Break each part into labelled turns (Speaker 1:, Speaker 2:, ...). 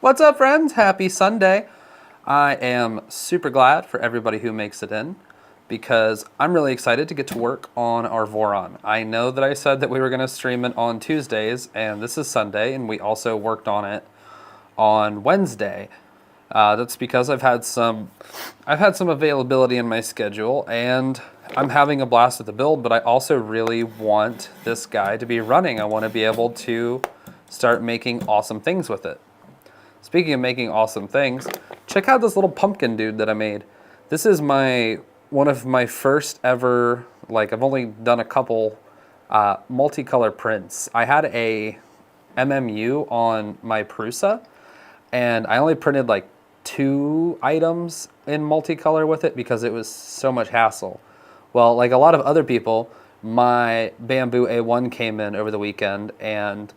Speaker 1: What's up, friends? Happy Sunday. I am super glad for everybody who makes it in because I'm really excited to get to work on our Voron. I know that I said that we were going to stream it on Tuesdays, and this is Sunday, and we also worked on it on Wednesday. That's because I've had some availability in my schedule, and I'm having a blast with the build, but I also really want this guy to be running. I want to be able to start making awesome things with it. Speaking of making awesome things, check out this little pumpkin dude that I made. This is one of my first ever, I've only done a couple multicolor prints. I had a MMU on my Prusa, and I only printed like 2 items in multicolor with it because it was so much hassle. Well, like a lot of other people, my Bamboo A1 came in over the weekend, and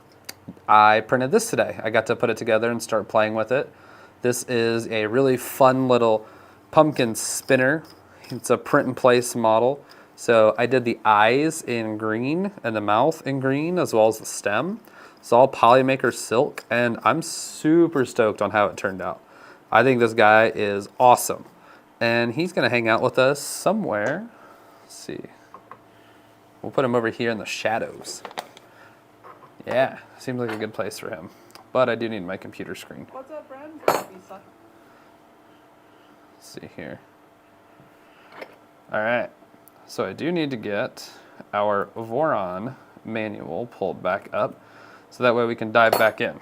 Speaker 1: I printed this today. I got to put it together and start playing with it. This is a really fun little pumpkin spinner. It's a print and place model. So I did the eyes in green and the mouth in green as well as the stem. It's all Polymaker silk, and I'm super stoked on how it turned out. I think this guy is awesome, and he's gonna hang out with us somewhere. Let's see. We'll put him over here in the shadows. Yeah, seems like a good place for him. But I do need my computer screen. What's up, friends? Let's see here. All right, so I do need to get our Voron manual pulled back up so that way we can dive back in.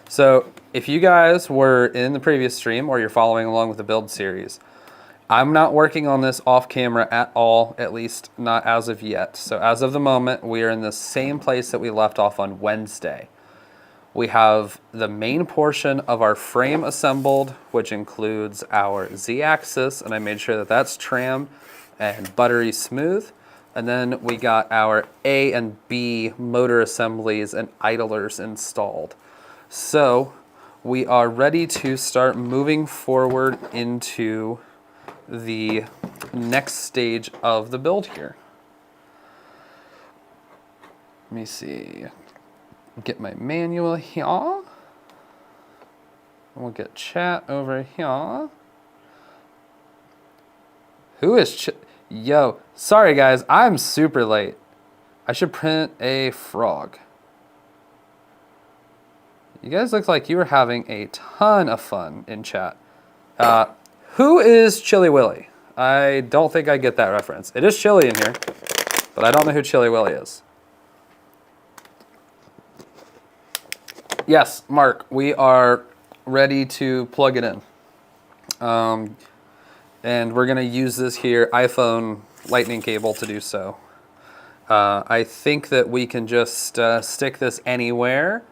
Speaker 1: So if you guys were in the previous stream or you're following along with the build series, I'm not working on this off camera at all, at least not as of yet. So as of the moment, we are in the same place that we left off on Wednesday. We have the main portion of our frame assembled, which includes our Z-axis, and I made sure that that's trim and buttery smooth. And then we got our A and B motor assemblies and idlers installed. So we are ready to start moving forward into the next stage of the build here. Let me see. Get my manual here. We'll get chat over here. Who is Yo, sorry guys, I'm super late. I should print a frog. You guys look like you were having a ton of fun in chat. Who is Chili Willy? I don't think I get that reference. It is chilly in here, but I don't know who Chili Willy is. Yes, Mark, we are ready to plug it in. And we're gonna use this here iPhone lightning cable to do so. I think that we can just stick this anywhere.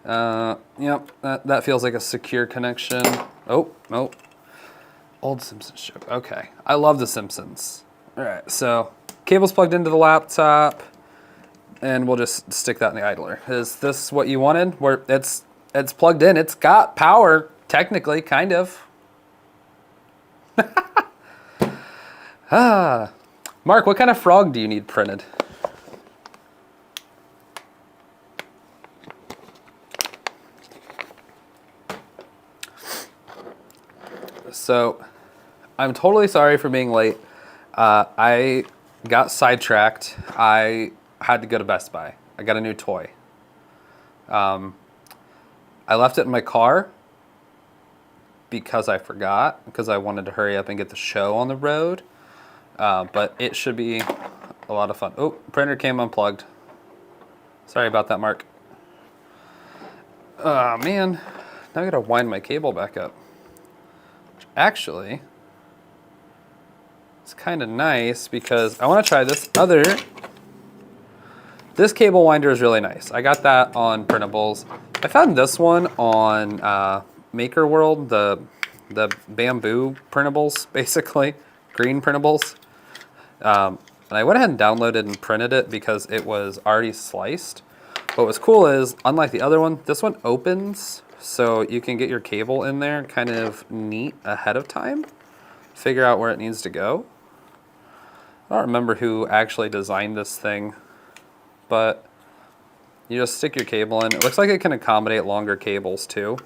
Speaker 1: Yep, that feels like a secure connection. Oh, nope. Old Simpsons joke. Okay, I love The Simpsons. All right, so cable's plugged into the laptop, and we'll just stick that in the idler. Is this what you wanted? Where it's plugged in. It's got power, technically, kind of. Mark, what kind of frog do you need printed? So, I'm totally sorry for being late. I got sidetracked. I had to go to Best Buy. I got a new toy. I left it in my car because I forgot, because I wanted to hurry up and get the show on the road. But it should be a lot of fun. Oh, printer came unplugged. Sorry about that, Mark. Oh, man. Now I gotta wind my cable back up. Actually, it's kind of nice because I want to try this other. This cable winder is really nice. I got that on printables. I found this one on Maker World, the bamboo printables, basically, green printables. And I went ahead and downloaded and printed it because it was already sliced. But what's cool is, unlike the other one, this one opens so you can get your cable in there kind of neat ahead of time. Figure out where it needs to go. I don't remember who actually designed this thing, but You just stick your cable in. It looks like it can accommodate longer cables too.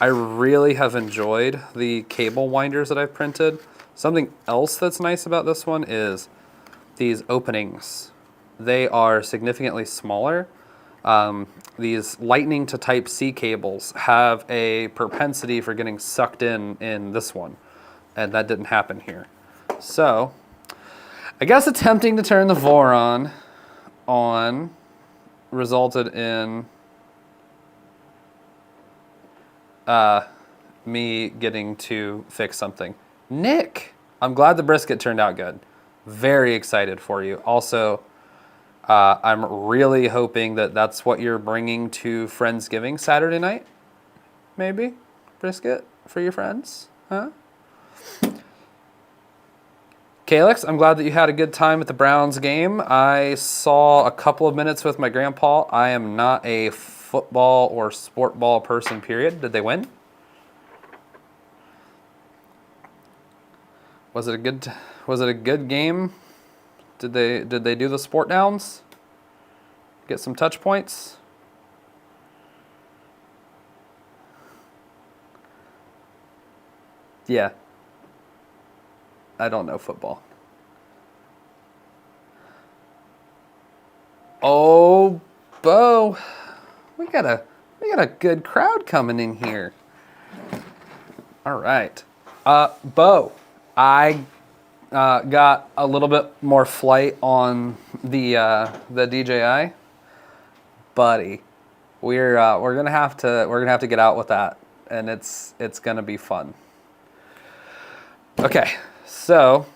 Speaker 1: I really have enjoyed the cable winders that I've printed. Something else that's nice about this one is these openings. They are significantly smaller. These lightning to Type-C cables have a propensity for getting sucked in this one, and that didn't happen here. So, I guess attempting to turn the Voron on resulted in me getting to fix something. Nick, I'm glad the brisket turned out good. Very excited for you. Also, I'm really hoping that that's what you're bringing to Friendsgiving Saturday night. Maybe? Brisket for your friends? Huh? Calix, I'm glad that you had a good time at the Browns game. I saw a couple of minutes with my grandpa. I am not a football or sport ball person, period. Did they win? Was it a good game? Did they do the sport downs? Get some touch points? Yeah. I don't know football. Oh, Beau. We got a good crowd coming in here. All right. Beau, I got a little bit more flight on the DJI, buddy. We're gonna have to get out with that, and it's gonna be fun. Okay, so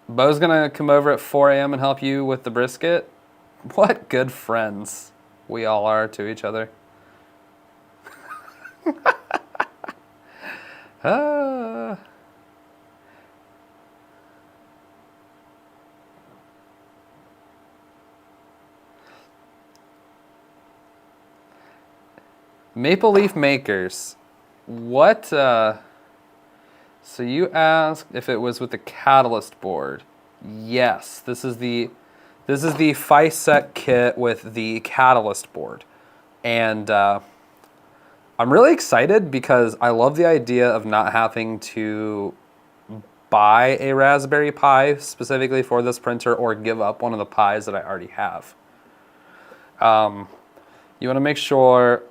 Speaker 1: Beau's gonna come over at 4 a.m. and help you with the brisket. What good friends we all are to each other. Maple Leaf Makers. What, so you asked if it was with the Catalyst board. Yes, this is the Fysetc kit with the Catalyst board. And I'm really excited because I love the idea of not having to buy a Raspberry Pi specifically for this printer or give up one of the Pis that I already have. You want to make sure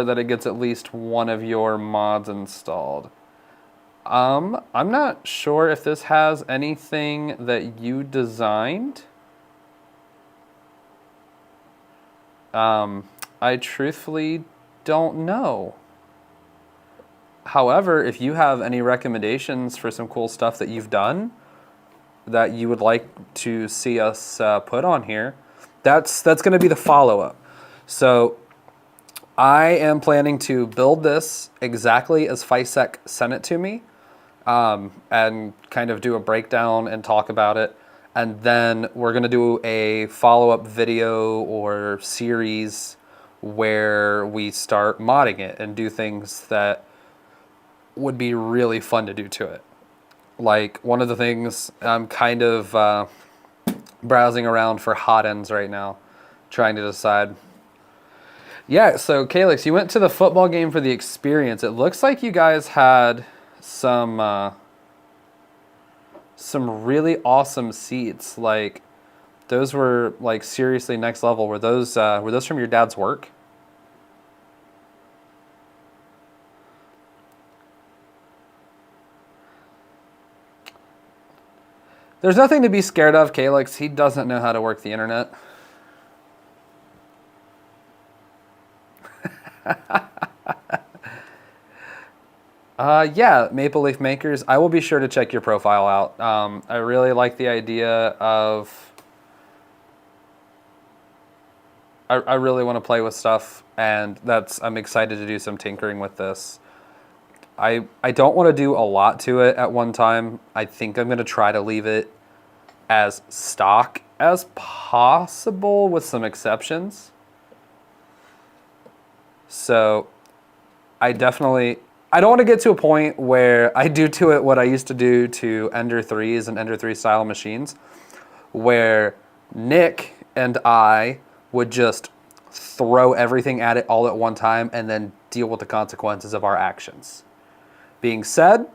Speaker 1: that it gets at least one of your mods installed. I'm not sure if this has anything that you designed. I truthfully don't know. However, if you have any recommendations for some cool stuff that you've done that you would like to see us put on here, that's going to be the follow-up. So I am planning to build this exactly as Fysetc sent it to me, and kind of do a breakdown and talk about it. And then we're going to do a follow-up video or series where we start modding it and do things that would be really fun to do to it. Like, one of the things, I'm kind of browsing around for hot ends right now, trying to decide. Yeah, so Calix, you went to the football game for the experience. It looks like you guys had some really awesome seats. Like, those were like seriously next level. Were those from your dad's work? There's nothing to be scared of, Calix. He doesn't know how to work the internet. Yeah, Maple Leaf Makers. I will be sure to check your profile out. I really like the idea of... I really want to play with stuff, and I'm excited to do some tinkering with this. I don't want to do a lot to it at one time. I think I'm going to try to leave it as stock as possible with some exceptions. So I definitely I don't want to get to a point where I do to it what I used to do to Ender 3s and Ender 3 style machines, where Nick and I would just throw everything at it all at one time and then deal with the consequences of our actions. Being said,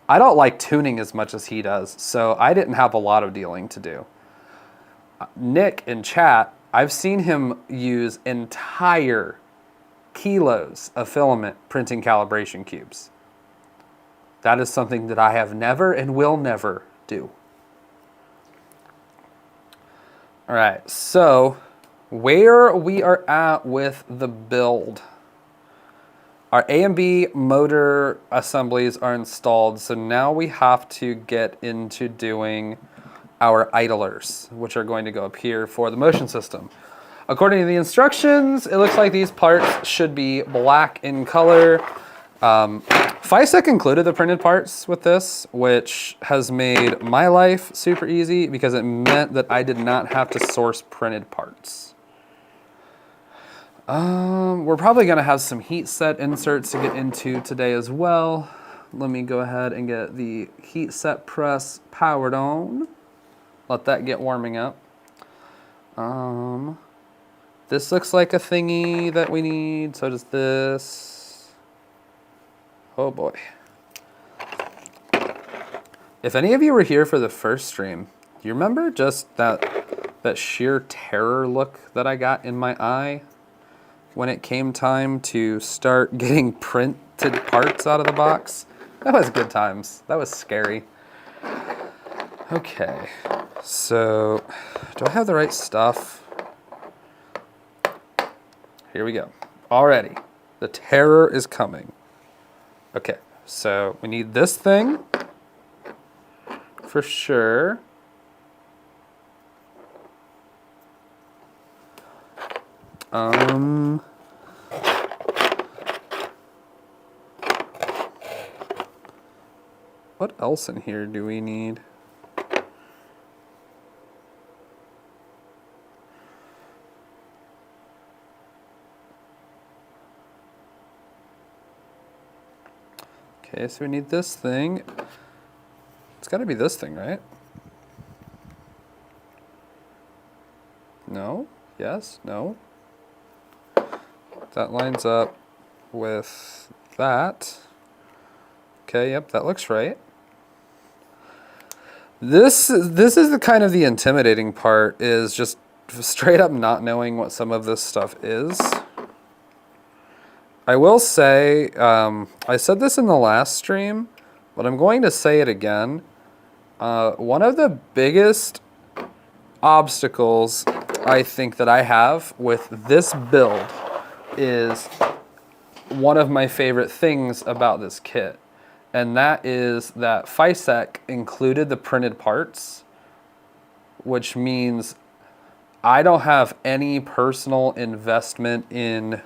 Speaker 1: I don't like tuning as much as he does, so I didn't have a lot of dealing to do. Nick in chat, I've seen him use entire kilos of filament printing calibration cubes. That is something that I have never and will never do. All right, so where we are at with the build. Our A and B motor assemblies are installed, so now we have to get into doing our idlers, which are going to go up here for the motion system. According to the instructions, it looks like these parts should be black in color. Fysetc included the printed parts with this, which has made my life super easy because it meant that I did not have to source printed parts. We're probably gonna have some heat set inserts to get into today as well. Let me go ahead and get the heat set press powered on. Let that get warming up. This looks like a thingy that we need, so does this. Oh boy. If any of you were here for the first stream, do you remember just that sheer terror look that I got in my eye when it came time to start getting printed parts out of the box? That was good times. That was scary. Okay, so do I have the right stuff? Here we go. Already, the terror is coming. Okay, so we need this thing for sure. What else in here do we need? Okay, so we need this thing. It's got to be this thing, right? No? Yes? No? That lines up with that. Okay, yep, that looks right. This is the kind of the intimidating part, is just straight up not knowing what some of this stuff is. I will say, I said this in the last stream, but I'm going to say it again. One of the biggest obstacles I think that I have with this build is one of my favorite things about this kit. And that is that Fysetc included the printed parts, which means I don't have any personal investment in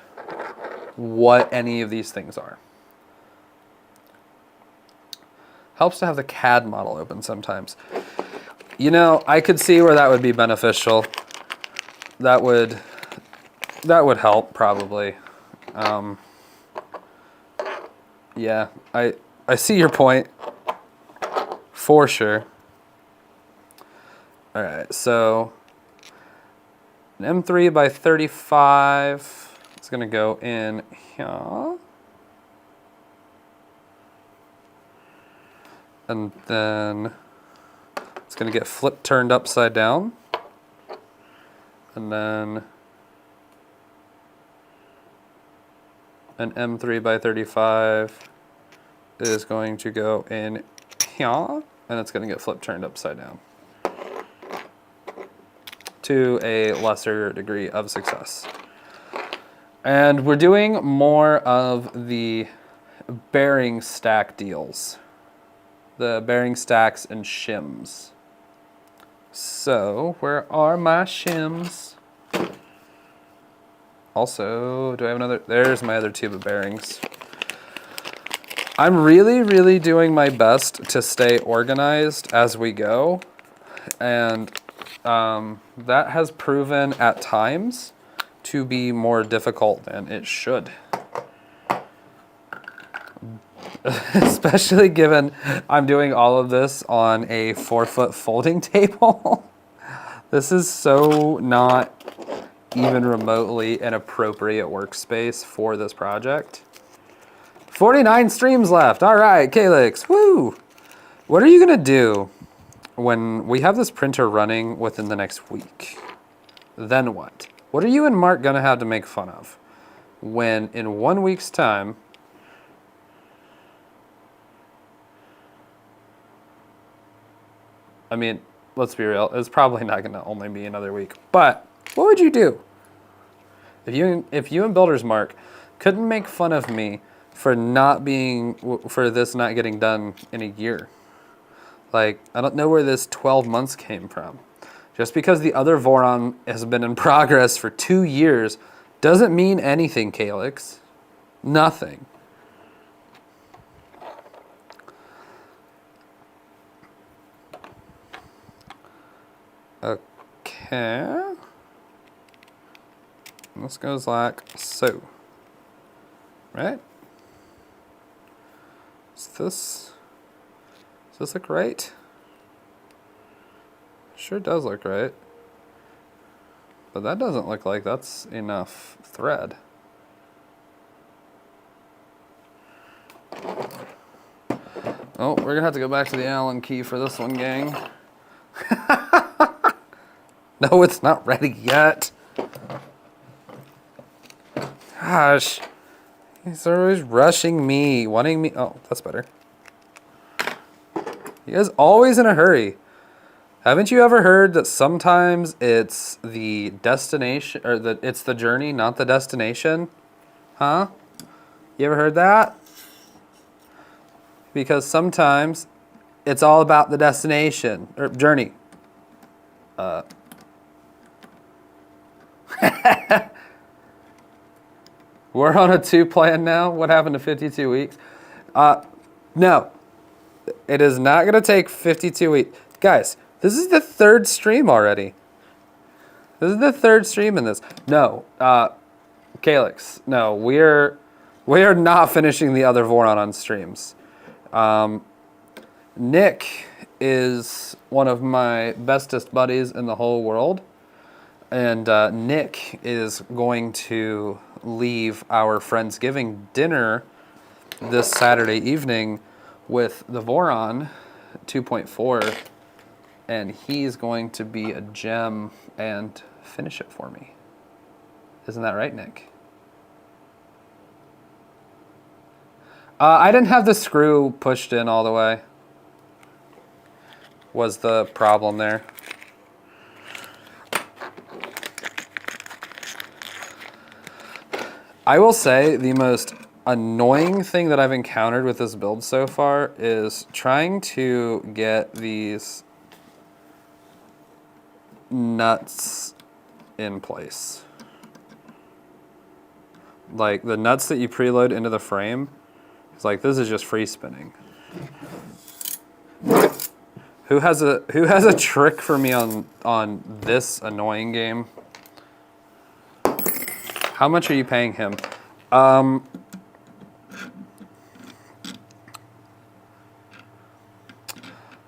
Speaker 1: what any of these things are. Helps to have the CAD model open sometimes. You know, I could see where that would be beneficial. That would help probably. Yeah, I see your point, for sure. All right, so an M3 by 35 is gonna go in here. And then it's gonna get turned upside down. And then an M3 by 35 is going to go in here, and it's going to get turned upside down to a lesser degree of success. And we're doing more of the bearing stack deals, the bearing stacks and shims. So where are my shims? Also, do I have another? There's my other tube of bearings. I'm really doing my best to stay organized as we go, and that has proven at times to be more difficult than it should. Especially given I'm doing all of this on a 4-foot folding table. This is so not even remotely an appropriate workspace for this project. 49 streams left. All right, Calyx, woo! What are you gonna do when we have this printer running within the next week? Then what? What are you and Mark gonna have to make fun of when in 1 week's time I mean, let's be real, it's probably not gonna only be another week, but what would you do if you and Builders Mark couldn't make fun of me for this not getting done in a year? Like, I don't know where this 12 months came from. Just because the other Voron has been in progress for 2 years doesn't mean anything, Calyx. Nothing. Okay. This goes like so. Right? Does this look right? Sure does look right. But that doesn't look like that's enough thread. Oh, we're gonna have to go back to the Allen key for this one, gang. No, it's not ready yet. Gosh. He's always rushing me, wanting me. Oh, that's better. You guys always in a hurry. Haven't you ever heard that sometimes it's the destination, or it's the journey, not the destination? Huh? You ever heard that? Because sometimes it's all about the destination, or journey. We're on a 2 plan now. What happened to 52 weeks? No. It is not going to take 52 weeks. Guys, this is the 3rd stream already. This is the 3rd stream in this. No. Calyx, no. We are not finishing the other Voron on streams. Nick is one of my bestest buddies in the whole world. And Nick is going to leave our Friendsgiving dinner this Saturday evening with the Voron 2.4, and he's going to be a gem and finish it for me. Isn't that right, Nick? I didn't have the screw pushed in all the way. Was the problem there. I will say the most annoying thing that I've encountered with this build so far is trying to get these nuts in place. Like the nuts that you preload into the frame, it's like this is just free spinning. Who has a trick for me on this annoying game? How much are you paying him?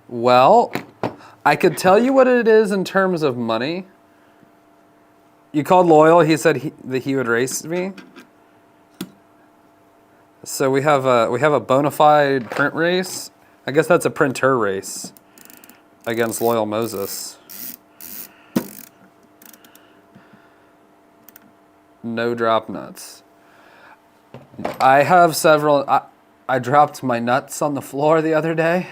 Speaker 1: Well, I could tell you what it is in terms of money. You called Loyal. He said that he would race me. So we have a bona fide print race. I guess that's a printer race against Loyal Moses. No drop nuts. I have several. I dropped my nuts on the floor the other day.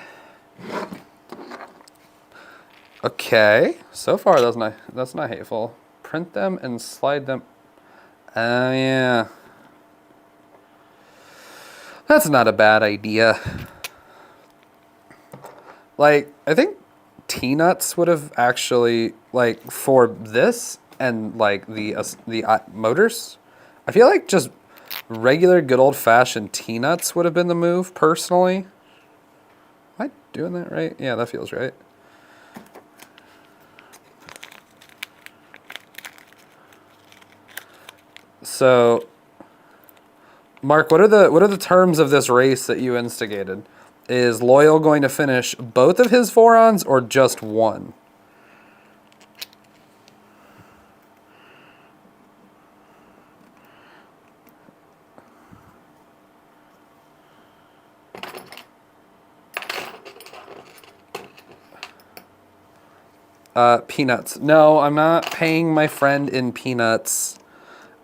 Speaker 1: Okay, so far that's not hateful. Print them and slide them. Yeah. That's not a bad idea. Like, I think T-nuts would have actually, like, for this and, like, the motors, I feel like just regular good old-fashioned T-nuts would have been the move, personally. Am I doing that right? Yeah, that feels right. So, Mark, what are the terms of this race that you instigated? Is Loyal going to finish both of his Vorons or just one? Peanuts. No, I'm not paying my friend in peanuts.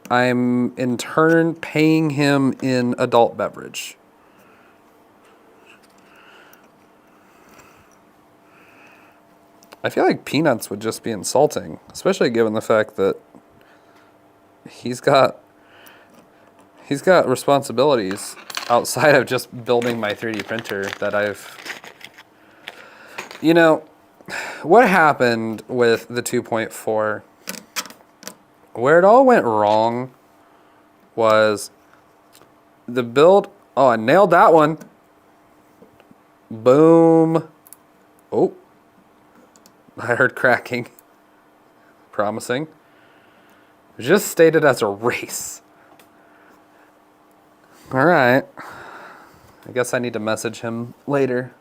Speaker 1: I'm in turn paying him in adult beverage. I feel like peanuts would just be insulting, especially given the fact that he's got responsibilities outside of just building my 3D printer that I've... You know, what happened with the 2.4, where it all went wrong was the build... Oh, I nailed that one. Boom. Oh. I heard cracking. Promising. Just stated as a race. All right. I guess I need to message him later.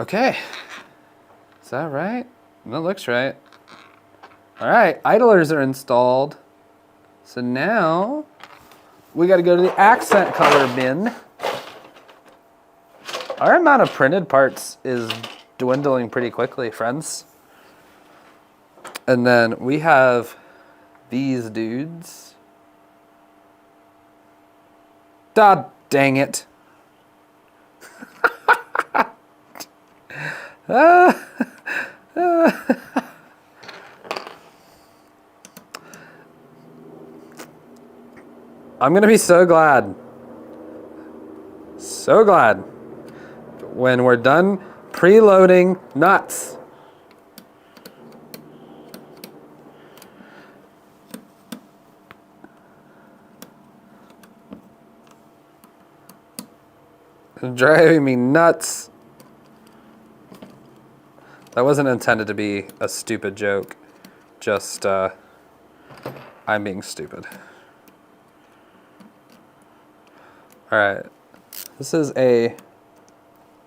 Speaker 1: Okay. Is that right? That looks right. All right, idlers are installed. So now we got to go to the accent color bin. Our amount of printed parts is dwindling pretty quickly, friends. And then we have these dudes. God dang it. I'm gonna be so glad when we're done preloading nuts. It's driving me nuts. That wasn't intended to be a stupid joke. Just, I'm being stupid. Alright. This is a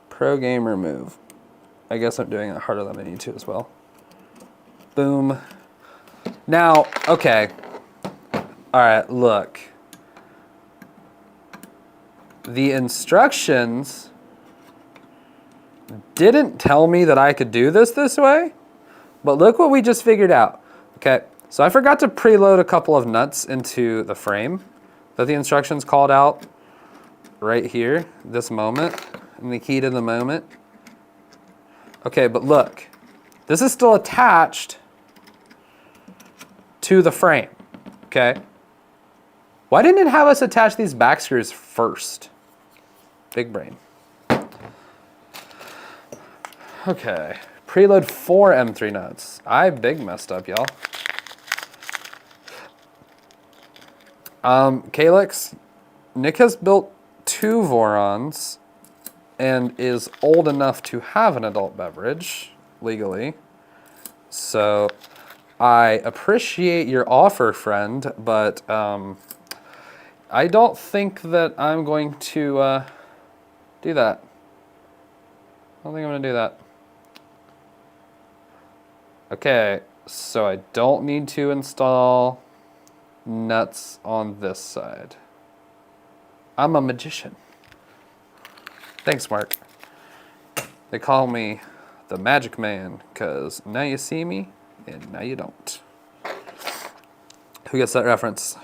Speaker 1: pro gamer move. I guess I'm doing it harder than I need to as well. Boom. Now, okay. Alright, look. The instructions didn't tell me that I could do this way, but look what we just figured out. Okay, so I forgot to preload a couple of nuts into the frame that the instructions called out right here, this moment, in the heat of the moment. Okay, but look, this is still attached to the frame, okay? Why didn't it have us attach these back screws first? Big brain. Okay, preload 4 M3 nuts. I big messed up, y'all. Calyx, Nick has built 2 Vorons and is old enough to have an adult beverage legally. So I appreciate your offer, friend, but I don't think that I'm going to do that. I don't think I'm going to do that. Okay, so I don't need to install nuts on this side. I'm a magician. Thanks, Mark. They call me the Magic Man, because now you see me, and now you don't. Who gets that reference?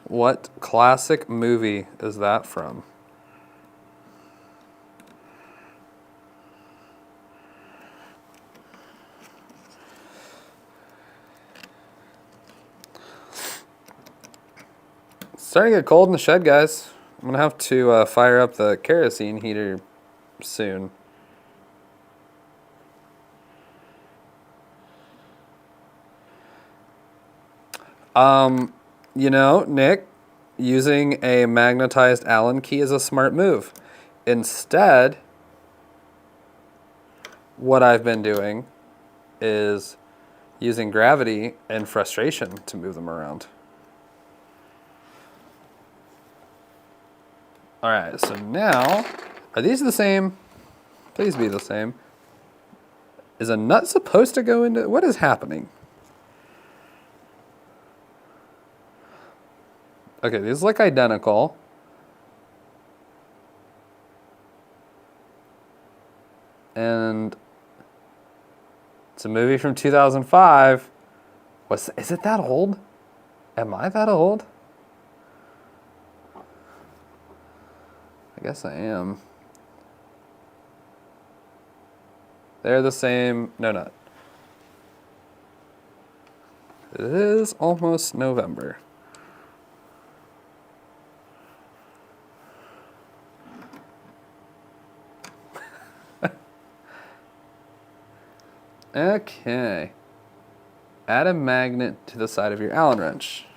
Speaker 1: What classic movie is that from? It's starting to get cold in the shed, guys. I'm gonna have to fire up the kerosene heater soon. You know, Nick, using a magnetized Allen key is a smart move. Instead, what I've been doing is using gravity and frustration to move them around. All right, so now, are these the same? Please be the same. Is a nut supposed to go into, what is happening? Okay, these look identical. And it's a movie from 2005. Is it that old? Am I that old? I guess I am. They're the same. No, not. It is almost November. Okay. Add a magnet to the side of your Allen wrench.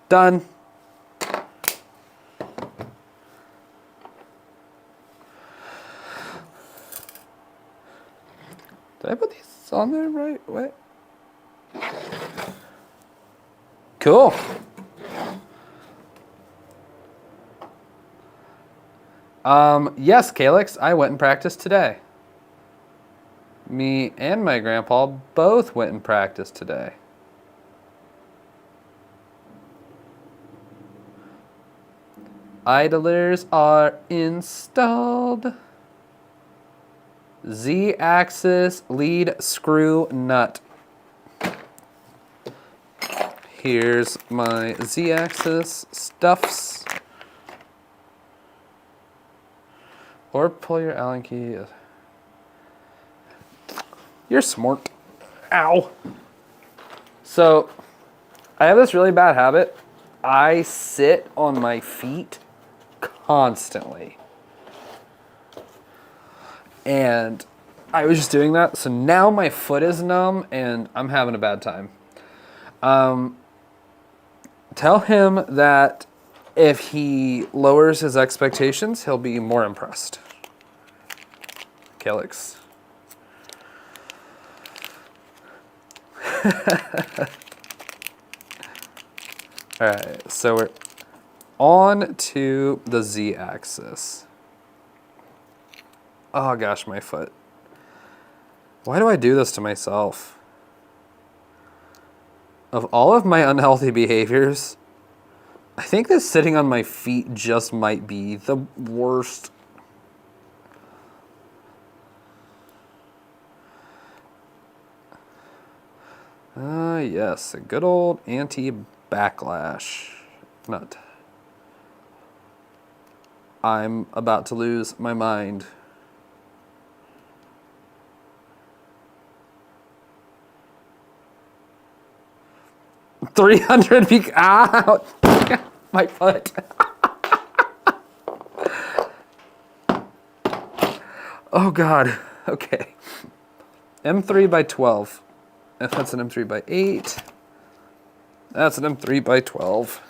Speaker 1: Done. Did I put these on there right way? Cool. Yes, Calyx, I went and practiced today. Me and my grandpa both went and practiced today. Idlers are installed. Z-axis lead screw nut. Here's my Z-axis stuffs. Or pull your Allen key. You're smart. Ow. So, I have this really bad habit. I sit on my feet constantly. And I was just doing that, so now my foot is numb and I'm having a bad time. Tell him that if he lowers his expectations, he'll be more impressed. Calyx. Alright, so we're on to the Z-axis. Oh gosh, my foot. Why do I do this to myself? Of all of my unhealthy behaviors, I think that sitting on my feet just might be the worst. Yes, a good old anti-backlash nut. I'm about to lose my mind. $300 out. My foot. Oh God. Okay. M3 by 12. If that's an M3 by 8. That's an M3 by 12.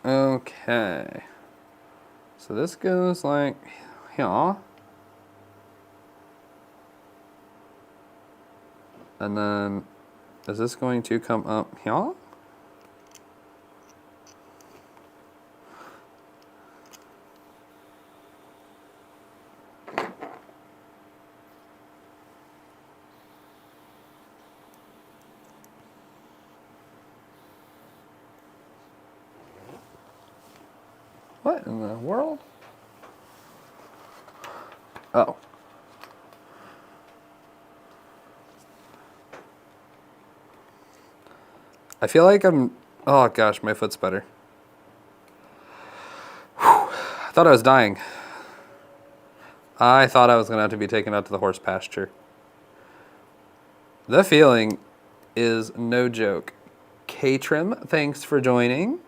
Speaker 1: Okay. So this goes like here. And then is this going to come up here? What in the world? Oh. I feel like I'm, oh gosh, my foot's better. Whew. I thought I was dying. I thought I was going to have to be taken out to the horse pasture. The feeling is no joke. K-Trim, thanks for joining.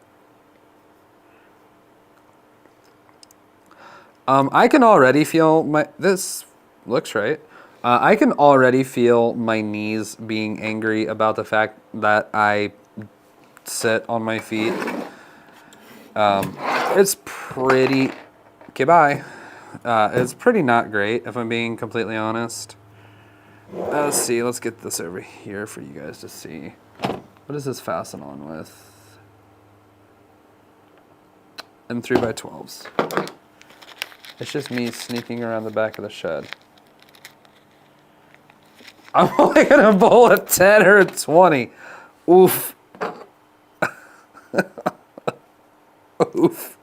Speaker 1: I can already feel this looks right. I can already feel my knees being angry about the fact that I sit on my feet. It's pretty... Okay, bye. It's pretty not great, if I'm being completely honest. Let's see, let's get this over here for you guys to see. What does this fasten on with? And 3x12s. It's just me sneaking around the back of the shed. I'm only gonna bowl a 10 or a 20. Oof. Oof.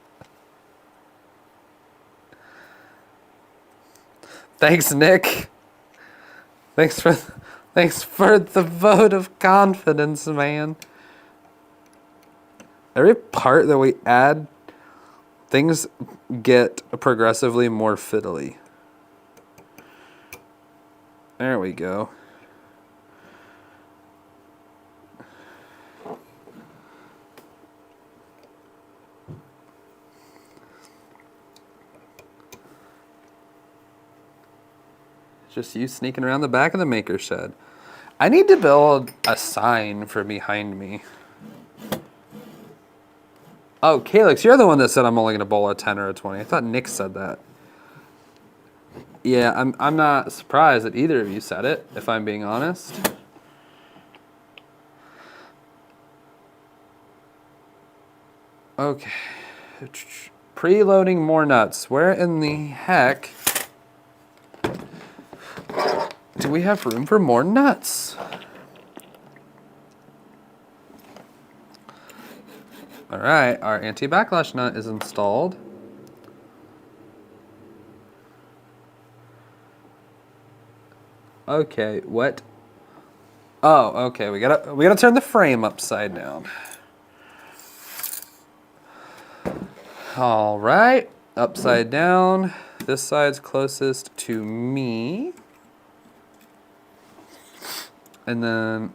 Speaker 1: Thanks, Nick. Thanks for the vote of confidence, man. Every part that we add, things get progressively more fiddly. There we go. Just you sneaking around the back of the maker shed. I need to build a sign for behind me. Oh, Calix, you're the one that said I'm only going to bowl a 10 or a 20. I thought Nick said that. Yeah, I'm not surprised that either of you said it, if I'm being honest. Okay. Preloading more nuts. Where in the heck do we have room for more nuts? All right, our anti-backlash nut is installed. Okay, what? Oh, okay, we gotta turn the frame upside down. All right, upside down. This side's closest to me. And then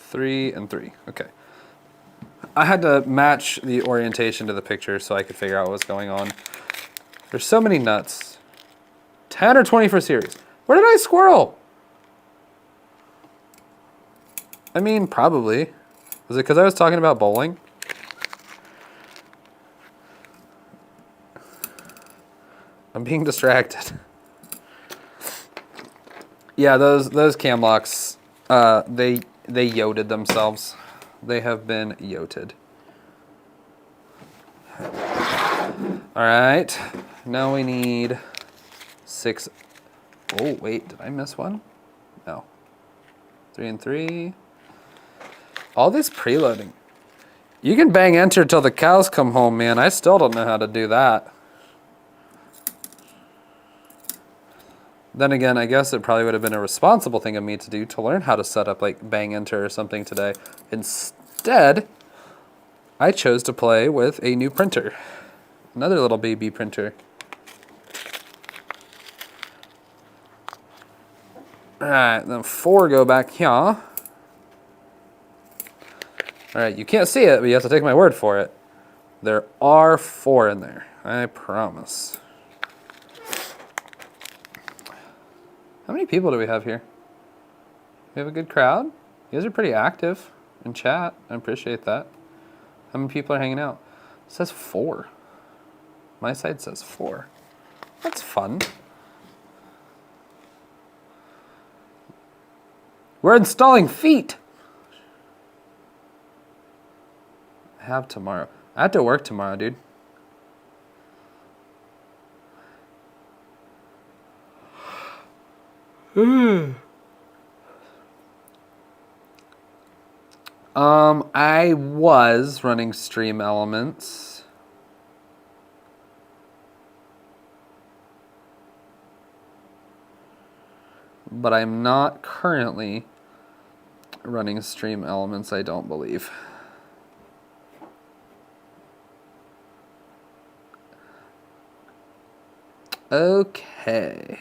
Speaker 1: three and three. Okay. I had to match the orientation to the picture so I could figure out what was going on. There's so many nuts. 10 or 20 for series. Where did I squirrel? I mean, probably. Was it because I was talking about bowling? I'm being distracted. Yeah, those cam locks, they yoted themselves. They have been yoted. All right, now we need 6. Oh wait, did I miss one? No. 3 and 3. All this preloading. You can bang enter till the cows come home, man. I still don't know how to do that. Then again, I guess it probably would have been a responsible thing of me to do to learn how to set up like bang enter or something today. Instead, I chose to play with a new printer. Another little baby printer. Alright, then 4 go back here. Alright, you can't see it, but you have to take my word for it. There are 4 in there, I promise. How many people do we have here? We have a good crowd. You guys are pretty active in chat. I appreciate that. How many people are hanging out? It says 4. My side says 4. That's fun. We're installing feet. I have tomorrow. I have to work tomorrow, dude. I was running Stream Elements. But I'm not currently running Stream Elements, I don't believe. Okay.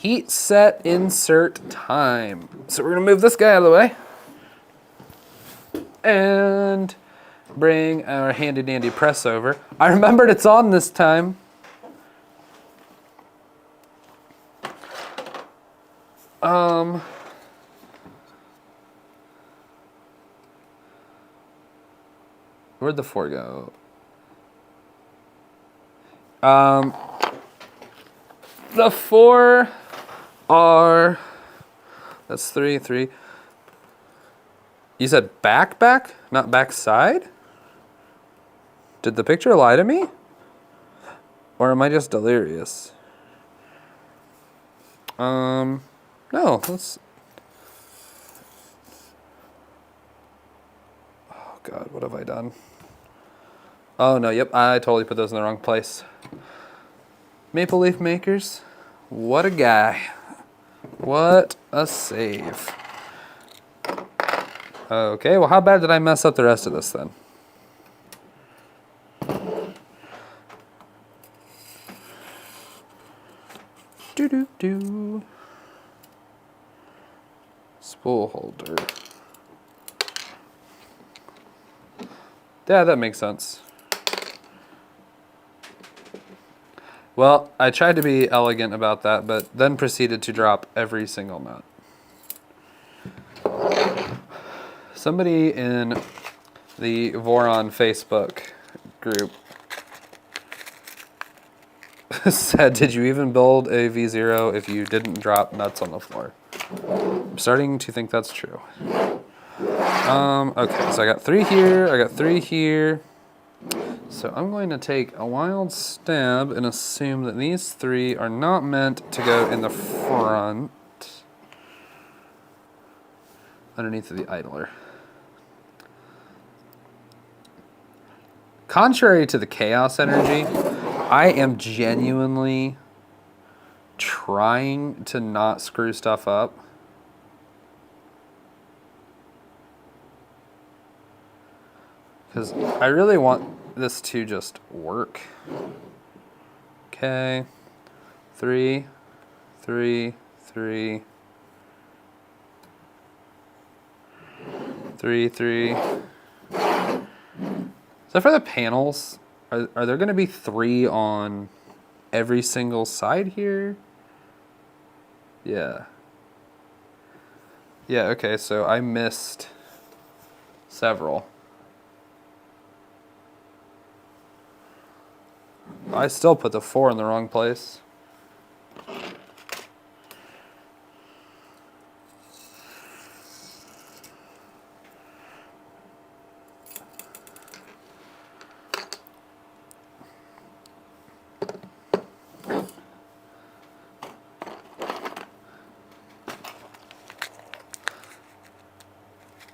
Speaker 1: heat set insert time. So we're gonna move this guy out of the way and bring our handy dandy press over. I remembered it's on this time. Where'd the 4 go? The 4 are, that's 3, 3. You said back, not backside? Did the picture lie to me? Or am I just delirious? No, let's, oh God, what have I done? Oh no, yep, I totally put those in the wrong place. Maple Leaf Makers, what a guy. What a save. Okay, well how bad did I mess up the rest of this then? Do. Spool holder. Yeah, that makes sense. Well, I tried to be elegant about that, but then proceeded to drop every single nut. Somebody in the Voron Facebook group said, did you even build a V0 if you didn't drop nuts on the floor? I'm starting to think that's true. Okay, so I got 3 here, I got 3 here. So I'm going to take a wild stab and assume that these 3 are not meant to go in the front, underneath of the idler. Contrary to the chaos energy, I am genuinely trying to not screw stuff up. Because I really want this to just work. Okay. 3, 3, 3. 3, 3. So for the panels, are there going to be 3 on every single side here? Yeah. Yeah, okay, so I missed several. I still put the 4 in the wrong place.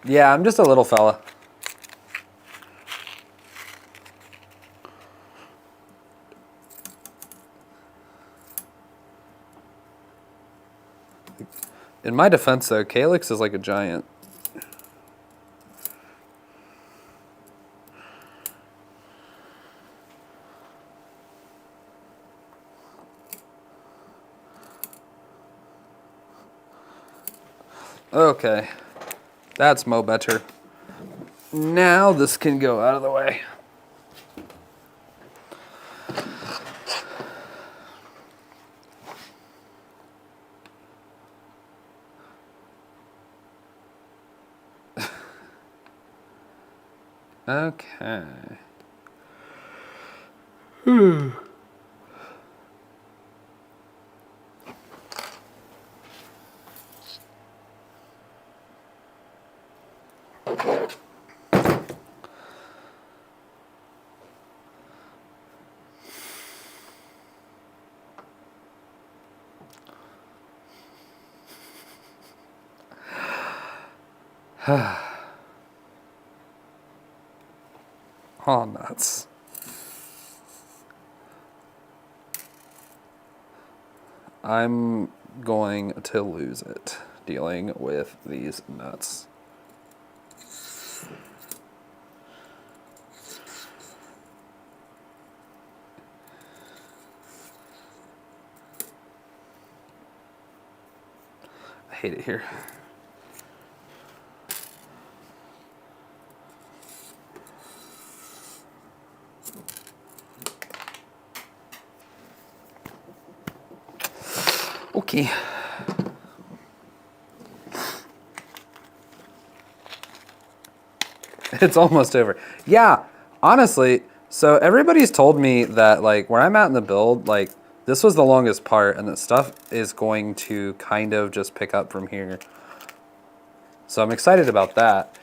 Speaker 1: Yeah, I'm just a little fella. In my defense, though, Calyx is like a giant. Okay, that's mo better. Now this can go out of the way. Okay. Oh, nuts. I'm going to lose it dealing with these nuts. hate it here. Okay. It's almost over. Yeah, honestly, so everybody's told me that like where I'm at in the build, like this was the longest part and that stuff is going to kind of just pick up from here. So I'm excited about that.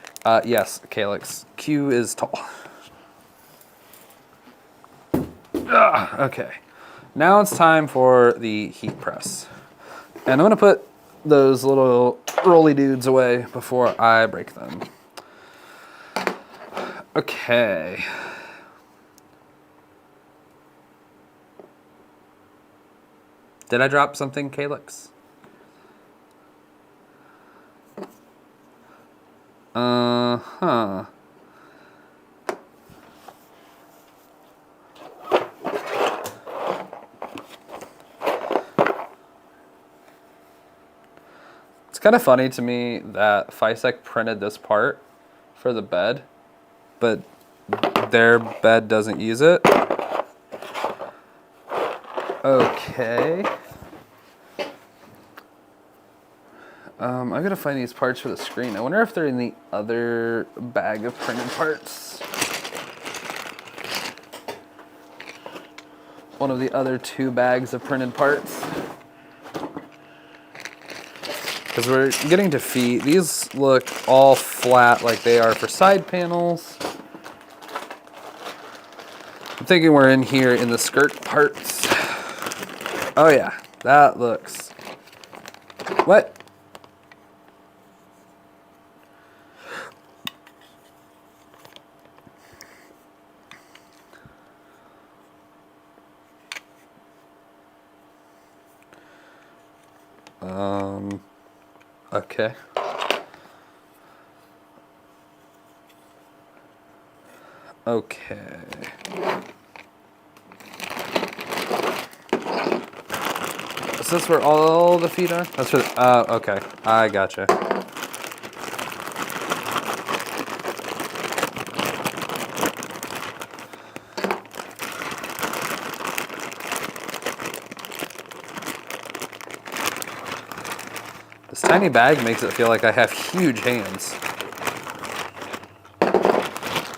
Speaker 1: Yes, Calyx, Q is tall. Okay, now it's time for the heat press. And I'm gonna put those little rolly dudes away before I break them. Okay. Did I drop something, Calyx? Uh-huh. It's kind of funny to me that Fysetc printed this part for the bed, but their bed doesn't use it. Okay. I gotta find these parts for the screen. I wonder if they're in the other bag of printed parts. One of the other 2 bags of printed parts. Because we're getting to feet. These look all flat like they are for side panels. I'm thinking we're in here in the skirt parts. Oh yeah, that looks... What? Okay. Okay. Is this where all the feet are? That's where, okay. I gotcha. This tiny bag makes it feel like I have huge hands.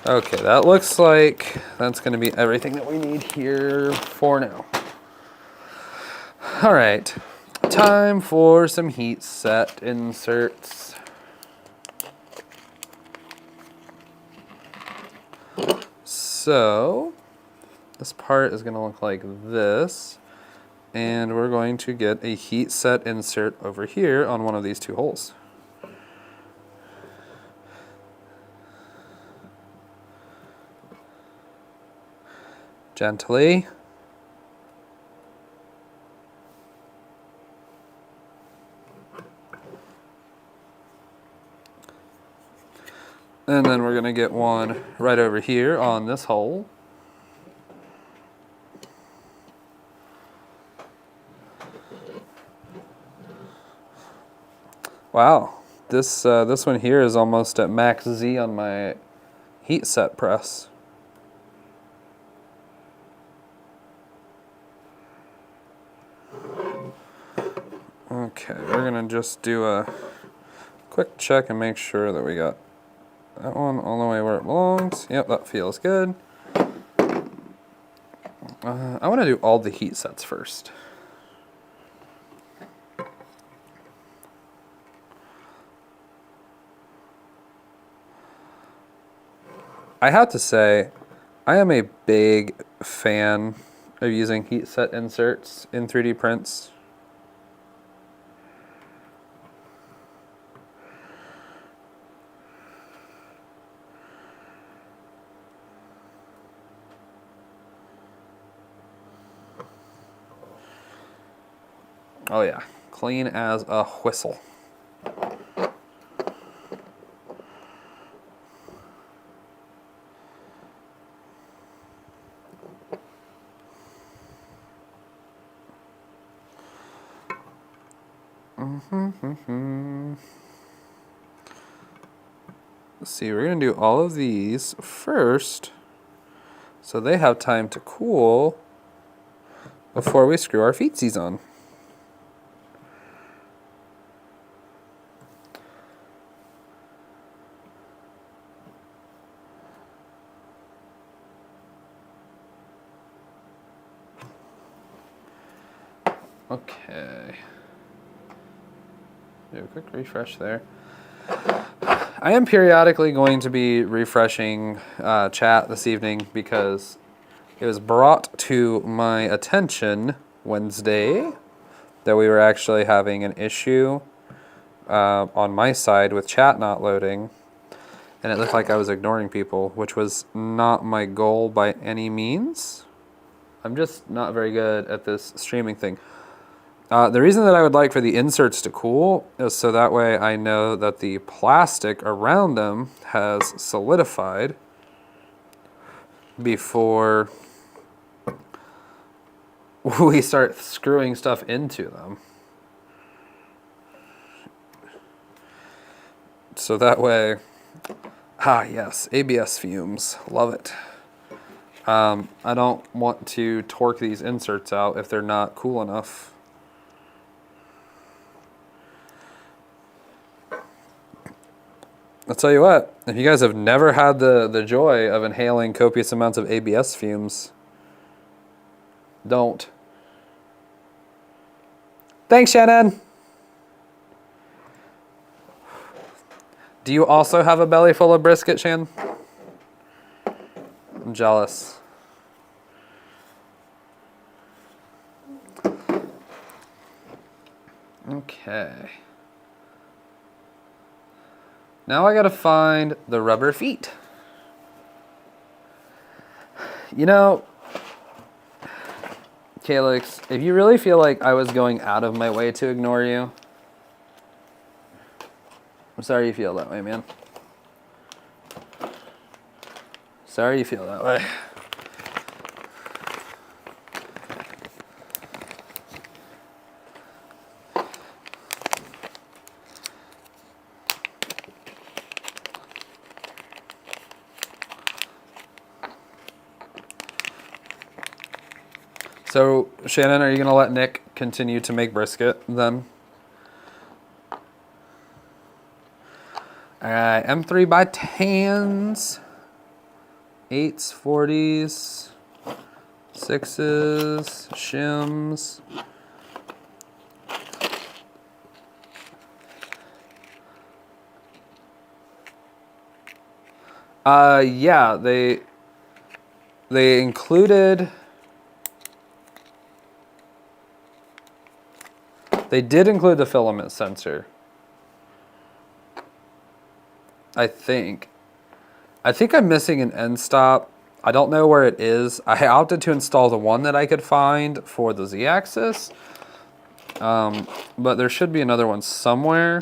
Speaker 1: Okay, that looks like that's going to be everything that we need here for now. All right, time for some heat set inserts. So this part is going to look like this, and we're going to get a heat set insert over here on one of these 2 holes. Gently. And then we're going to get one right over here on this hole. Wow, this one here is almost at max Z on my heat set press. Okay, we're gonna just do a quick check and make sure that we got that one all the way where it belongs. Yep, that feels good. I want to do all the heat sets first. I have to say, I am a big fan of using heat set inserts in 3D prints. Oh yeah, clean as a whistle. Let's see, we're going to do all of these first so they have time to cool before we screw our feetsies on. Okay. Do a quick refresh there. I am periodically going to be refreshing chat this evening because it was brought to my attention Wednesday that we were actually having an issue on my side with chat not loading, and it looked like I was ignoring people, which was not my goal by any means. I'm just not very good at this streaming thing. The reason that I would like for the inserts to cool is so that way I know that the plastic around them has solidified before we start screwing stuff into them. So that way, yes, ABS fumes, love it. I don't want to torque these inserts out if they're not cool enough. I'll tell you what, if you guys have never had the joy of inhaling copious amounts of ABS fumes, don't. Thanks, Shannon. Do you also have a belly full of brisket, Shan? I'm jealous. Okay. Now I gotta find the rubber feet. You know, Calyx, if you really feel like I was going out of my way to ignore you, I'm sorry you feel that way, man. Sorry you feel that way. So, Shannon, are you going to let Nick continue to make brisket then? Alright, M3 by 10s, 8s, 40s, 6s, shims. Yeah, they included... They did include the filament sensor. I think I'm missing an end stop. I don't know where it is. I opted to install the one that I could find for the Z-axis. But there should be another one somewhere.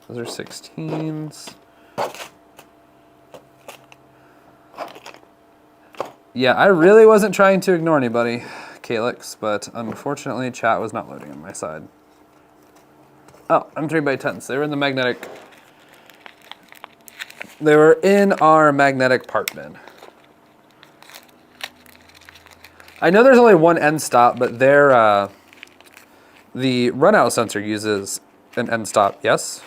Speaker 1: Those are 16s. Yeah, I really wasn't trying to ignore anybody, Calyx, but unfortunately chat was not loading on my side. Oh, M3 by 10s. They were in the magnetic. They were in our magnetic part bin. I know there's only one end stop, but the runout sensor uses an end stop, yes?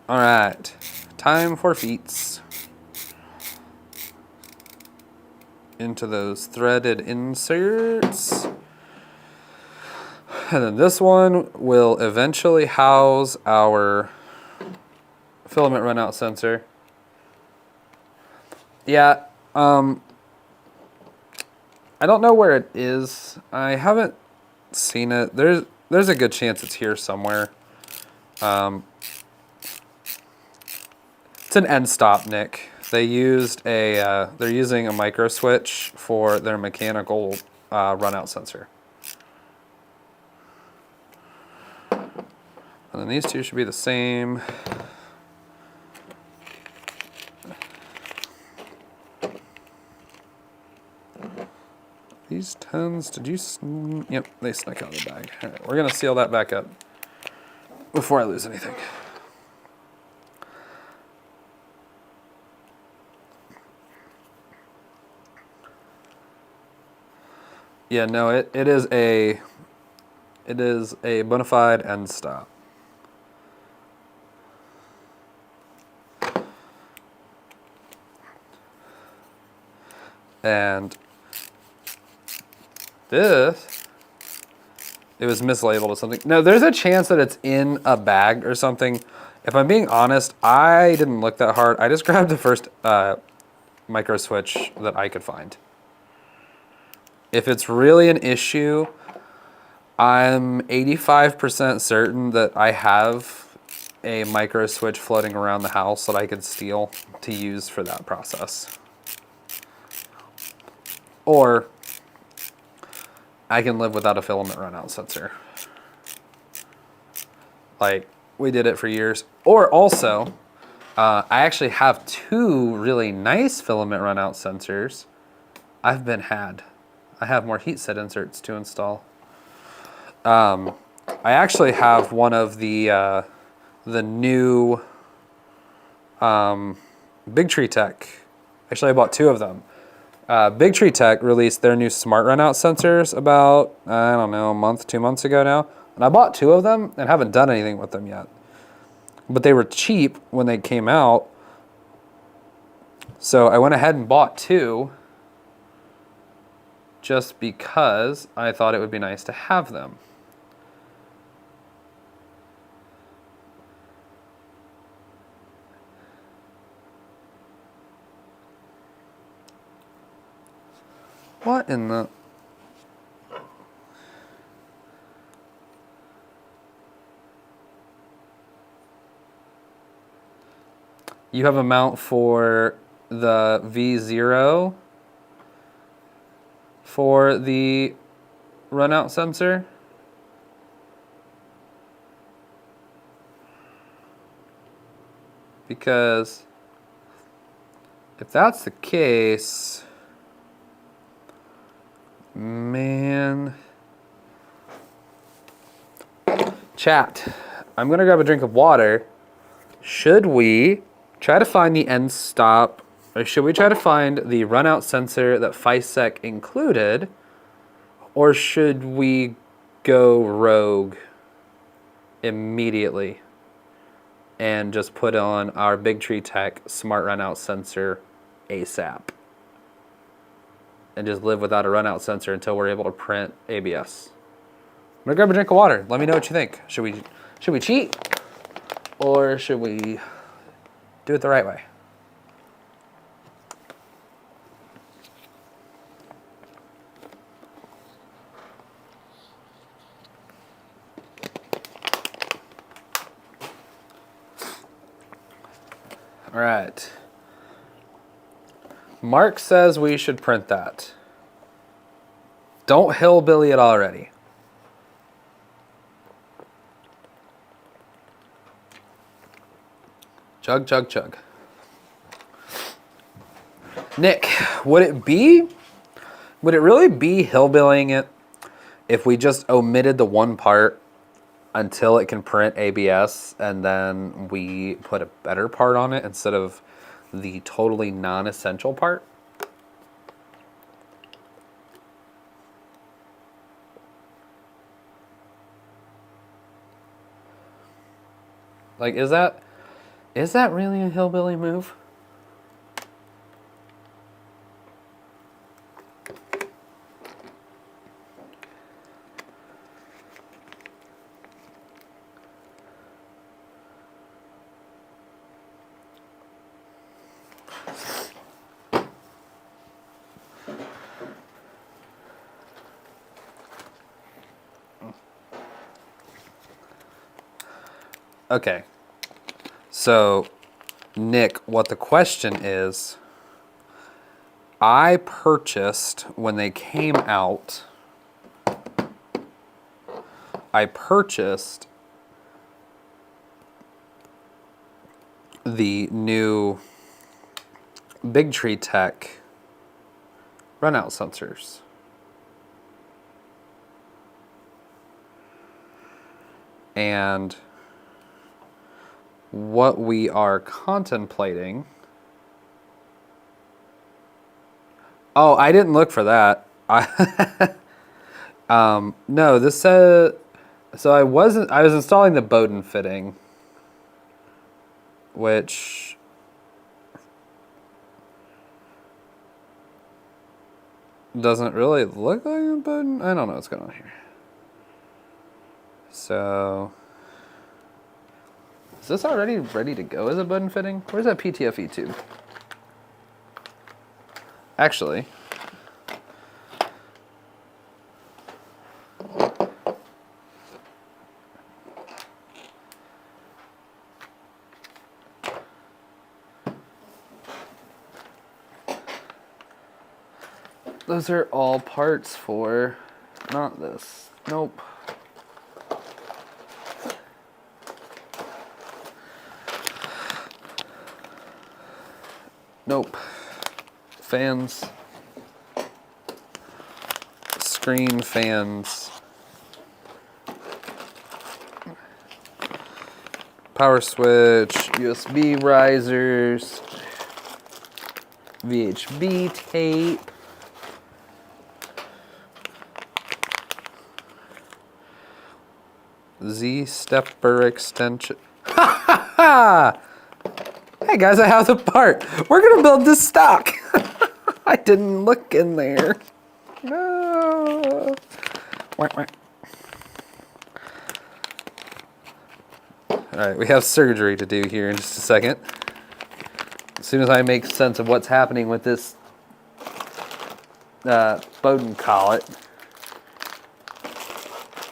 Speaker 1: All right, time for feets. Into those threaded inserts. And then this one will eventually house our filament runout sensor. Yeah, I don't know where it is. I haven't seen it. There's a good chance it's here somewhere. It's an end stop, Nick. They used they're using a micro switch for their mechanical runout sensor. And then these two should be the same. These 10s, did you, yep, they snuck out of the bag. All right, we're gonna seal that back up before I lose anything. Yeah, no, it is a bona fide end stop. And this, it was mislabeled or something. No, there's a chance that it's in a bag or something. If I'm being honest, I didn't look that hard. I just grabbed the first micro switch that I could find. If it's really an issue, I'm 85% certain that I have a micro switch floating around the house that I could steal to use for that process. Or I can live without a filament runout sensor. Like, we did it for years. Or also, I actually have two really nice filament runout sensors. I've been had. I have more heat set inserts to install. I actually have one of the new Big Tree Tech. Actually, I bought two of them. Big Tree Tech released their new smart runout sensors about, I don't know, a month, 2 months ago now. And I bought two of them and haven't done anything with them yet. But they were cheap when they came out. So I went ahead and bought two just because I thought it would be nice to have them. What in the... You have a mount for the V0 for the runout sensor? Because if that's the case, man. Chat, I'm gonna grab a drink of water. Should we try to find the end stop, or should we try to find the runout sensor that Fysetc included, or should we go rogue immediately and just put on our Big Tree Tech smart runout sensor ASAP and just live without a runout sensor until we're able to print ABS? I'm gonna grab a drink of water. Let me know what you think. Should we cheat, or should we do it the right way? All right. Mark says we should print that. Don't hillbilly it already. Chug, chug, chug. Nick, would it really be hillbillying it if we just omitted the one part until it can print ABS and then we put a better part on it instead of the totally non-essential part? Like, is that really a hillbilly move? Okay. So, Nick, what the question is, I purchased, when they came out, I purchased the new Big Tree Tech runout sensors. And what we are contemplating... Oh, I didn't look for that. No, this said... So I was installing the Bowden fitting, which... doesn't really look like a Bowden. I don't know what's going on here. So... is this already ready to go as a Bowden fitting? Where's that PTFE tube? Actually... those are all parts for, not this. Nope. Nope. Fans. Screen fans. Power switch. USB risers. VHB tape. Z-stepper extension. Ha ha ha! Hey guys, I have the part. We're gonna build this stock. I didn't look in there. No. Alright, we have surgery to do here in just a second. As soon as I make sense of what's happening with this Bowden collet.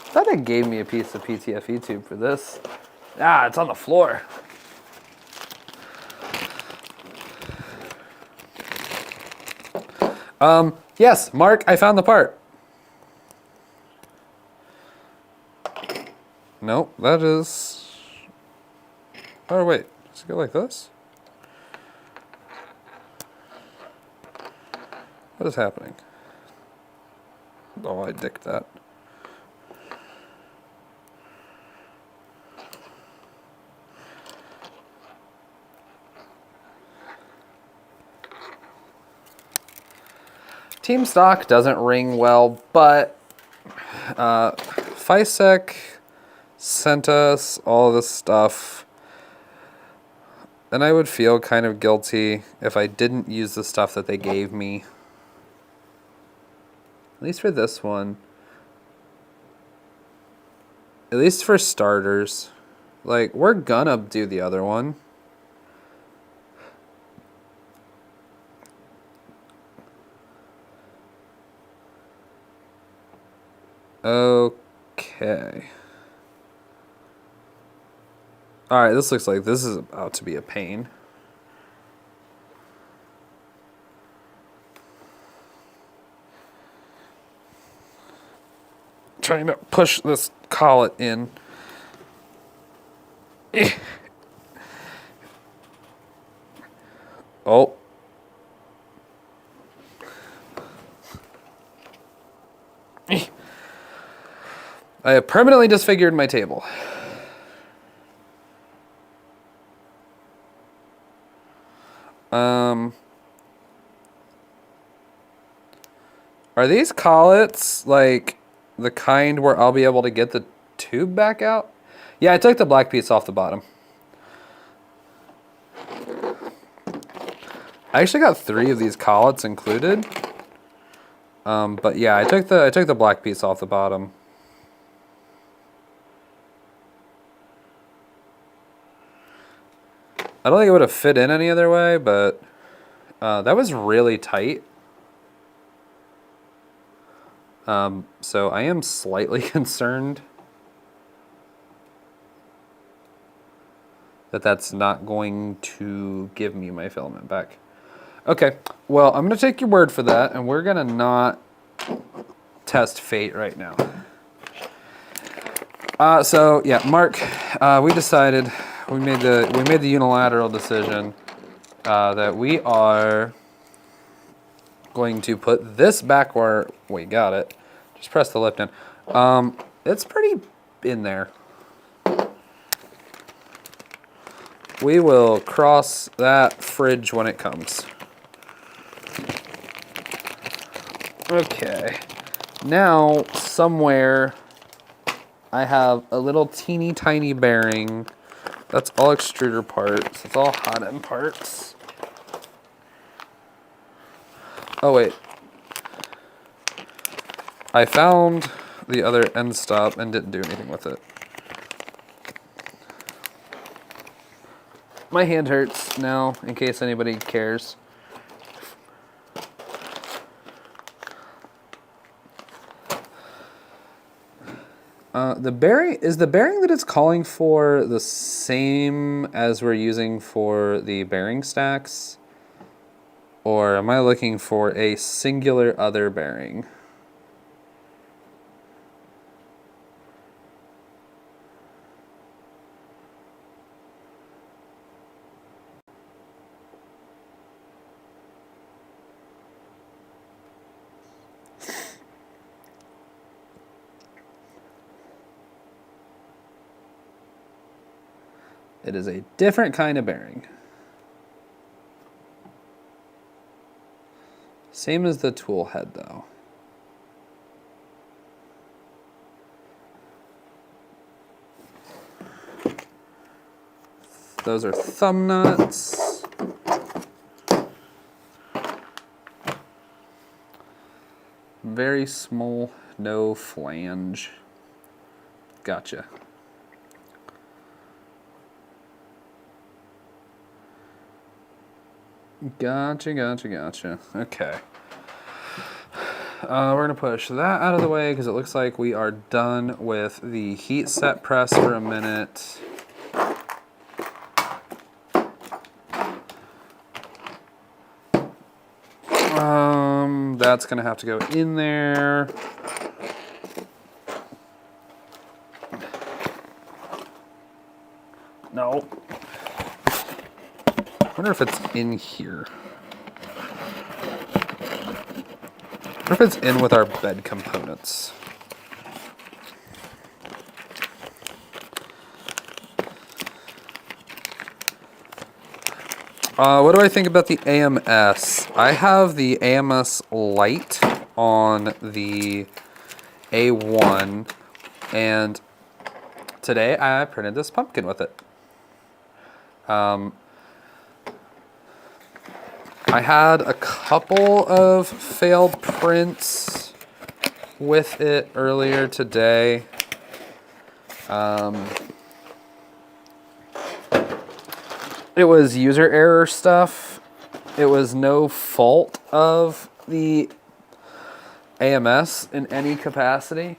Speaker 1: I thought it gave me a piece of PTFE tube for this. Ah, it's on the floor. Yes, Mark, I found the part. Nope, that is... oh, wait. Does it go like this? What is happening? Oh, I dicked that. Team stock doesn't ring well, but Fysetc sent us all this stuff, and I would feel kind of guilty if I didn't use the stuff that they gave me. At least for this one. At least for starters. Like, we're gonna do the other one. Okay. Alright, this looks like this is about to be a pain. Trying to push this collet in. Oh. I have permanently disfigured my table. Are these collets like the kind where I'll be able to get the tube back out? Yeah, I took the black piece off the bottom. I actually got 3 of these collets included. But yeah, I took the black piece off the bottom. I don't think it would have fit in any other way, but that was really tight. So I am slightly concerned that that's not going to give me my filament back. Okay, well, I'm going to take your word for that, and we're going to not test fate right now. So, yeah, Mark, we decided we made the unilateral decision that we are going to put this back where we got it. Just press the lift in. It's pretty in there. We will cross that fridge when it comes. Okay. Now, somewhere, I have a little teeny tiny bearing. That's all extruder parts. It's all hot end parts. Oh, wait. I found the other end stop and didn't do anything with it. My hand hurts now, in case anybody cares. The bearing that it's calling for the same as we're using for the bearing stacks? Or am I looking for a singular other bearing? It is a different kind of bearing. Same as the tool head, though. Those are thumb nuts. Very small, no flange. Gotcha. Gotcha. Okay. We're going to push that out of the way because it looks like we are done with the heat set press for a minute. That's going to have to go in there. No. I wonder if it's in here. I wonder if it's in with our bed components. What do I think about the AMS? I have the AMS Lite on the A1, and today I printed this pumpkin with it. I had a couple of failed prints with it earlier today. It was user error stuff. It was no fault of the AMS in any capacity.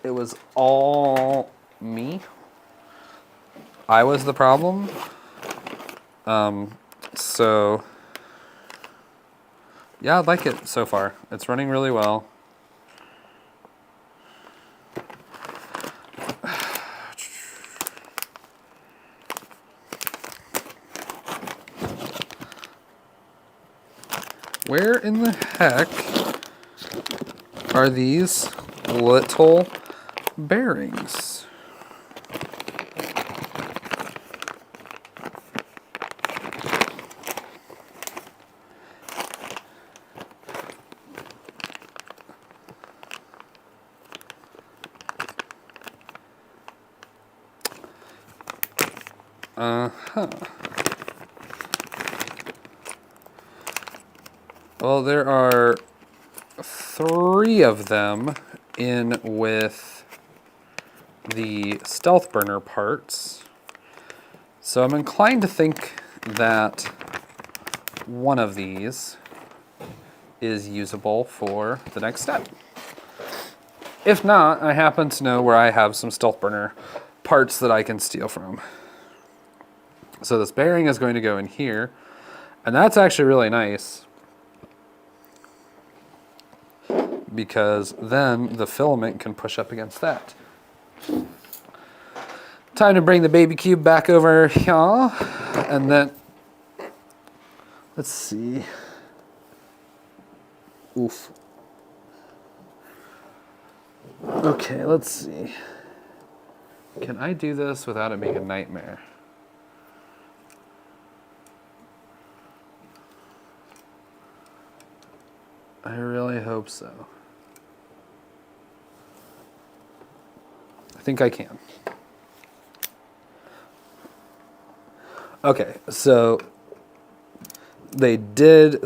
Speaker 1: It was all me. I was the problem. So yeah, I like it so far. It's running really well. Where in the heck are these little bearings? Well, there are 3 of them in with the stealth burner parts. So I'm inclined to think that one of these is usable for the next step. If not, I happen to know where I have some stealth burner parts that I can steal from. So this bearing is going to go in here, and that's actually really nice, because then the filament can push up against that. Time to bring the baby cube back over here, and then let's see. Oof. Okay, let's see. Can I do this without it being a nightmare? I really hope so. I think I can. Okay, so they did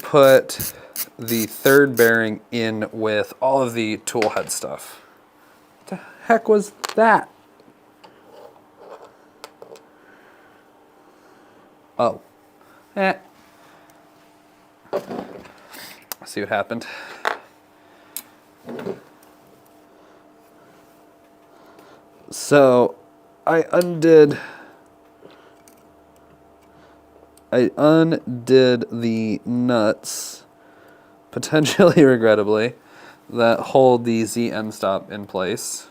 Speaker 1: put the third bearing in with all of the tool head stuff. What the heck was that? Oh. Let's see what happened. So I undid the nuts, potentially regrettably, that hold the Z end stop in place,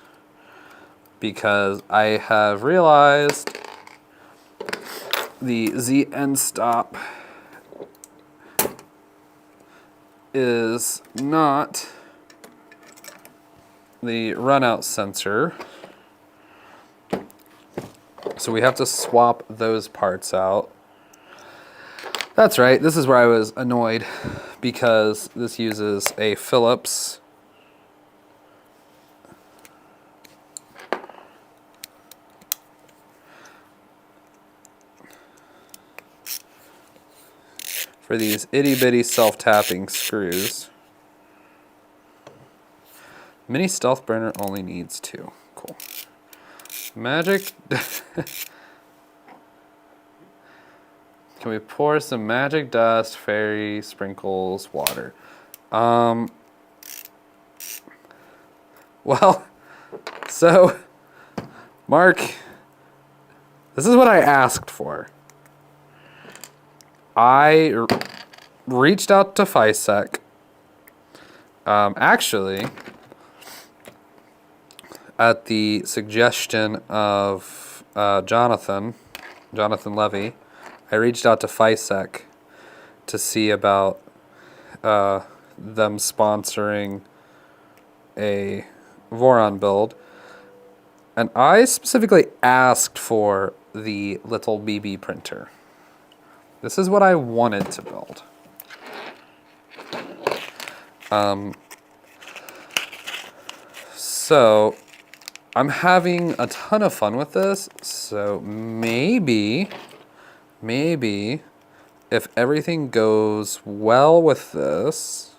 Speaker 1: because I have realized the Z end stop is not the runout sensor. So we have to swap those parts out. That's right, this is where I was annoyed, because this uses a Phillips for these itty-bitty self-tapping screws. Mini stealth burner only needs 2. Cool. Magic. Can we pour some magic dust, fairy sprinkles, water? Well, so, Mark, this is what I asked for. I reached out to Fysetc. Actually, at the suggestion of Jonathan Levy, I reached out to Fysetc to see about them sponsoring a Voron build. And I specifically asked for the little BB printer. This is what I wanted to build. So I'm having a ton of fun with this, so maybe if everything goes well with this,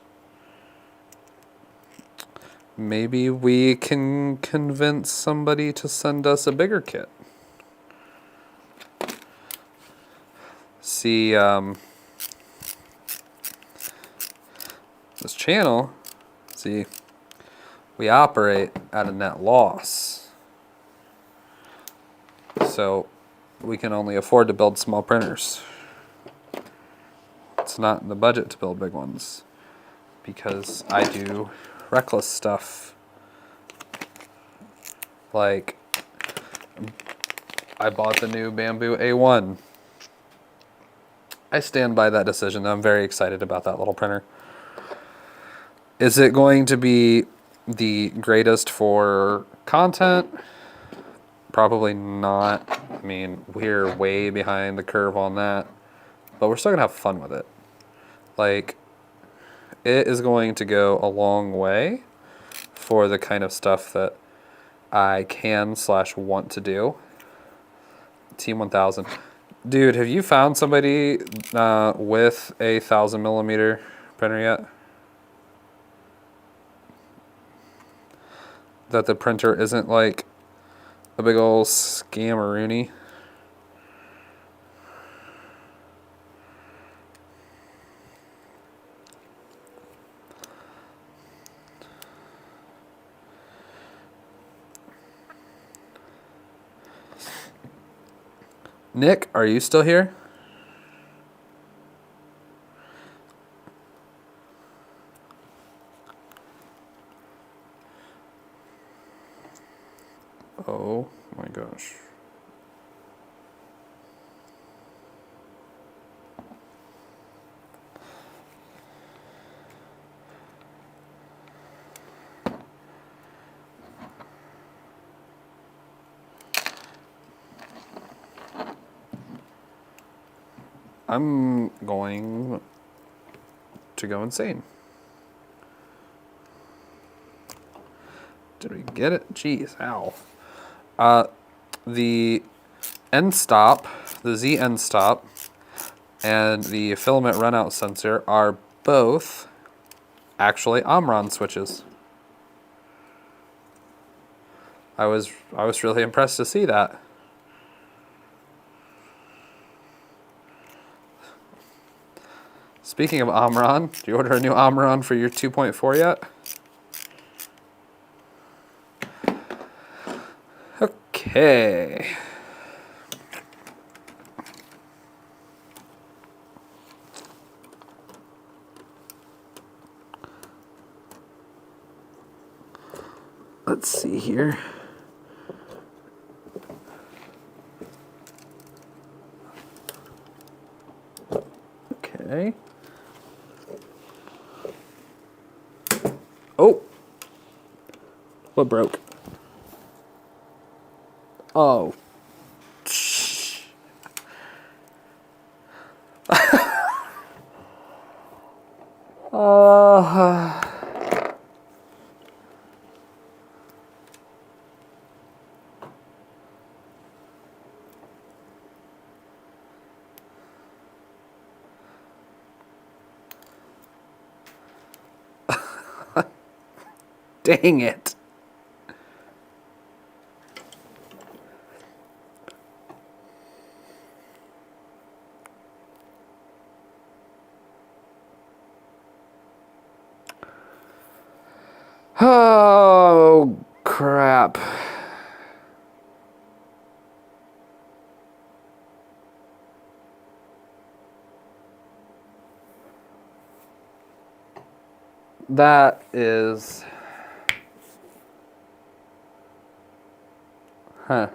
Speaker 1: maybe we can convince somebody to send us a bigger kit. See, this channel, see, we operate at a net loss. So we can only afford to build small printers. It's not in the budget to build big ones, because I do reckless stuff. Like, I bought the new Bamboo A1. I stand by that decision. I'm very excited about that little printer. Is it going to be the greatest for content? Probably not. I mean, we're way behind the curve on that, but we're still gonna have fun with it. Like, it is going to go a long way for the kind of stuff that I can/want to do. Team 1000. Dude, have you found somebody with a 1000mm printer yet? That the printer isn't like a big old scammeroonie? Nick, are you still here? I'm going to go insane. Did we get it? Jeez, ow. The end stop, the Z end stop, and the filament runout sensor are both actually Omron switches. I was really impressed to see that. Speaking of Omron, did you order a new Omron for your 2.4 yet? Okay. Let's see here. Okay. Oh. What broke? Oh. Dang it. Oh, crap. That is... Huh.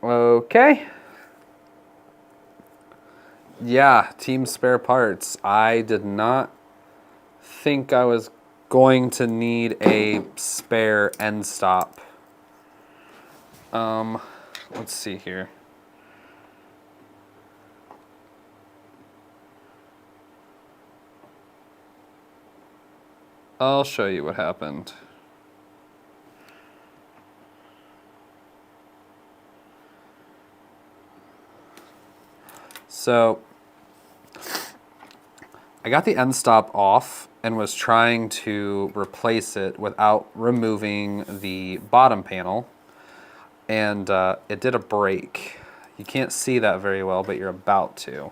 Speaker 1: Okay. Yeah, team spare parts. I did not think I was going to need a spare end stop. Let's see here. I'll show you what happened. So, I got the end stop off and was trying to replace it without removing the bottom panel, and it did a break. You can't see that very well, but you're about to.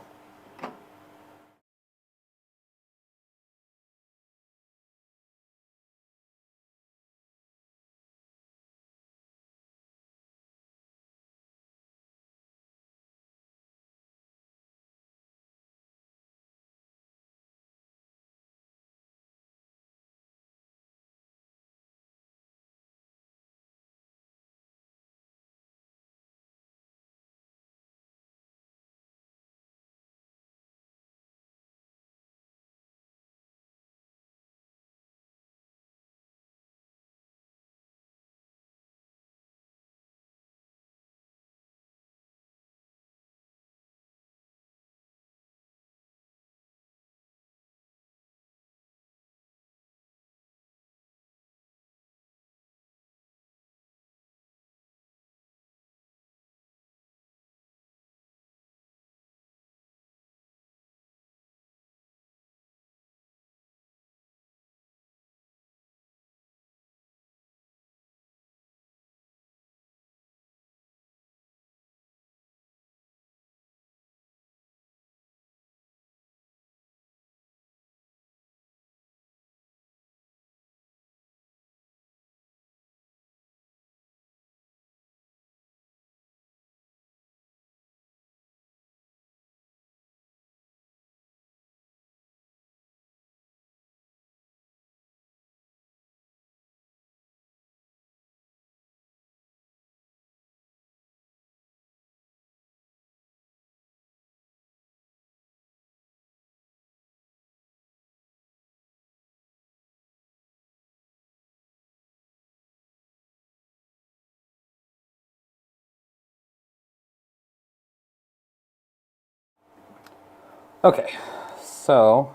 Speaker 1: Okay, so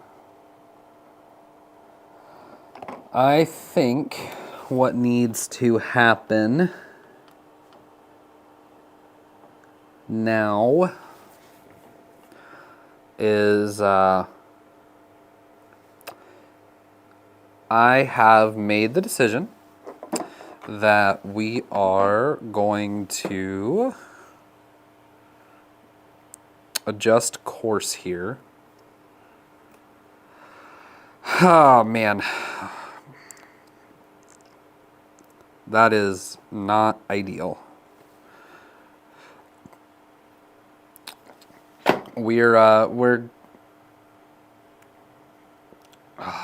Speaker 1: I think what needs to happen now is I have made the decision that we are going to adjust course here. Oh man, that is not ideal. We're oh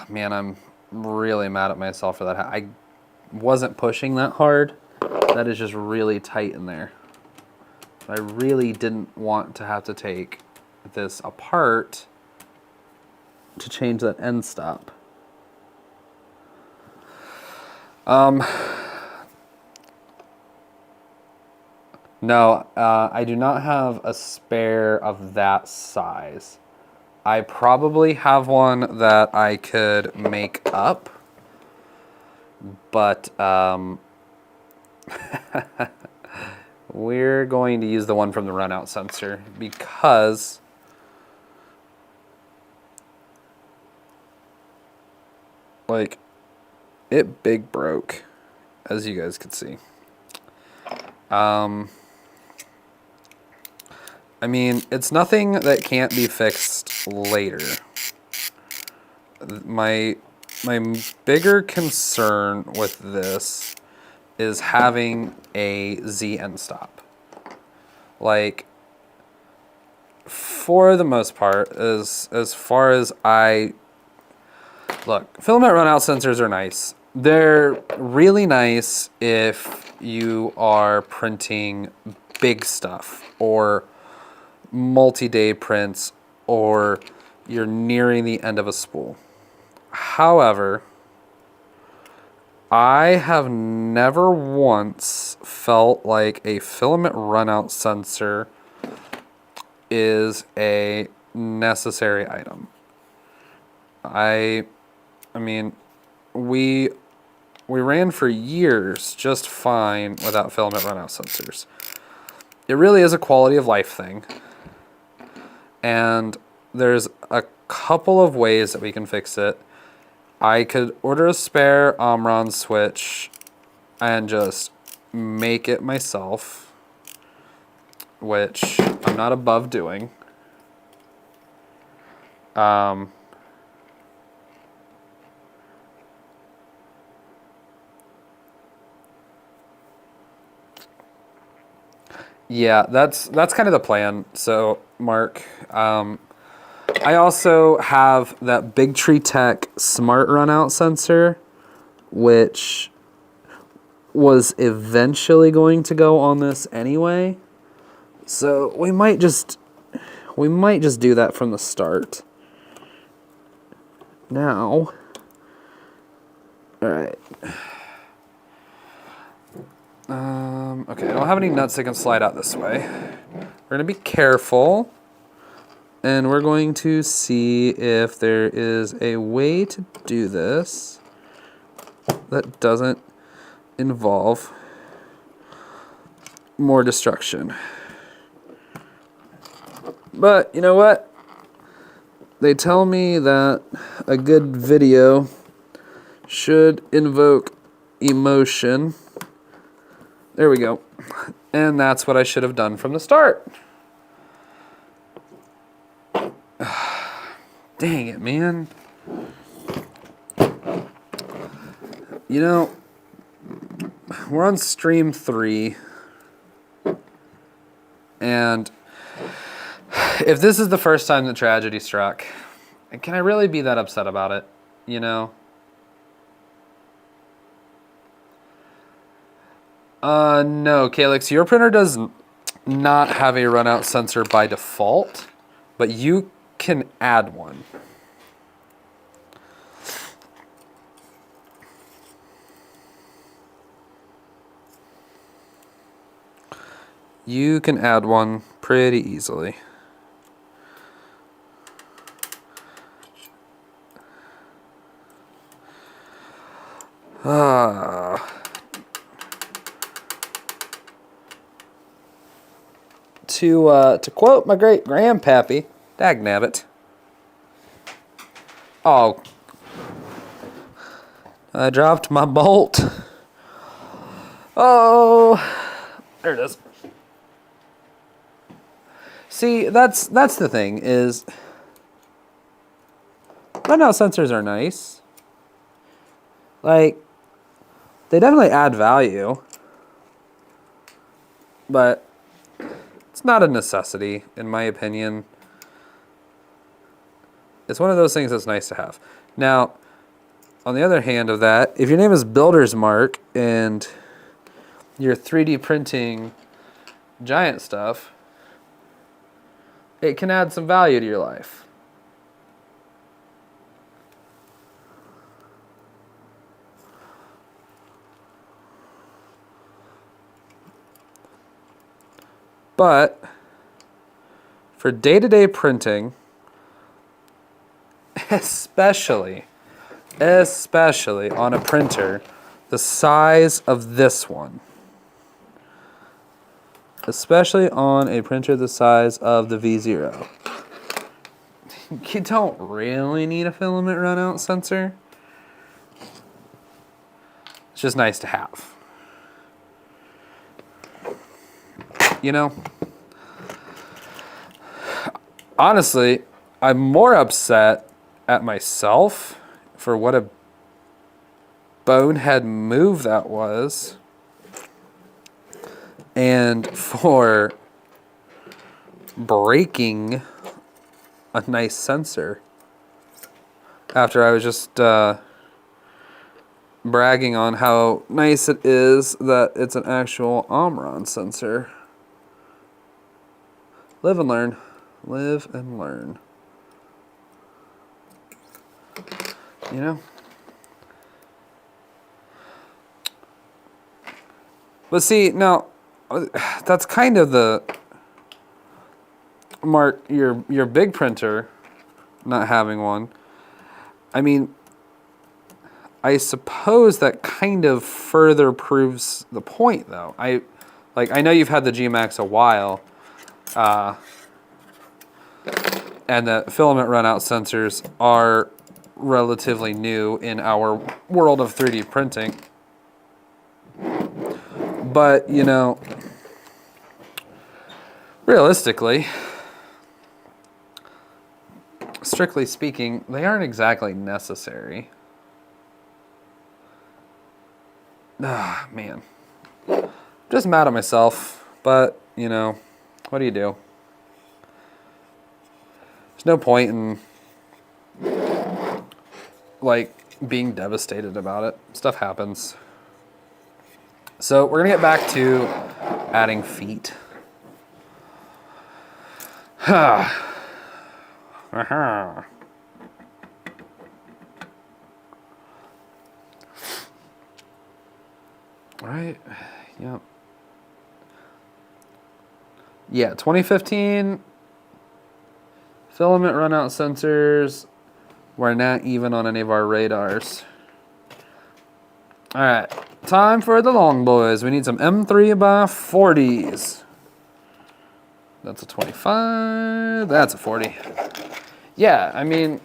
Speaker 1: man, I'm really mad at myself for that. I wasn't pushing that hard. That is just really tight in there. I really didn't want to have to take this apart to change that end stop. No, I do not have a spare of that size. I probably have one that I could make up, but we're going to use the one from the runout sensor because like it big broke, as you guys could see. I mean, it's nothing that can't be fixed later. My bigger concern with this is having a Z end stop. Like, for the most part, as far as look, filament runout sensors are nice. They're really nice if you are printing big stuff or multi-day prints or you're nearing the end of a spool. However, I have never once felt like a filament runout sensor is a necessary item. I mean, we ran for years just fine without filament runout sensors. It really is a quality of life thing. And there's a couple of ways that we can fix it. I could order a spare Omron switch and just make it myself, which I'm not above doing. Yeah, that's kind of the plan. So, Mark, I also have that Big Tree Tech Smart Runout sensor, which was eventually going to go on this anyway. So we might just do that from the start. Now, all right. Okay, I don't have any nuts that can slide out this way. We're gonna be careful, and we're going to see if there is a way to do this that doesn't involve more destruction. But you know what? They tell me that a good video should invoke emotion. There we go. And that's what I should have done from the start. Dang it, man. You know, we're on stream 3. And if this is the first time that tragedy struck, can I really be that upset about it? You know? No, Calyx, your printer does not have a runout sensor by default, but you can add one. You can add one pretty easily. To quote my great grandpappy, dagnabbit. Oh, I dropped my bolt. Oh, there it is. See, that's the thing is, runout sensors are nice. Like, they definitely add value, but it's not a necessity, in my opinion. It's one of those things that's nice to have. Now, on the other hand of that, if your name is Builder's Mark and you're 3D printing giant stuff, it can add some value to your life. But for day-to-day printing, especially on a printer the size of this one, especially on a printer the size of the V0, you don't really need a filament runout sensor. It's just nice to have. You know, honestly, I'm more upset at myself for what a bonehead move that was, and for breaking a nice sensor after I was just bragging on how nice it is that it's an actual Omron sensor. Live and learn. Live and learn. You know? But see, now, that's kind of the mark, your big printer not having one. I mean, I suppose that kind of further proves the point, though. I know you've had the G-Max a while, and the filament runout sensors are relatively new in our world of 3D printing. But, you know, realistically, strictly speaking, they aren't exactly necessary. Ah, man. Just mad at myself, but, you know, what do you do? There's no point in, like, being devastated about it. Stuff happens. So we're gonna get back to adding feet. Right, yep. Yeah, 2015 filament runout sensors were not even on any of our radars. All right, time for the long boys. We need some M3x40s. That's a 25, that's a 40. Yeah, I mean,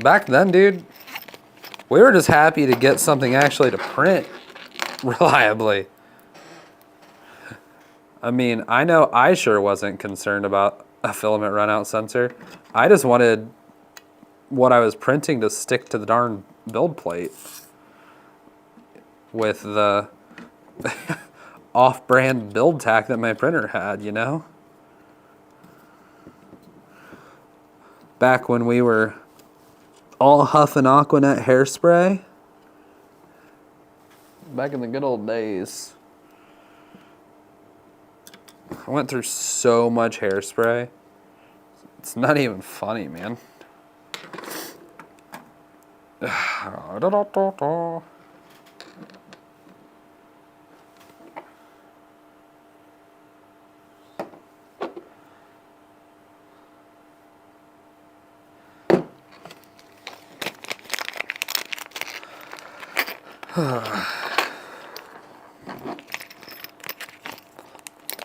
Speaker 1: back then, dude, we were just happy to get something actually to print reliably. I mean, I know I sure wasn't concerned about a filament runout sensor. I just wanted what I was printing to stick to the darn build plate with the off-brand build tack that my printer had, you know? Back when we were all huffing Aquanet hairspray. Back in the good old days. I went through so much hairspray. It's not even funny, man.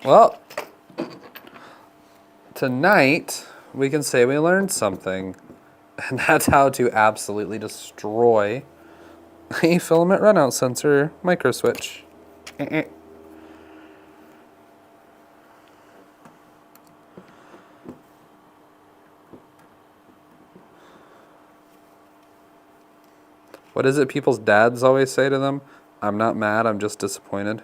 Speaker 1: Well, tonight we can say we learned something, and that's how to absolutely destroy a filament runout sensor micro switch. What is it people's dads always say to them? I'm not mad, I'm just disappointed.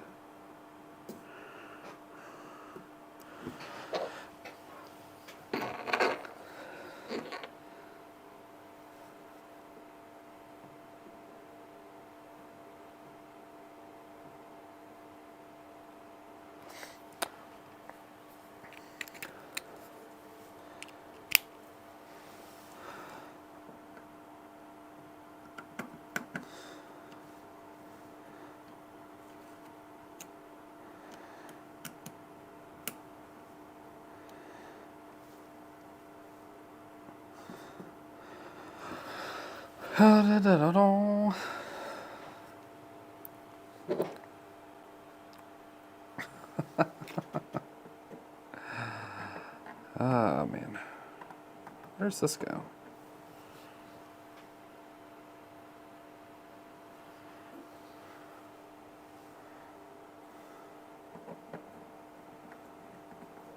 Speaker 1: Oh man, where's this go?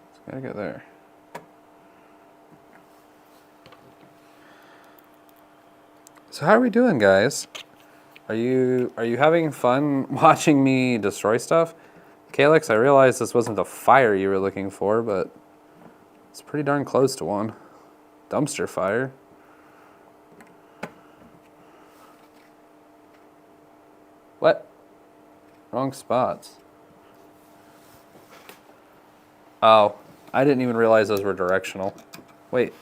Speaker 1: It's gotta go there. So how are we doing, guys? Are you having fun watching me destroy stuff? Calyx, I realize this wasn't the fire you were looking for, but it's pretty darn close to one. Dumpster fire. What? Wrong spots. Oh, I didn't even realize those were directional. Wait.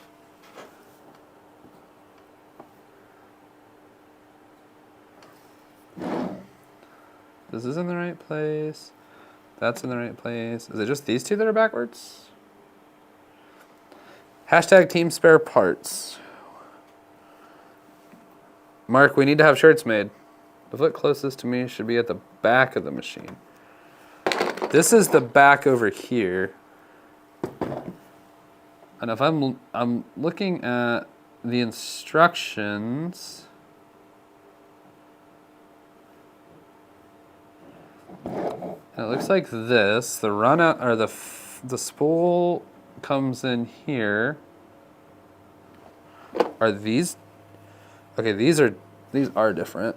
Speaker 1: This is in the right place. That's in the right place. Is it just these two that are backwards? Hashtag team spare parts. Mark, we need to have shirts made. The foot closest to me should be at the back of the machine. This is the back over here. And if I'm looking at the instructions, it looks like this. The run out or the spool comes in here. Are these? Okay, these are different.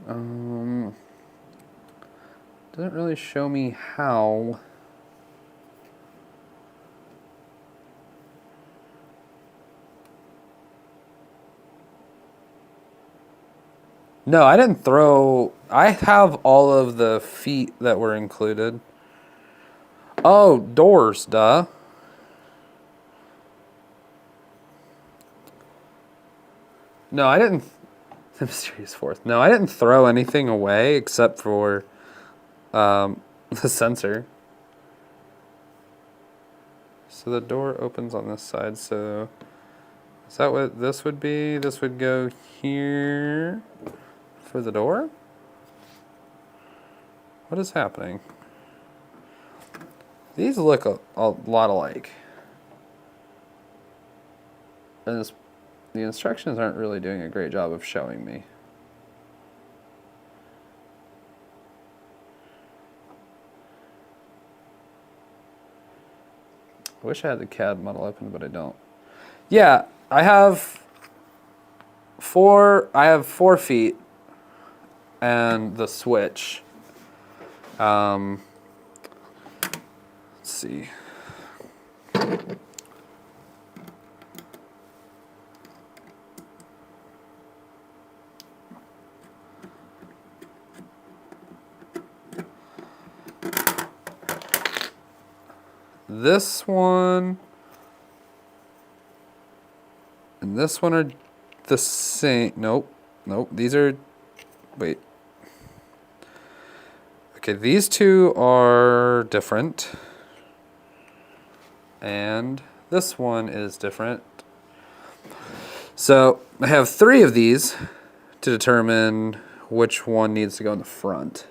Speaker 1: Doesn't really show me how. No, I didn't throw. I have all of the feet that were included. Oh, doors, duh. No, I didn't. The mysterious fourth. No, I didn't throw anything away except for the sensor. So the door opens on this side. So is that what this would be? This would go here for the door? What is happening? These look a lot alike. And the instructions aren't really doing a great job of showing me. I wish I had the CAD model open, but I don't. Yeah, I have 4 feet and the switch. Let's see. This one and this one are the same. Nope. These are, wait. Okay, these two are different. And this one is different. So I have 3 of these to determine which one needs to go in the front.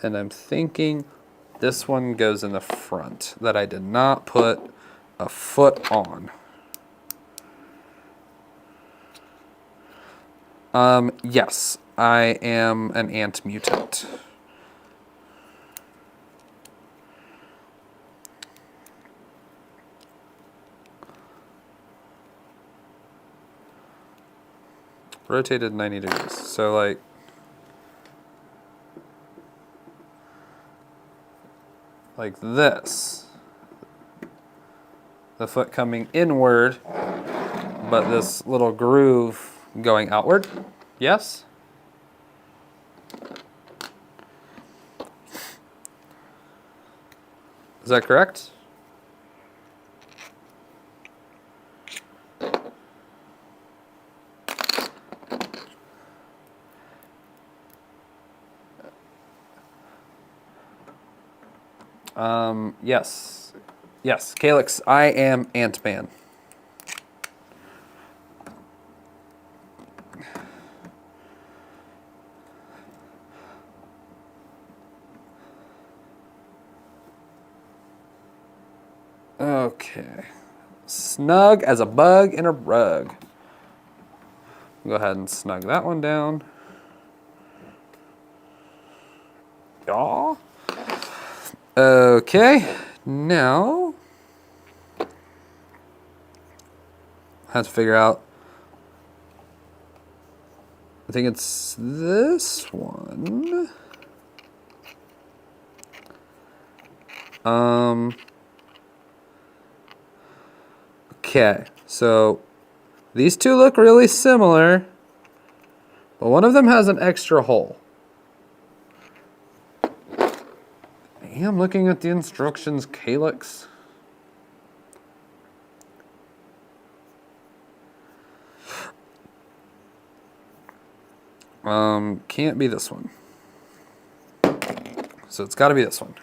Speaker 1: And I'm thinking this one goes in the front, that I did not put a foot on. Yes, I am an ant mutant. Rotated 90 degrees, so like this. The foot coming inward, but this little groove going outward. Yes? Is that correct? Yes. Yes, Calyx, I am Ant-Man. Okay. Snug as a bug in a rug. Go ahead and snug that one down. Yaw. Okay, now I have to figure out, I think it's this one. Okay, so these two look really similar, but one of them has an extra hole. I am looking at the instructions, Calyx. Can't be this one. So it's got to be this one.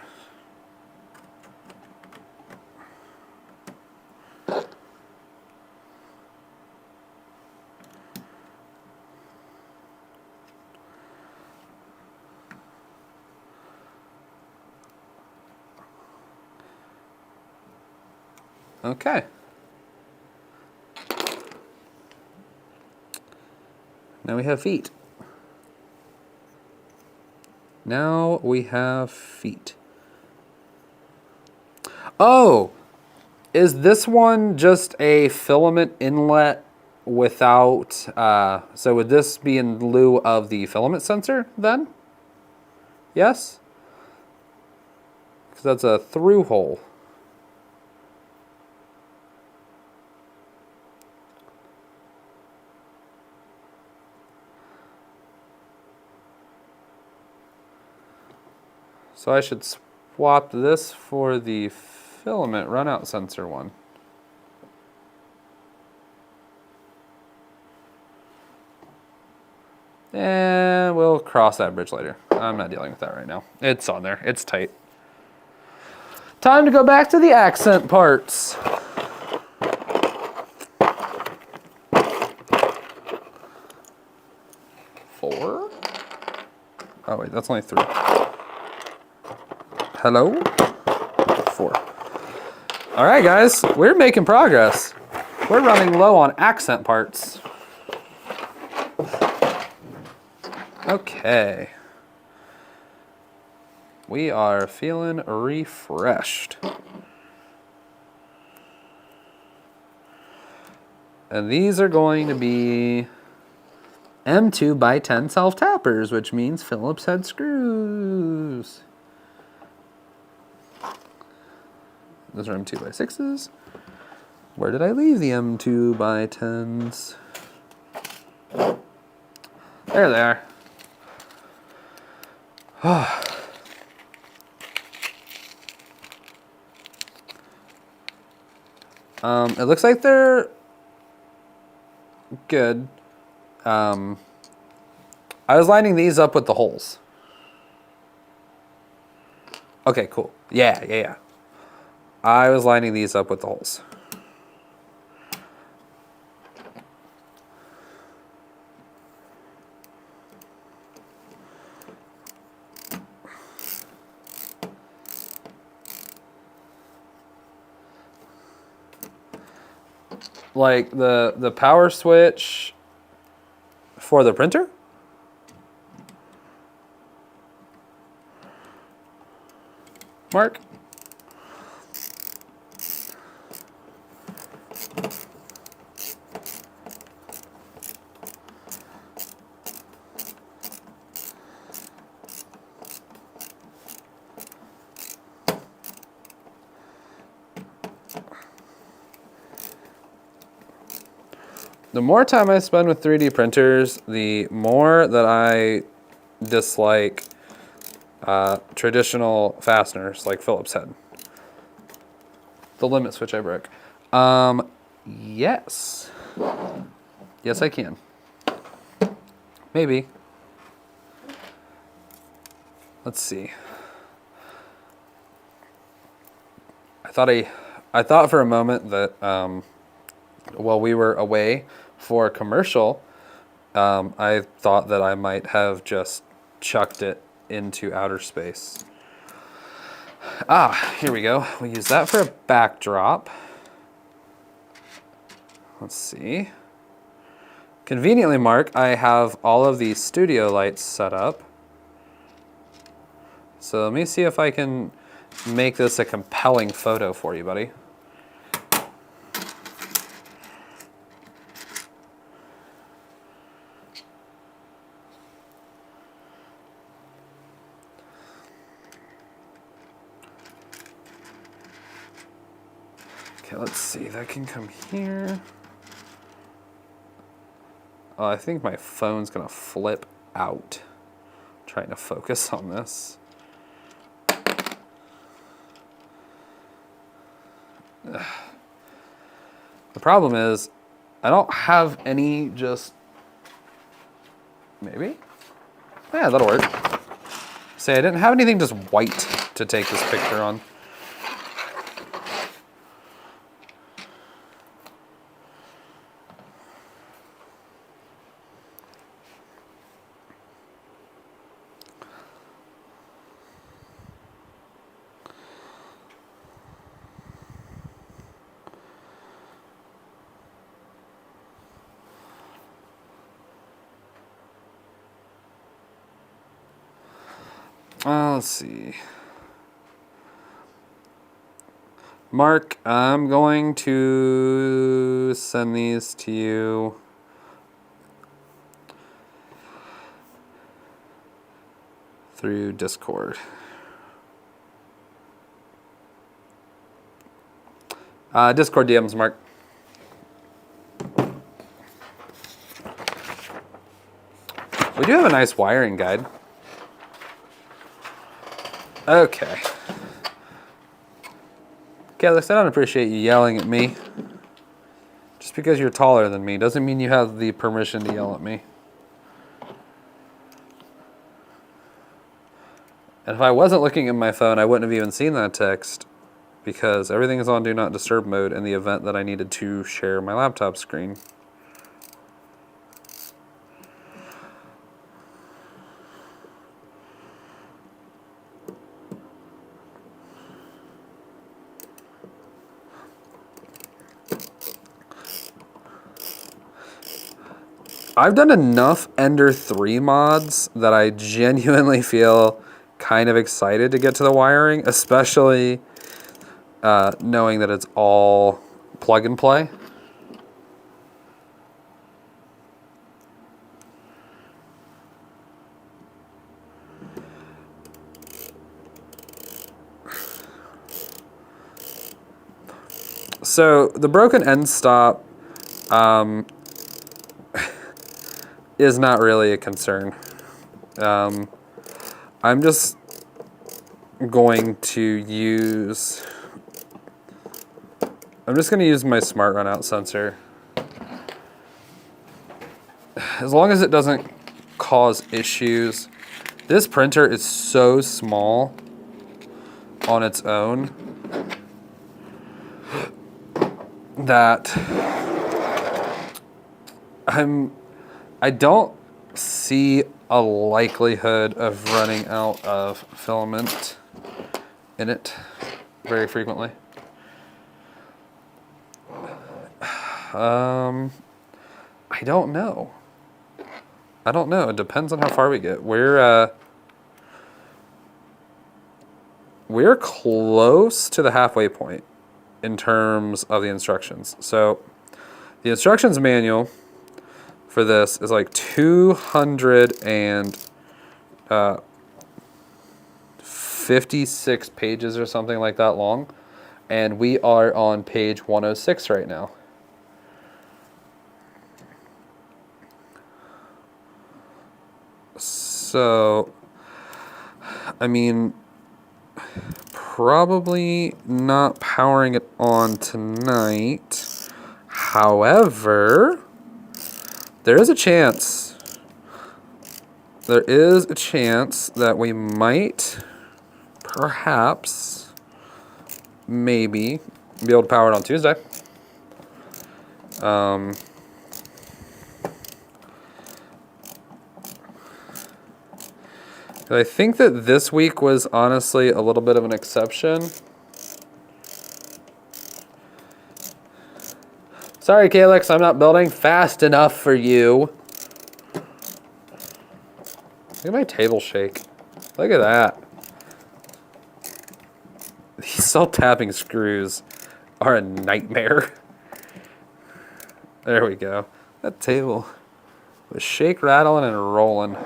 Speaker 1: Okay. Now we have feet. Now we have feet. Oh! Is this one just a filament inlet without... so would this be in lieu of the filament sensor then? Yes? Because that's a through hole. So I should swap this for the filament runout sensor one. And we'll cross that bridge later. I'm not dealing with that right now. It's on there. It's tight. Time to go back to the accent parts. Four? Oh wait, that's only three. Hello? Four. All right, guys, we're making progress. We're running low on accent parts. Okay. We are feeling refreshed. And these are going to be M2 by 10 self-tappers, which means Phillips head screws. Those are M2 by 6s. Where did I leave the M2 by 10s? There they are. It looks like they're good. I was lining these up with the holes. Okay, cool. Yeah. I was lining these up with the holes. Like the power switch for the printer? Mark? The more time I spend with 3D printers, the more that I dislike traditional fasteners like Phillips head. The limit switch I broke. Yes. Yes, I can. Maybe. Let's see. I thought for a moment that while we were away for a commercial, I thought that I might have just chucked it into outer space. Ah, here we go. We'll use that for a backdrop. Let's see. Conveniently, Mark, I have all of these studio lights set up. So let me see if I can make this a compelling photo for you, buddy. Okay, let's see. That can come here. Oh, I think my phone's gonna flip out trying to focus on this. The problem is I don't have any maybe? Yeah, that'll work. Say I didn't have anything just white to take this picture on. Let's see. Mark, I'm going to send these to you through Discord. Discord DMs, Mark. We do have a nice wiring guide. Okay. Alex, I don't appreciate you yelling at me. Just because you're taller than me doesn't mean you have the permission to yell at me. And if I wasn't looking at my phone, I wouldn't have even seen that text because everything is on Do Not Disturb mode in the event that I needed to share my laptop screen. I've done enough Ender 3 mods that I genuinely feel kind of excited to get to the wiring, especially knowing that it's all plug and play. So the broken end stop is not really a concern. I'm just going to use my smart run out sensor. As long as it doesn't cause issues. This printer is so small on its own that I don't see a likelihood of running out of filament in it very frequently. I don't know. I don't know. It depends on how far we get. We're close to the halfway point in terms of the instructions. So the instructions manual for this is like 256 pages or something like that long. And we are on page 106 right now. So, I mean, probably not powering it on tonight. However, there is a chance. There is a chance that we might, perhaps, maybe, be able to power it on Tuesday. I think that this week was honestly a little bit of an exception. Sorry, Calyx, I'm not building fast enough for you. Look at my table shake. Look at that. These self-tapping screws are a nightmare. There we go. That table was shake, rattling, and rolling.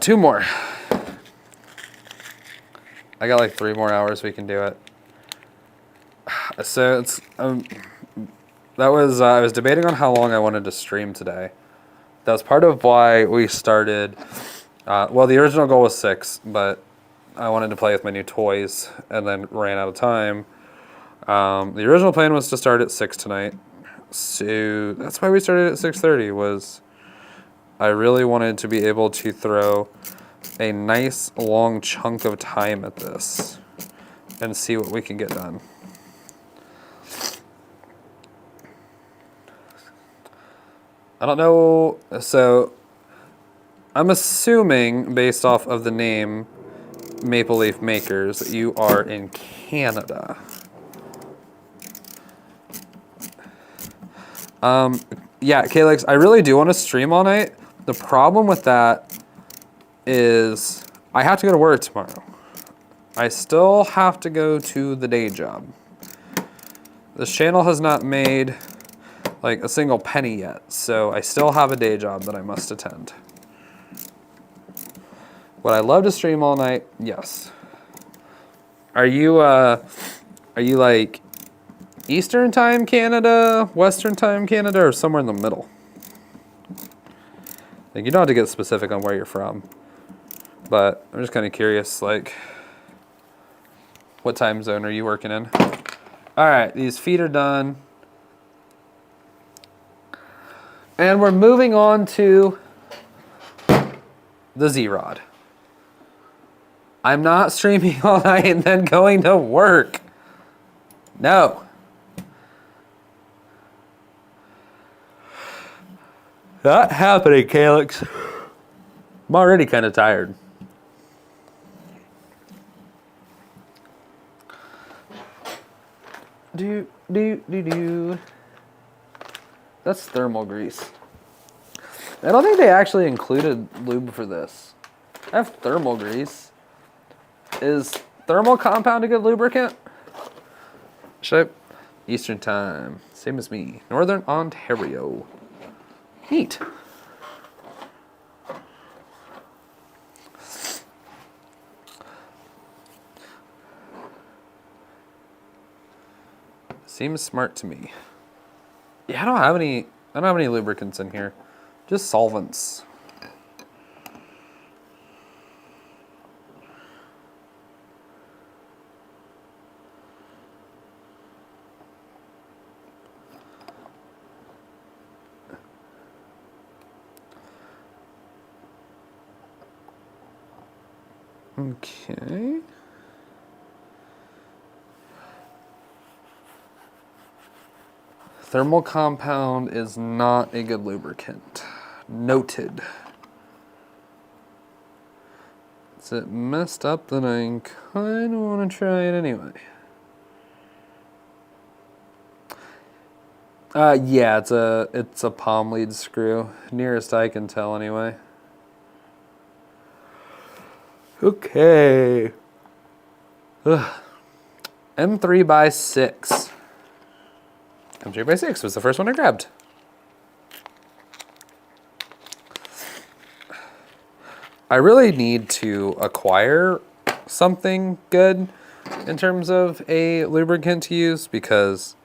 Speaker 1: Two more. I got like 3 more hours we can do it. So it's I was debating on how long I wanted to stream today. That's part of why we started. Well, the original goal was 6, but I wanted to play with my new toys and then ran out of time. The original plan was to start at 6 tonight, so that's why we started at 6:30. Was I really wanted to be able to throw a nice long chunk of time at this and see what we can get done. I don't know, so I'm assuming based off of the name Maple Leaf Makers that you are in Canada. Yeah, Calyx, I really do want to stream all night. The problem with that is I have to go to work tomorrow. I still have to go to the day job. This channel has not made like a single penny yet, so I still have a day job that I must attend. Would I love to stream all night? Yes. Are you like Eastern Time Canada, Western Time Canada, or somewhere in the middle? Like, you don't have to get specific on where you're from, but I'm just kind of curious, like, what time zone are you working in? All right, these feet are done. And we're moving on to the Z-Rod. I'm not streaming all night and then going to work. No. Not happening, Calyx. I'm already kind of tired. Do. That's thermal grease. I don't think they actually included lube for this. I have thermal grease. Is thermal compound a good lubricant? Should I? Eastern Time. Same as me. Northern Ontario. Neat. Seems smart to me. Yeah, I don't have any lubricants in here. Just solvents. Okay. Thermal compound is not a good lubricant. Noted. Is it messed up that I kind of want to try it anyway? Yeah, it's a palm lead screw, nearest I can tell anyway. Okay. Ugh. M3x6. M3x6 was the first one I grabbed. I really need to acquire something good in terms of a lubricant to use because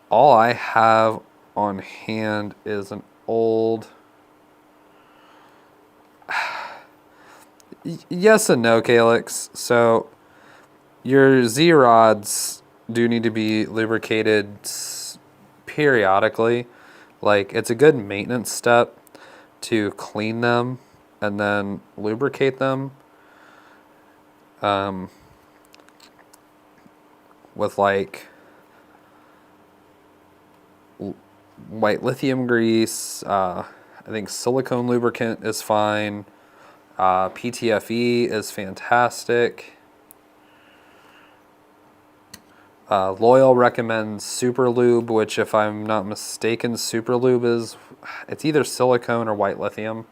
Speaker 1: all I have on hand is an old... Yes and no, Calyx. So your Z-rods do need to be lubricated periodically. Like, it's a good maintenance step to clean them and then lubricate them with like white lithium grease. I think silicone lubricant is fine. PTFE is fantastic. Loyal recommends Super Lube, which if I'm not mistaken, Super Lube is, it's either silicone or white lithium.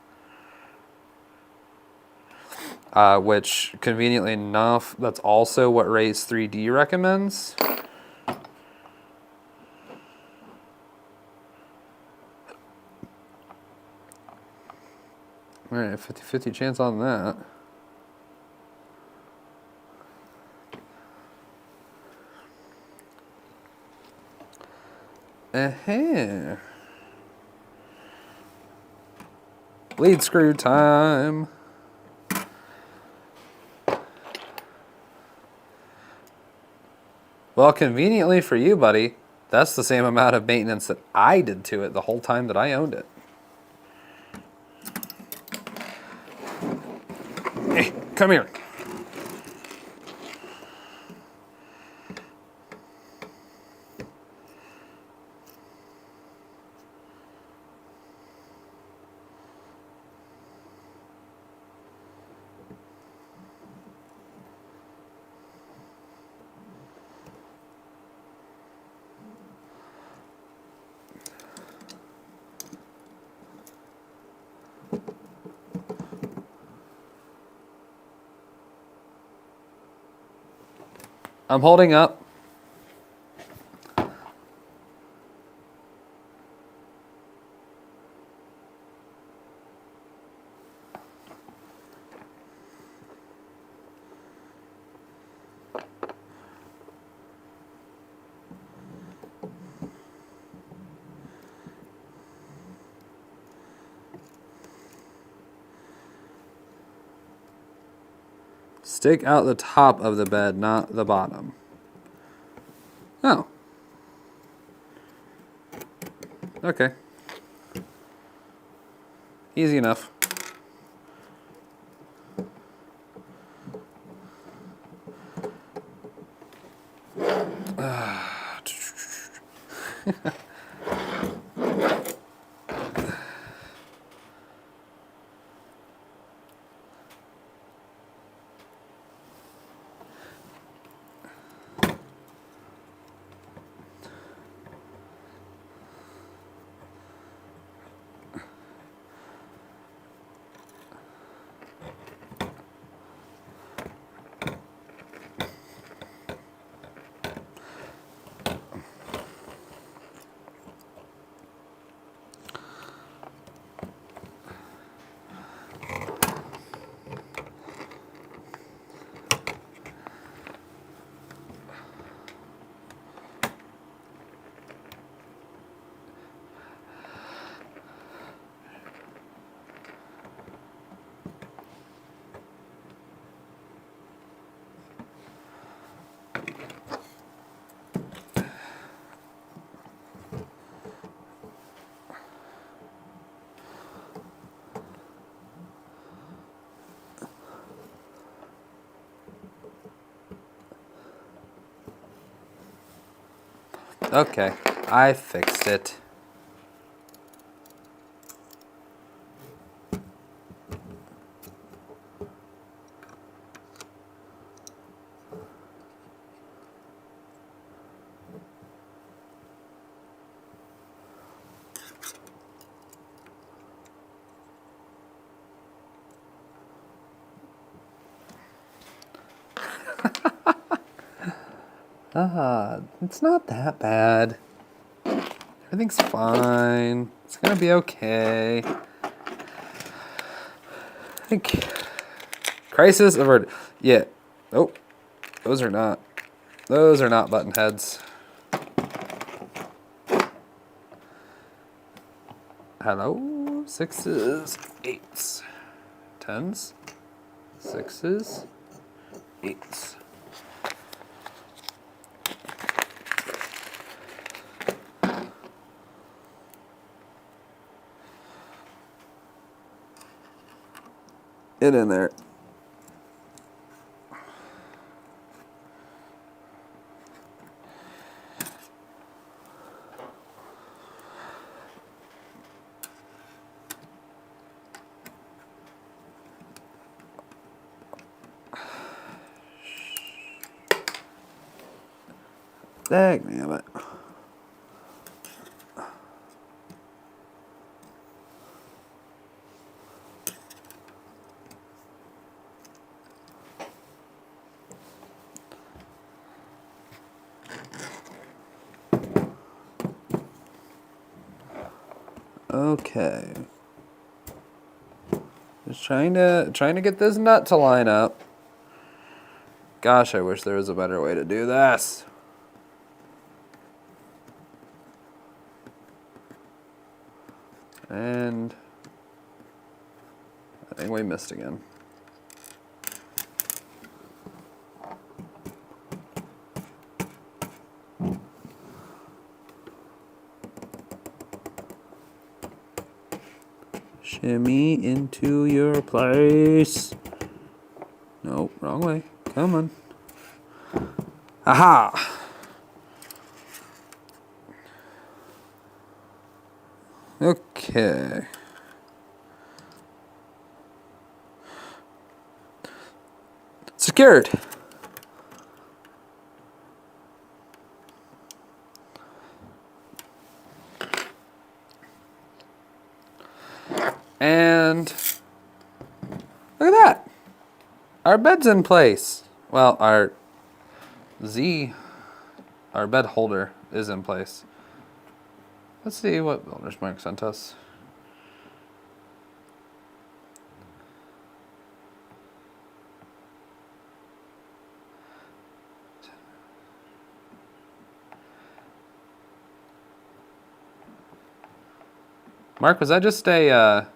Speaker 1: Which, conveniently enough, that's also what Raise 3D recommends. Alright, 50-50 chance on that. Lead screw time. Well, conveniently for you, buddy, that's the same amount of maintenance that I did to it the whole time that I owned it. Hey, come here. I'm holding up. Stick out the top of the bed, not the bottom. Oh. Okay. Easy enough. Okay, I fixed it. It's not that bad. Everything's fine. It's gonna be okay. I think crisis averted. Yeah. Oh, those are not button heads. Hello, sixes, eights, tens, sixes, eights. Get in there. Damn it. Okay. Just trying to get this nut to line up. Gosh, I wish there was a better way to do this. And I think we missed again. Shimmy into your place. Nope, wrong way. Come on. Aha! Okay. Secured. And look at that. Our bed's in place. Well, our bed holder is in place. Let's see what builder's mark sent us. Mark, was that just a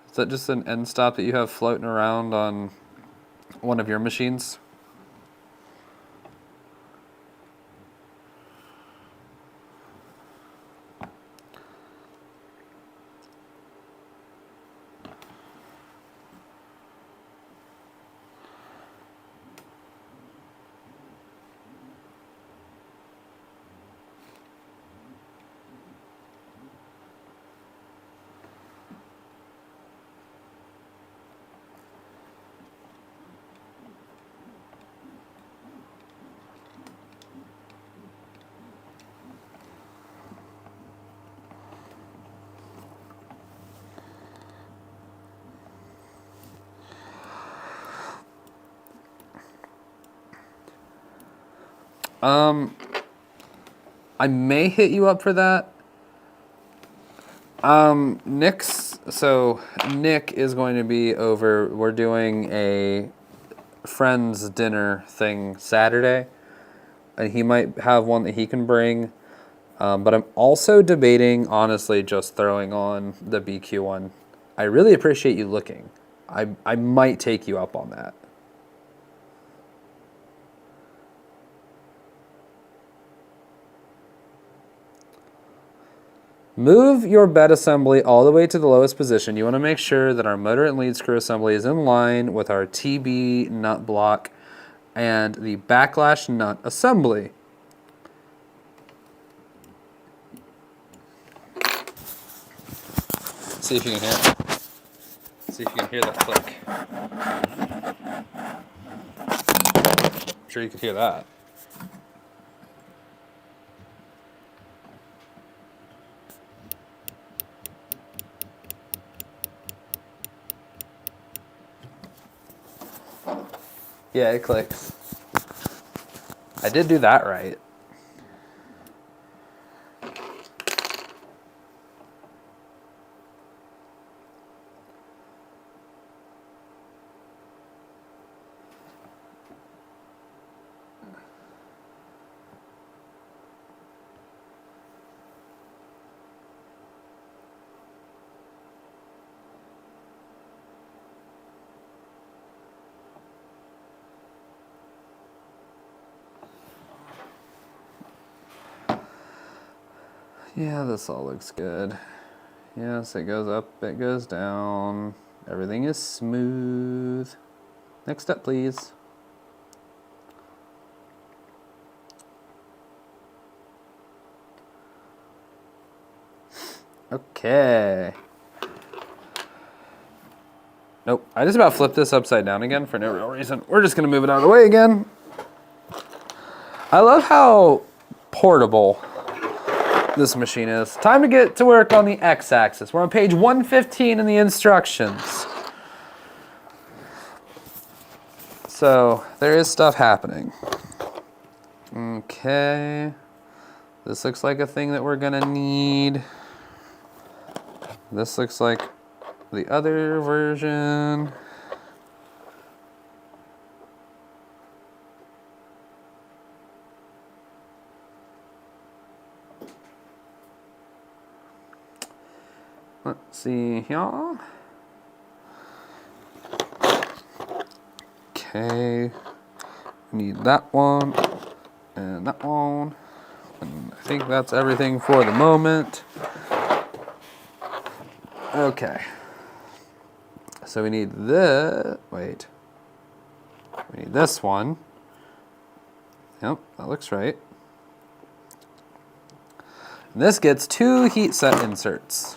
Speaker 1: is that just an end stop that you have floating around on one of your machines? I may hit you up for that. Nick is going to be over. We're doing a friends dinner thing Saturday, and he might have one that he can bring. But I'm also debating, honestly, just throwing on the BQ one. I really appreciate you looking. I might take you up on that. Move your bed assembly all the way to the lowest position. You want to make sure that our motor and lead screw assembly is in line with our TB nut block and the backlash nut assembly. See if you can hear it. See if you can hear that click. I'm sure you could hear that. Yeah, it clicks. I did do that right. Yeah, this all looks good. Yes, it goes up, it goes down. Everything is smooth. Next step, please. Okay. Nope, I just about flipped this upside down again for no real reason. We're just gonna move it out of the way again. I love how portable this machine is. Time to get to work on the x-axis. We're on page 115 in the instructions. So there is stuff happening. Okay. This looks like a thing that we're gonna need. This looks like the other version. Let's see here. Okay, need that one and that one. And I think that's everything for the moment. Okay. So we need this, wait. We need this one. Yep, that looks right. And this gets 2 heat set inserts.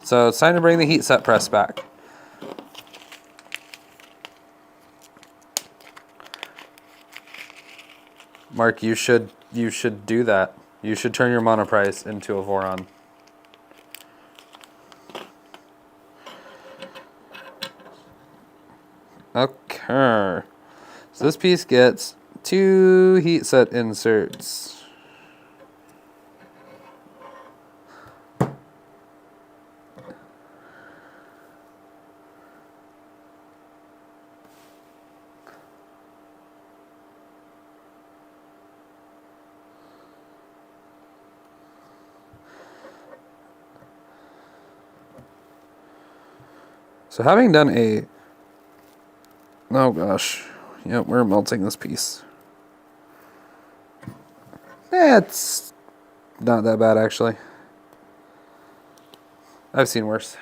Speaker 1: So it's time to bring the heat set press back. Mark, you should do that. You should turn your monoprice into a Voron. Okay. So this piece gets 2 heat set inserts. So having done a, oh gosh, yep, we're melting this piece. It's not that bad actually. I've seen worse.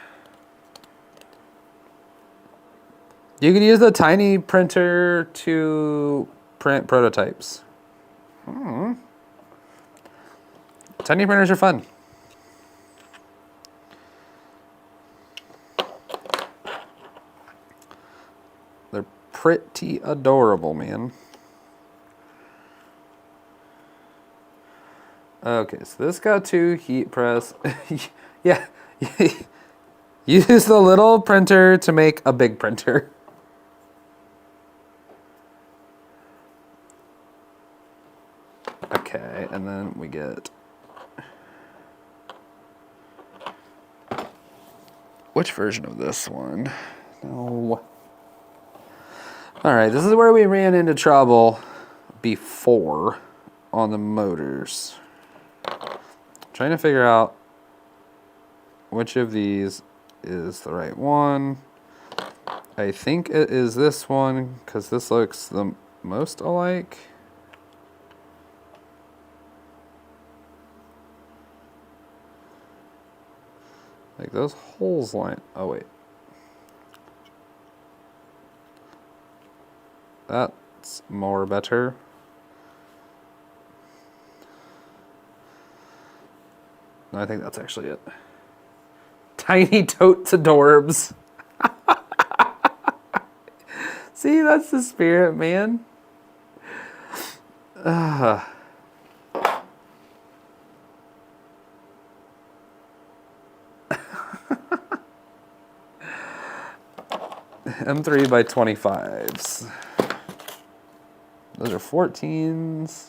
Speaker 1: You can use the tiny printer to print prototypes. Tiny printers are fun. They're pretty adorable, man. Okay, so this got 2 heat press. Yeah, use the little printer to make a big printer. Okay, and then we get, which version of this one? No. Alright, this is where we ran into trouble before on the motors. Trying to figure out which of these is the right one. I think it is this one because this looks the most alike. Like those holes line, oh wait. That's more better. No, I think that's actually it. Tiny totes adorbs. See, that's the spirit, man. M3 by 25s. Those are 14s.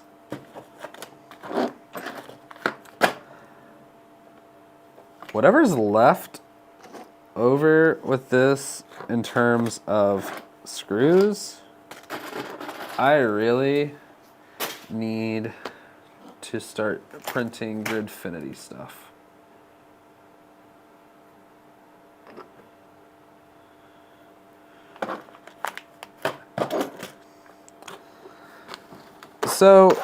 Speaker 1: Whatever's left over with this in terms of screws, I really need to start printing Gridfinity stuff. So,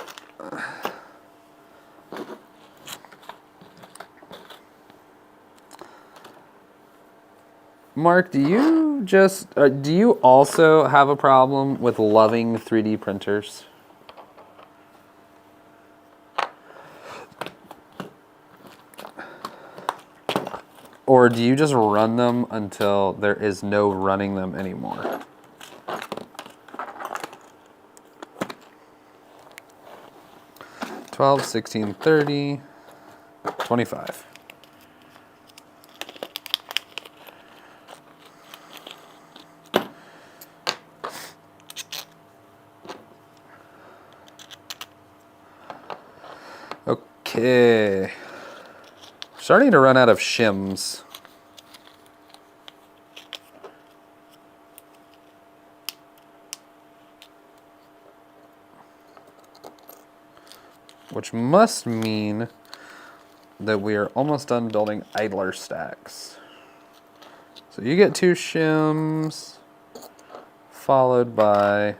Speaker 1: Mark, do you also have a problem with loving 3D printers? Or do you just run them until there is no running them anymore? $12, $16, $30, $25. Okay. Starting to run out of shims. Which must mean that we are almost done building idler stacks. So you get 2 shims, followed by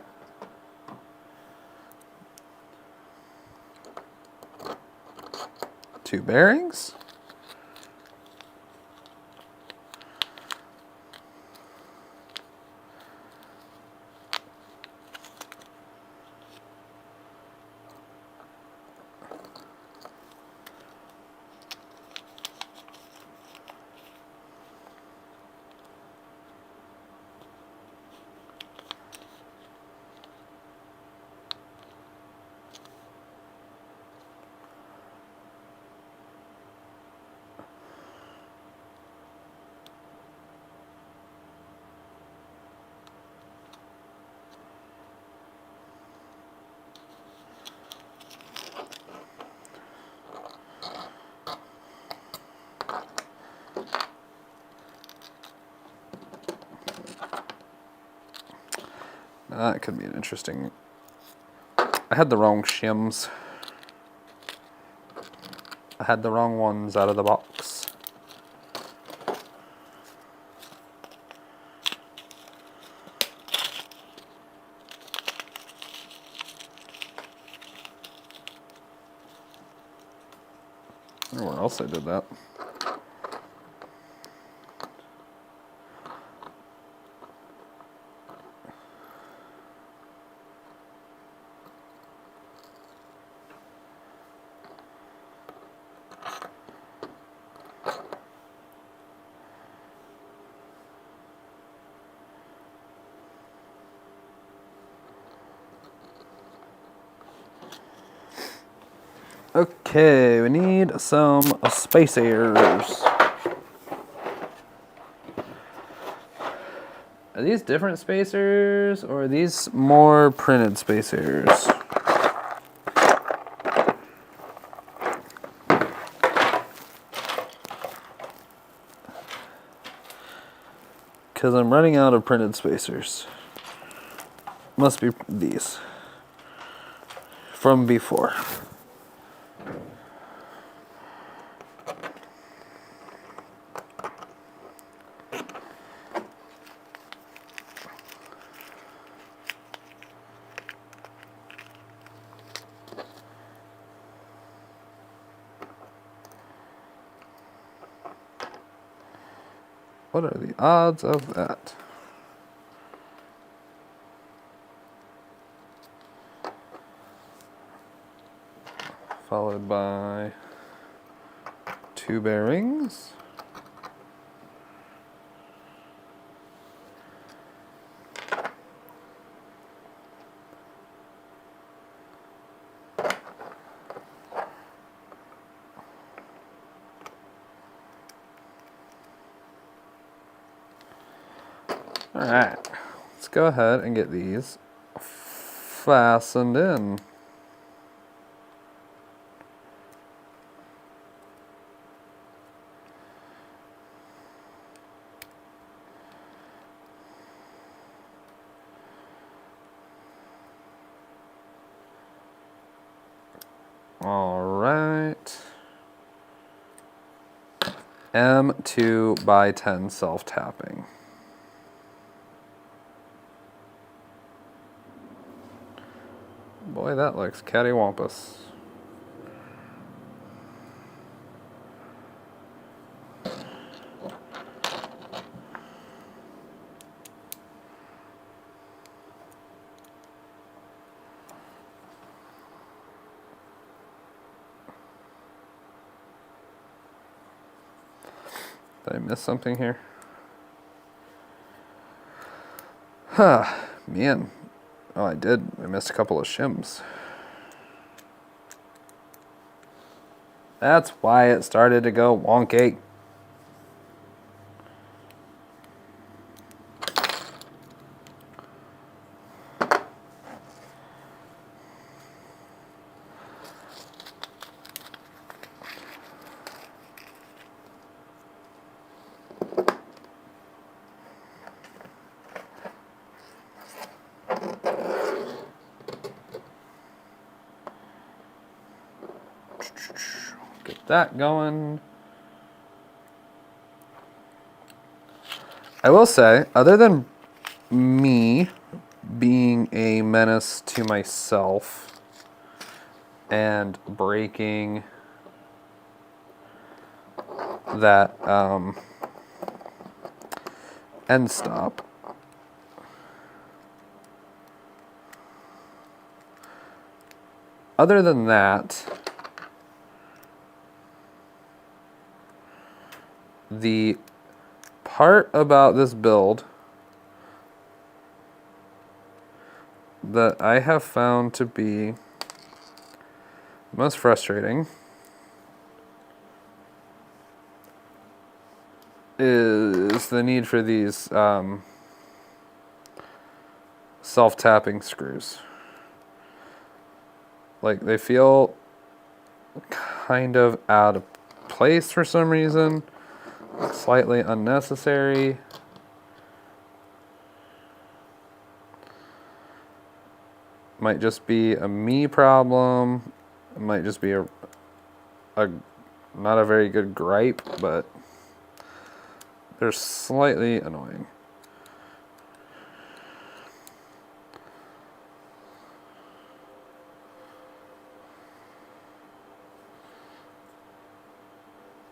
Speaker 1: two bearings. That could be an interesting... I had the wrong shims. I had the wrong ones out of the box. I don't know where else I did that. Okay, we need some spacers. Are these different spacers, or are these more printed spacers? Because I'm running out of printed spacers. Must be these. From before. What are the odds of that? Followed by 2 bearings. All right, let's go ahead and get these fastened in. All right. M2 by 10 self-tapping. Boy, that looks cattywampus. Did I miss something here? Huh, man. Oh, I did. I missed a couple of shims. That's why it started to go wonky. Get that going. I will say, other than me being a menace to myself and breaking that end stop, other than that, the part about this build that I have found to be most frustrating is the need for these self-tapping screws. Like, they feel kind of out of place for some reason. Slightly unnecessary. Might just be a me problem. It might just be a not a very good gripe, but they're slightly annoying.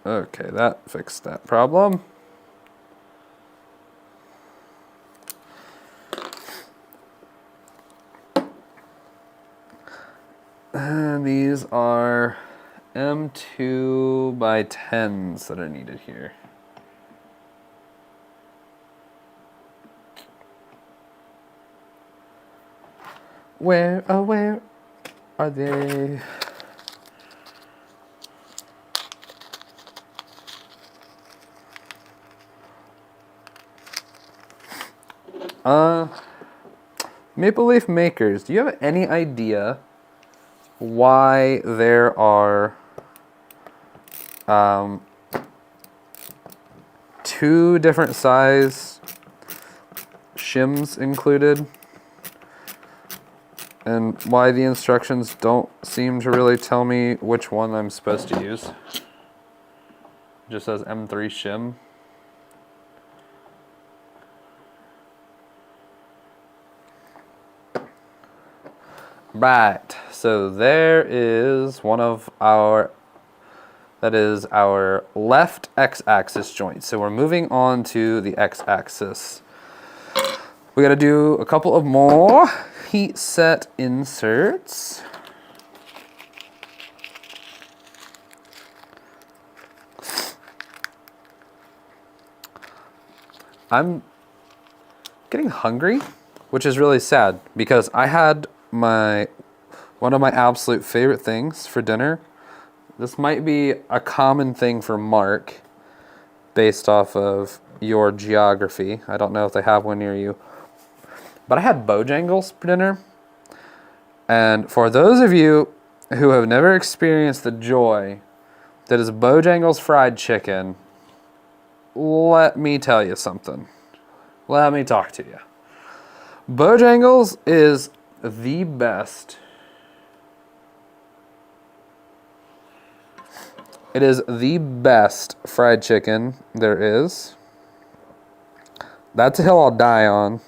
Speaker 1: Okay, that fixed that problem. And these are M2 by 10s that are needed here. Where, oh, where are they? Maple Leaf makers, do you have any idea why there are two different size shims included, and why the instructions don't seem to really tell me which one I'm supposed to use? It just says M3 shim. Right, so there is one of our, that is our left x-axis joint. So we're moving on to the x-axis. We gotta do a couple of more heat set inserts. I'm getting hungry, which is really sad because I had one of my absolute favorite things for dinner. This might be a common thing for Mark based off of your geography. I don't know if they have one near you. But I had Bojangles for dinner. And for those of you who have never experienced the joy that is Bojangles fried chicken, let me tell you something. Let me talk to you. Bojangles is the best. It is the best fried chicken there is. That's a hill I'll die on.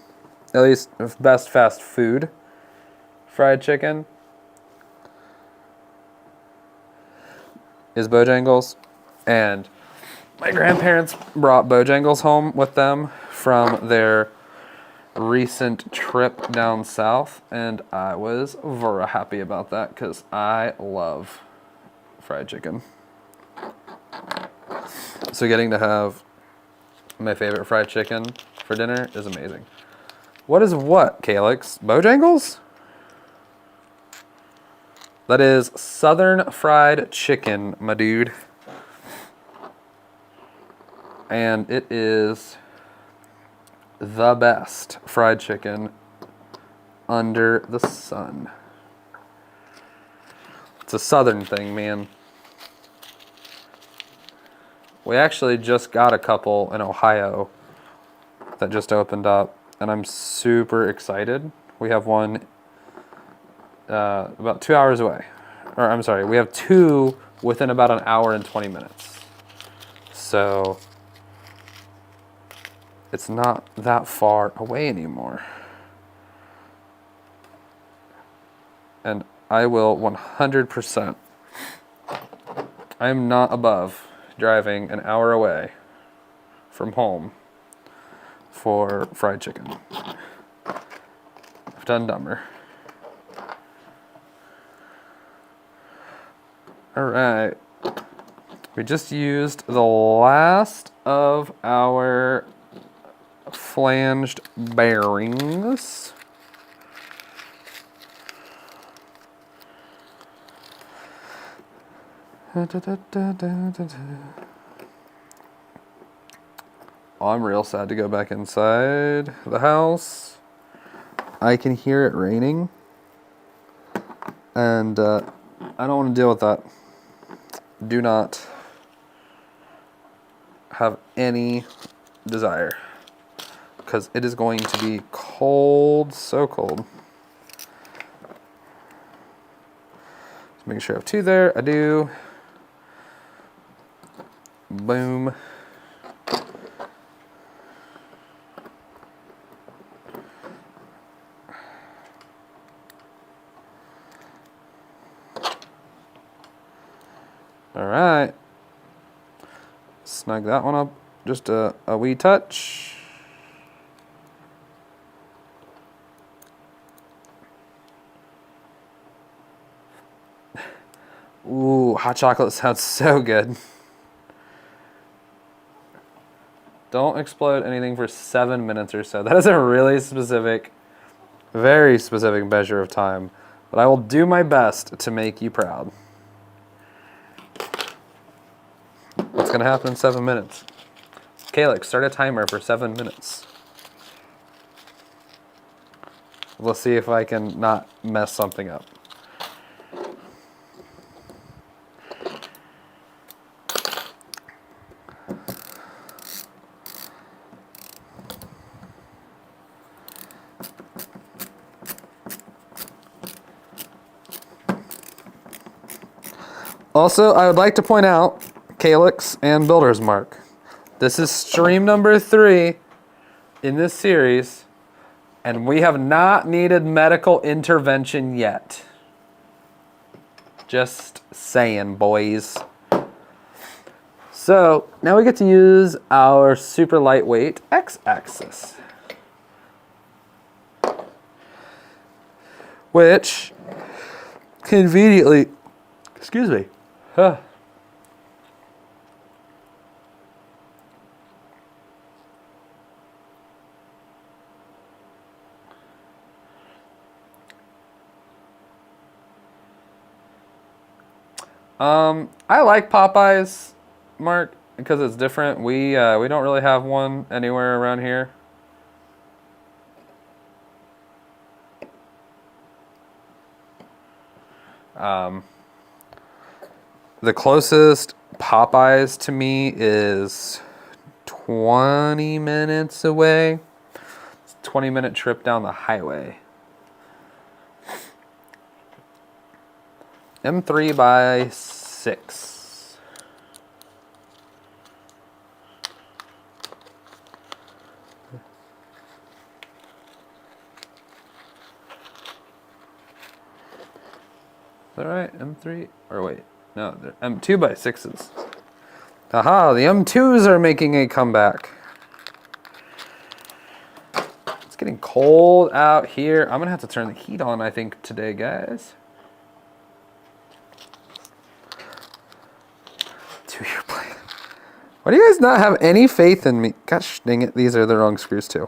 Speaker 1: At least best fast food fried chicken is Bojangles. And my grandparents brought Bojangles home with them from their recent trip down south, and I was very happy about that because I love fried chicken. So getting to have my favorite fried chicken for dinner is amazing. What is what, Calyx? Bojangles? That is Southern fried chicken, my dude. And it is the best fried chicken under the sun. It's a Southern thing, man. We actually just got a couple in Ohio that just opened up, and I'm super excited. We have one about 2 hours away. Or I'm sorry, we have two within about an hour and 20 minutes. So it's not that far away anymore. And I will 100%. I am not above driving an hour away from home for fried chicken. I've done dumber. All right. We just used the last of our flanged bearings. Oh, I'm real sad to go back inside the house. I can hear it raining, and I don't want to deal with that. Do not have any desire, because it is going to be cold, so cold. Just making sure I have two there. I do. Boom. All right. Snug that one up just a wee touch. Ooh, hot chocolate sounds so good. Don't explode anything for 7 minutes or so. That is a really specific, very specific measure of time, but I will do my best to make you proud. What's gonna happen in 7 minutes? Calyx, start a timer for 7 minutes. Let's see if I can not mess something up. Also, I would like to point out, Calyx and Builder's Mark, this is stream number 3 in this series, and we have not needed medical intervention yet. Just saying, boys. So, now we get to use our super lightweight X-axis, which conveniently, excuse me, huh. I like Popeyes, Mark, because it's different. We don't really have one anywhere around here. The closest Popeyes to me is 20 minutes away. It's a 20-minute trip down the highway. M3 by 6. Is that right? M3? Or wait, no, they're M2 by 6s. Aha, the M2s are making a comeback. It's getting cold out here. I'm gonna have to turn the heat on, I think, today, guys. 2-year plan. Why do you guys not have any faith in me? Gosh dang it, these are the wrong screws too.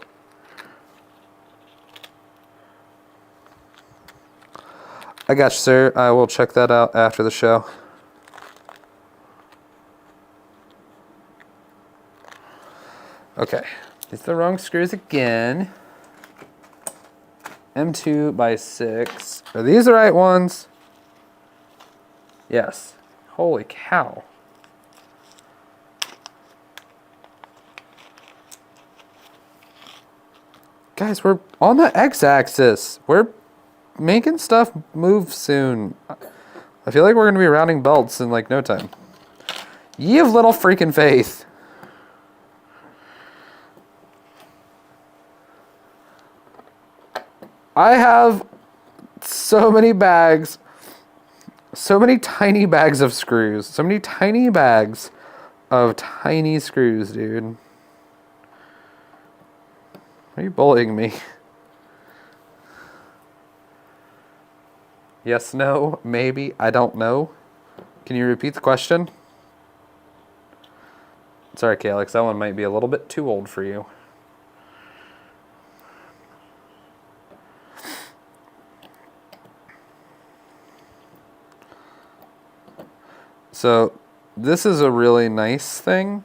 Speaker 1: I got you, sir. I will check that out after the show. Okay, it's the wrong screws again. M2 by 6. Are these the right ones? Yes. Holy cow. Guys, we're on the x-axis. We're making stuff move soon. I feel like we're going to be rounding belts in like no time. Ye of little freaking faith. I have so many bags, so many tiny bags of screws, so many tiny bags of tiny screws, dude. Are you bullying me? Yes, no, maybe, I don't know. Can you repeat the question? Sorry, Calix, that one might be a little bit too old for you. So, this is a really nice thing.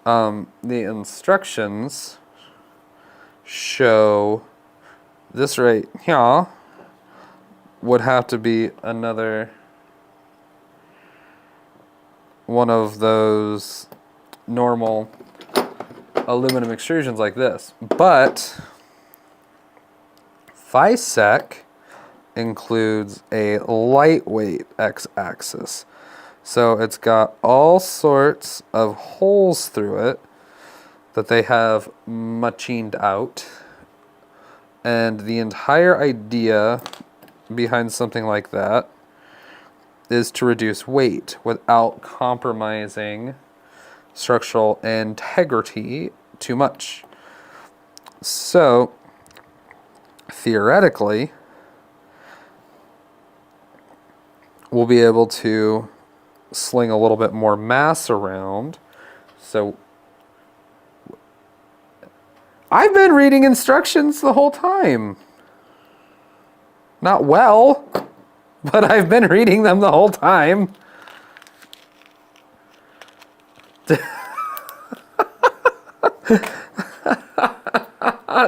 Speaker 1: The instructions show this right here would have to be another one of those normal aluminum extrusions like this. But Fysetc includes a lightweight x-axis. So it's got all sorts of holes through it that they have machined out. And the entire idea behind something like that is to reduce weight without compromising structural integrity too much. So, theoretically, we'll be able to sling a little bit more mass around. So, I've been reading instructions the whole time. Not well, but I've been reading them the whole time.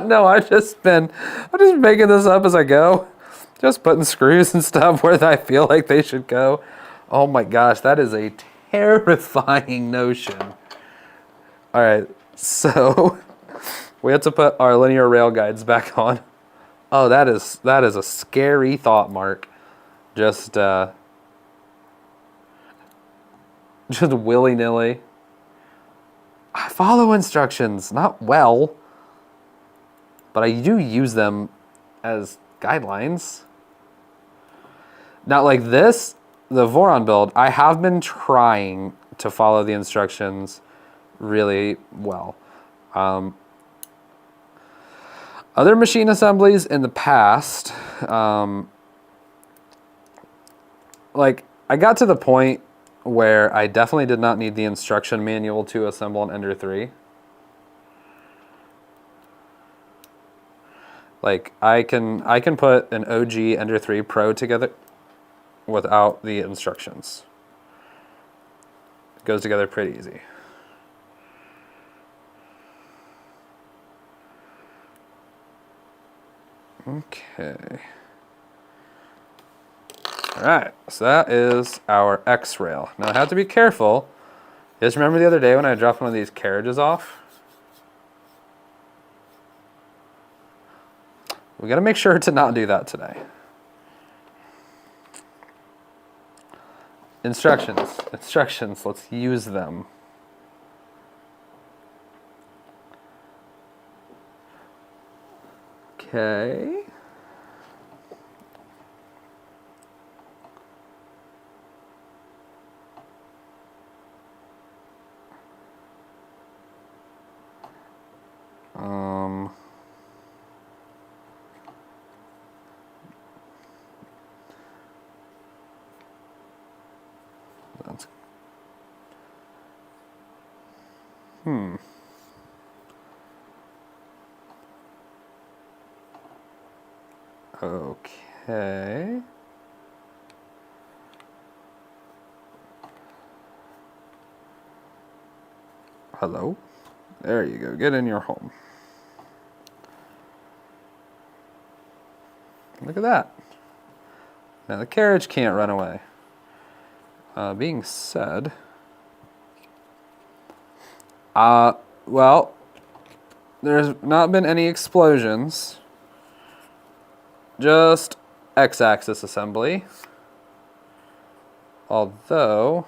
Speaker 1: No, I've just been making this up as I go. Just putting screws and stuff where I feel like they should go. Oh my gosh, that is a terrifying notion. All right, so we have to put our linear rail guides back on. Oh, that is a scary thought, Mark. Just willy-nilly. I follow instructions, not well, but I do use them as guidelines. Not like this, the Voron build. I have been trying to follow the instructions really well. Other machine assemblies in the past, like I got to the point where I definitely did not need the instruction manual to assemble an Ender 3. Like I can put an OG Ender 3 Pro together without the instructions. It goes together pretty easy. Okay. All right, so that is our X rail. Now I have to be careful. Just remember the other day when I dropped one of these carriages off? We gotta make sure to not do that today. Instructions, let's use them. Okay. That's, Okay. Hello? There you go. Get in your home. Look at that. Now the carriage can't run away. Being said, well, there's not been any explosions. Just X-axis assembly. Although,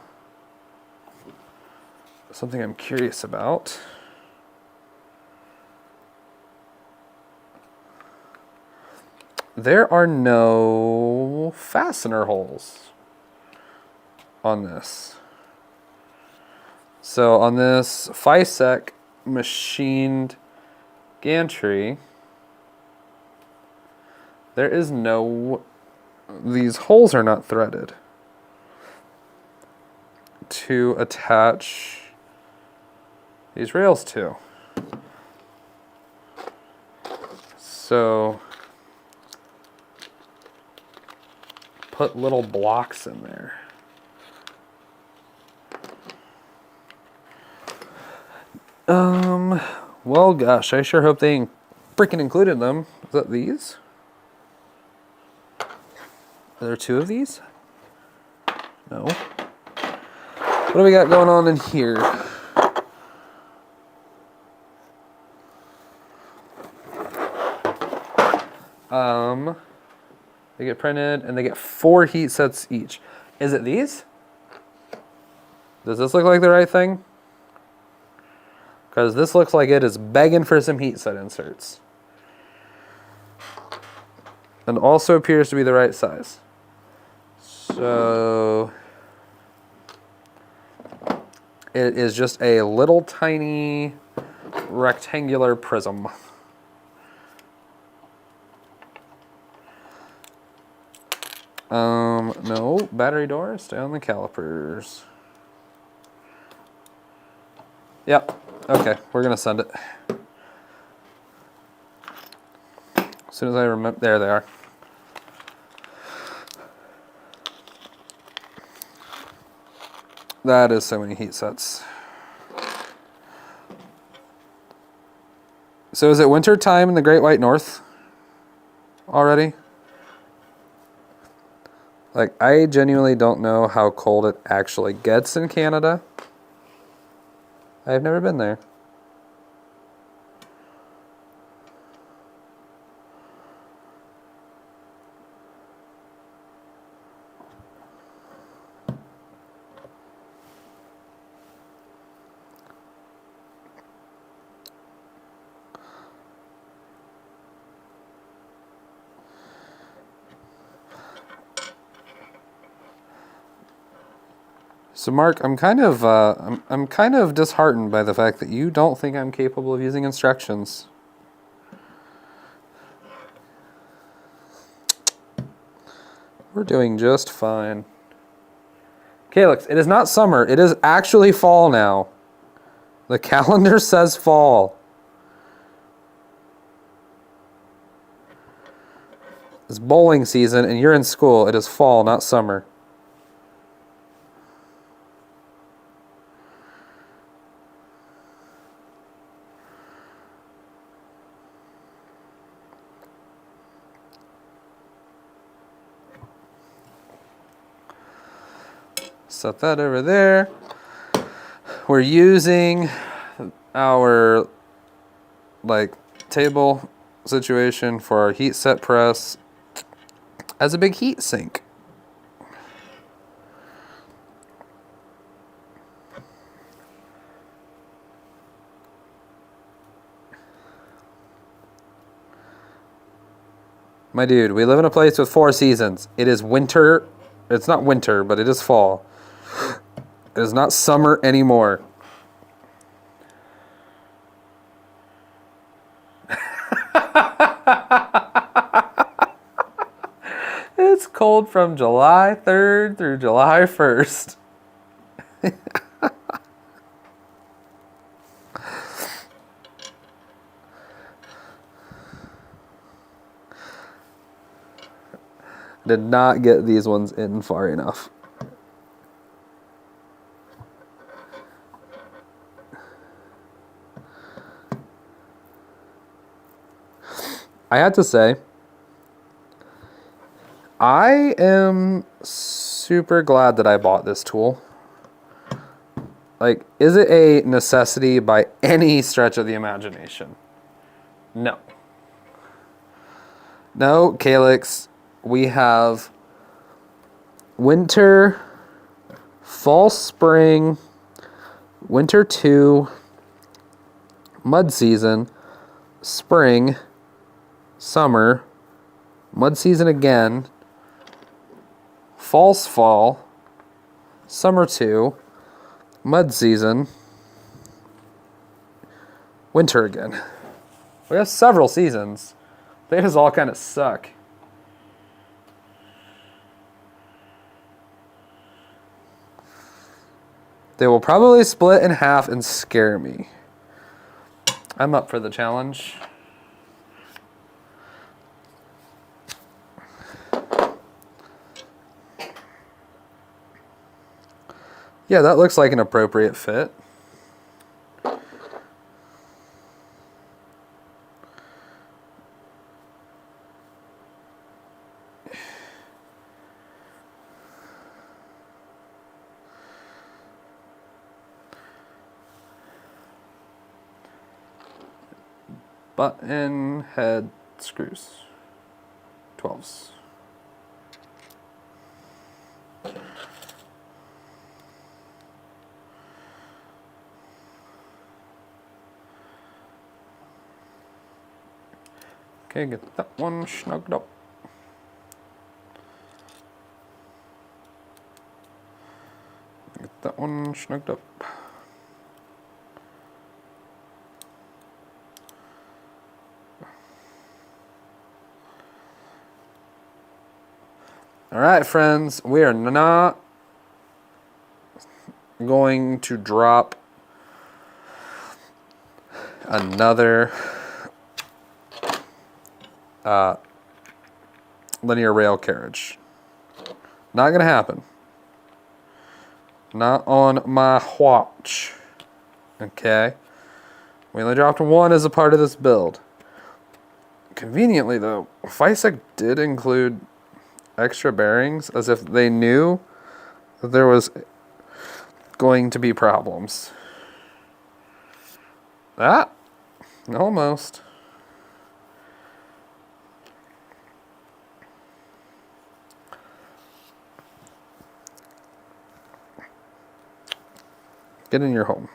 Speaker 1: something I'm curious about. There are no fastener holes on this. So on this Fysetc machined gantry, there is no, these holes are not threaded to attach these rails to. So put little blocks in there. Well, gosh, I sure hope they freaking included them. Is that these? Are there two of these? No. What do we got going on in here? They get printed and they get 4 heat sets each. Is it these? Does this look like the right thing? Because this looks like it is begging for some heat set inserts. And also appears to be the right size. So it is just a little tiny rectangular prism. No, battery door, stay on the calipers. Yep, okay, we're gonna send it. As soon as I remember, there they are. That is so many heat sets. So is it winter time in the Great White North already? Like, I genuinely don't know how cold it actually gets in Canada. I've never been there. So Mark, I'm kind of disheartened by the fact that you don't think I'm capable of using instructions. We're doing just fine. Calyx, it is not summer. It is actually fall now. The calendar says fall. It's bowling season and you're in school. It is fall, not summer. Set that over there. We're using our like table situation for our heat set press as a big heat sink. My dude, we live in a place with 4 seasons. It is winter. It's not winter, but it is fall. It is not summer anymore. It's cold from July 3rd through July 1st. Did not get these ones in far enough. I had to say, I am super glad that I bought this tool. Like, is it a necessity by any stretch of the imagination? No. No, Calyx. We have winter, fall, spring, winter 2, mud season, spring, summer, mud season again, fall's fall, summer 2, mud season, winter again. We have several seasons. They just all kind of suck. They will probably split in half and scare me. I'm up for the challenge. Yeah, that looks like an appropriate fit. Button head screws. 12s. Okay, get that one snugged up. Get that one snugged up. All right, friends, we are not going to drop another linear rail carriage. Not gonna happen. Not on my watch. Okay. We only dropped one as a part of this build. Conveniently though, Fysetc did include extra bearings as if they knew that there was going to be problems. Almost. Get in your home.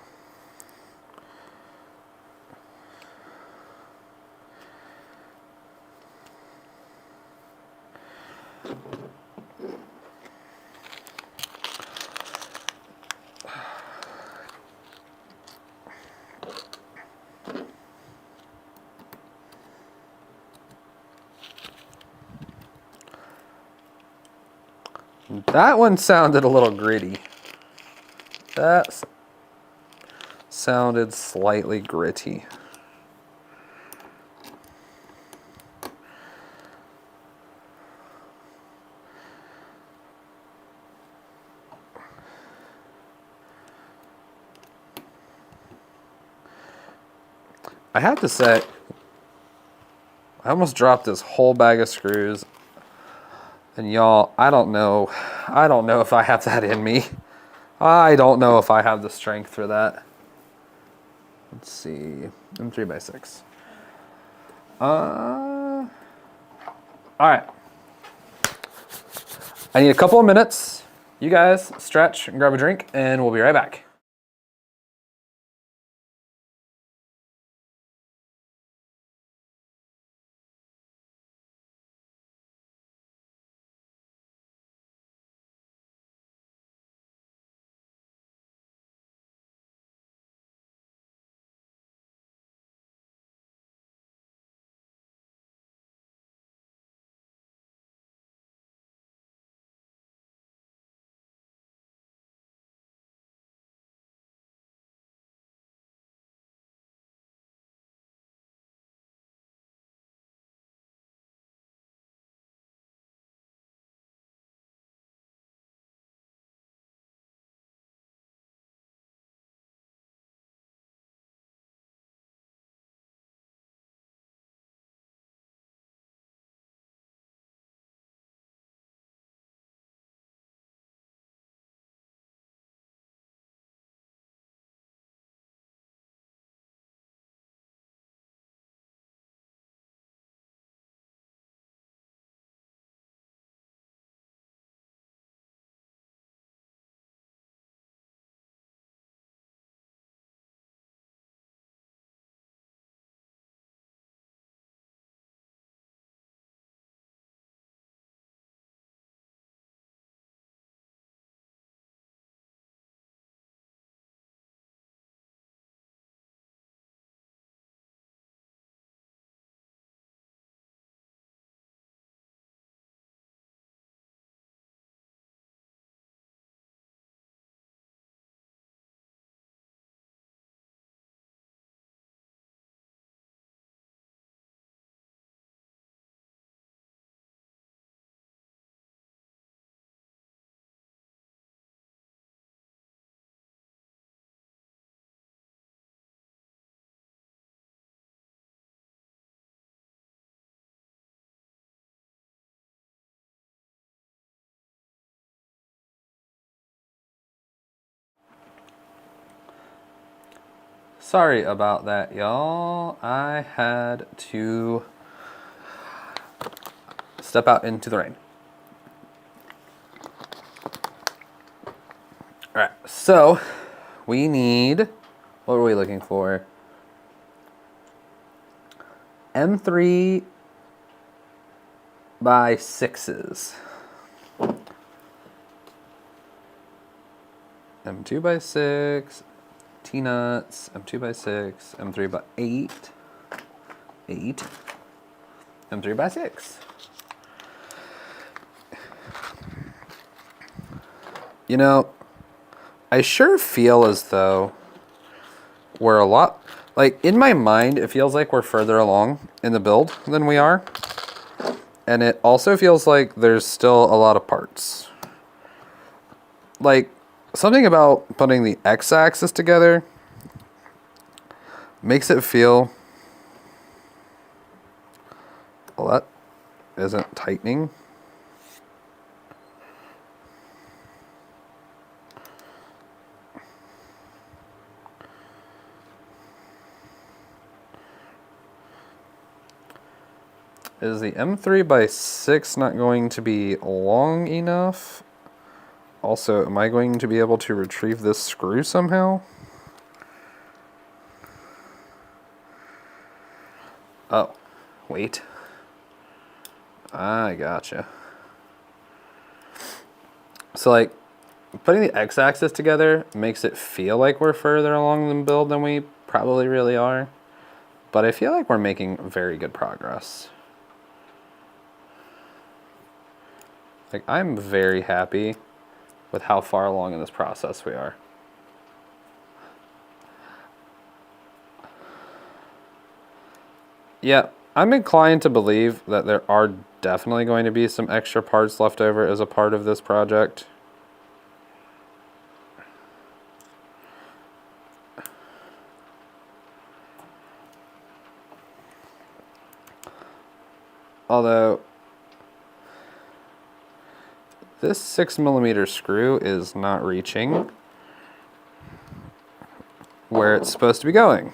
Speaker 1: That one sounded a little gritty. That sounded slightly gritty. I have to say, I almost dropped this whole bag of screws. And y'all, I don't know if I have that in me. I don't know if I have the strength for that. Let's see, M3x6. All right. I need a couple of minutes. You guys stretch and grab a drink, and we'll be right back. Sorry about that, y'all. I had to step out into the rain. All right, so we need, what are we looking for? M3 by 6s. M2 by 6, T-nuts, M2 by 6, M3 by 8, M3 by 6. You know, I sure feel as though we're a lot, like in my mind, it feels like we're further along in the build than we are. And it also feels like there's still a lot of parts. Like, something about putting the x-axis together makes it feel, well, that isn't tightening. Is the M3 by 6 not going to be long enough? Also, am I going to be able to retrieve this screw somehow? Oh, wait. I gotcha. So, like, putting the x-axis together makes it feel like we're further along the build than we probably really are. But I feel like we're making very good progress. Like, I'm very happy with how far along in this process we are. Yeah, I'm inclined to believe that there are definitely going to be some extra parts left over as a part of this project. Although, this 6mm screw is not reaching, where it's supposed to be going.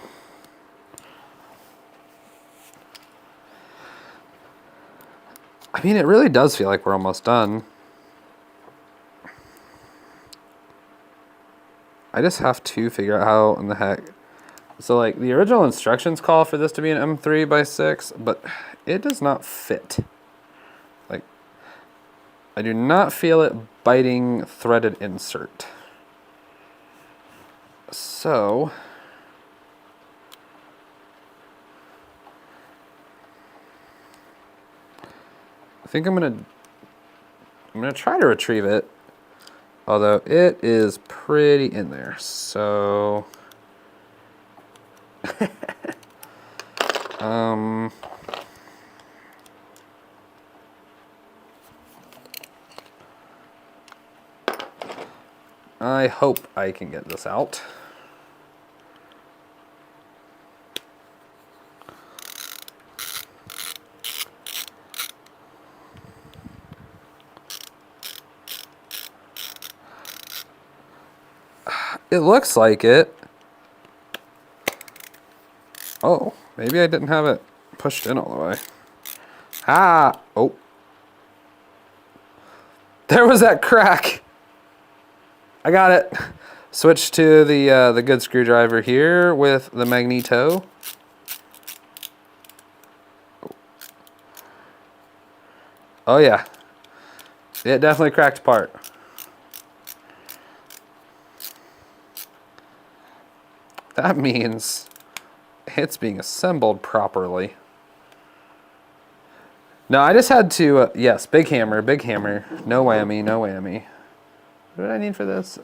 Speaker 1: I mean, it really does feel like we're almost done. I just have to figure out how in the heck. So like the original instructions call for this to be an M3x6, but it does not fit. Like, I do not feel it biting threaded insert. So I think I'm gonna try to retrieve it, although it is pretty in there. So I hope I can get this out. It looks like it. Oh, maybe I didn't have it pushed in all the way. Ah, oh. There was that crack. I got it. Switch to the good screwdriver here with the magneto. Oh yeah, it definitely cracked apart. That means it's being assembled properly. No, I just had to, yes, big hammer, no whammy, no whammy. What did I need for this?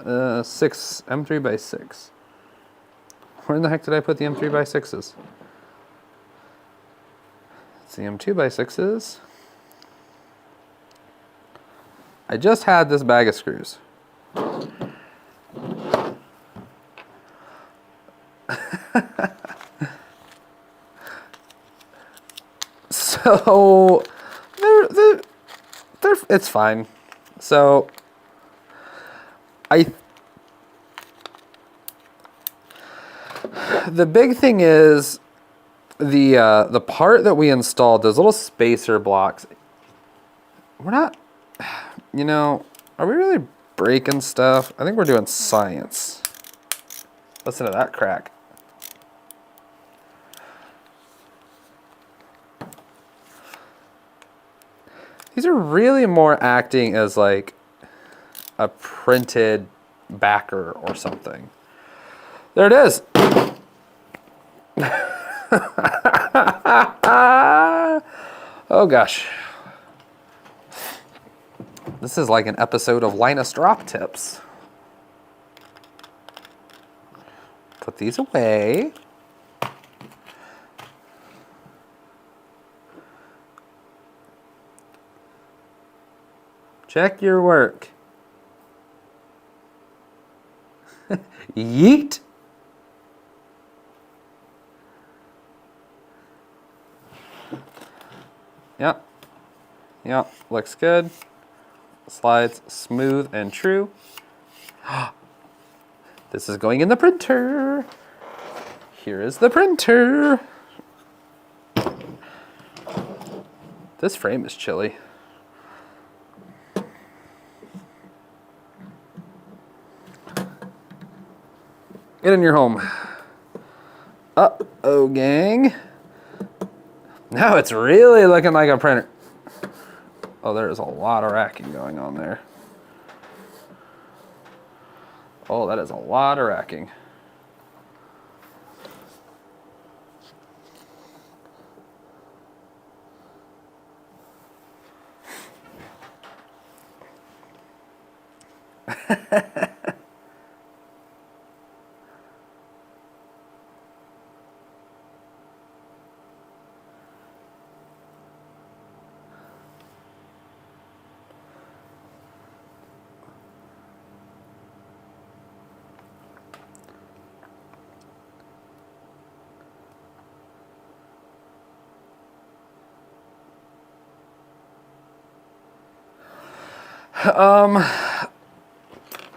Speaker 1: 6, M3x6. Where in the heck did I put the M3x6s? It's the M2x6s. I just had this bag of screws. So, it's fine. So, the big thing is the part that we installed, those little spacer blocks. We're not, you know, are we really breaking stuff? I think we're doing science. Listen to that crack. These are really more acting as like a printed backer or something. There it is. Oh gosh. This is like an episode of Linus Drop Tips. Put these away. Check your work. Yeet. Yep. Yep. Looks good. Slides smooth and true. This is going in the printer. Here is the printer. This frame is chilly. Get in your home. Uh-oh, gang. Now it's really looking like a printer. Oh, there is a lot of racking going on there. Oh, that is a lot of racking.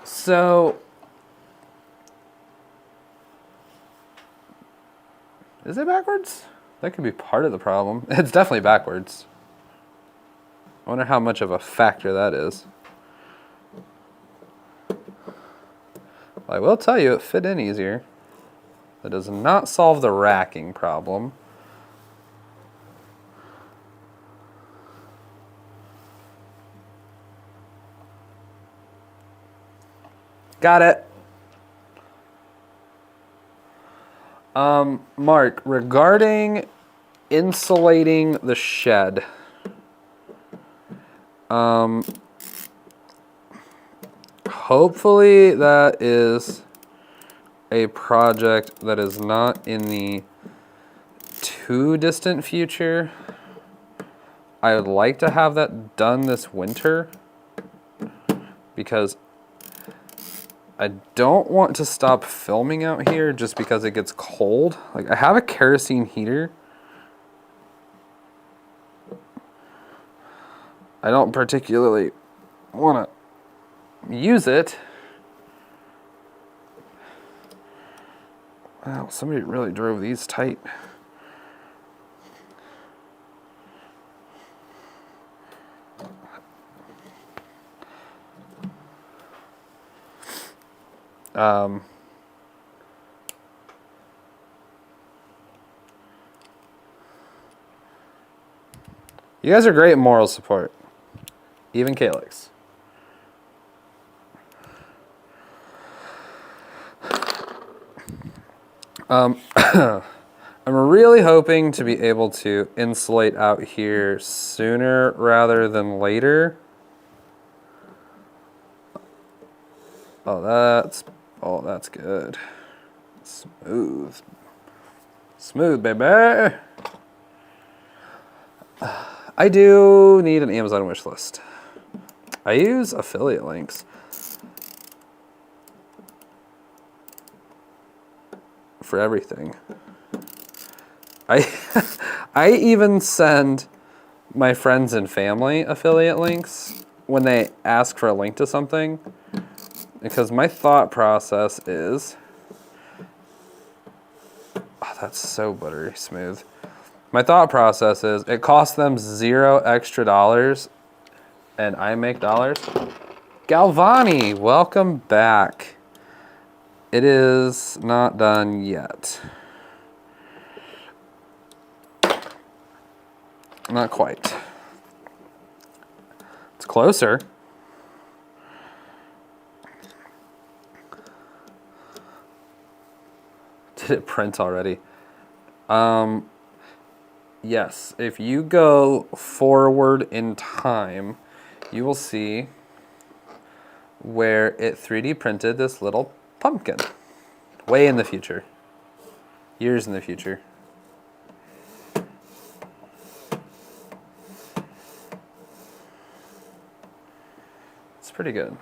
Speaker 1: So Is it backwards? That could be part of the problem. It's definitely backwards. I wonder how much of a factor that is. I will tell you, it fit in easier. That does not solve the racking problem. Got it. Mark, regarding insulating the shed, hopefully that is a project that is not in the too distant future. I would like to have that done this winter because I don't want to stop filming out here just because it gets cold. Like, I have a kerosene heater. I don't particularly want to use it. Wow, somebody really drove these tight. You guys are great moral support. Even Calyx. I'm really hoping to be able to insulate out here sooner rather than later. Oh, that's good. Smooth. Smooth, baby. I do need an Amazon wish list. I use affiliate links for everything. I even send my friends and family affiliate links when they ask for a link to something, because my thought process is, oh, that's so buttery smooth. My thought process is it costs them $0 extra and I make dollars. Galvani, welcome back. It is not done yet. Not quite. It's closer. Did it print already? Yes, if you go forward in time, you will see where it 3D printed this little pumpkin. Way in the future. Years in the future. It's pretty good.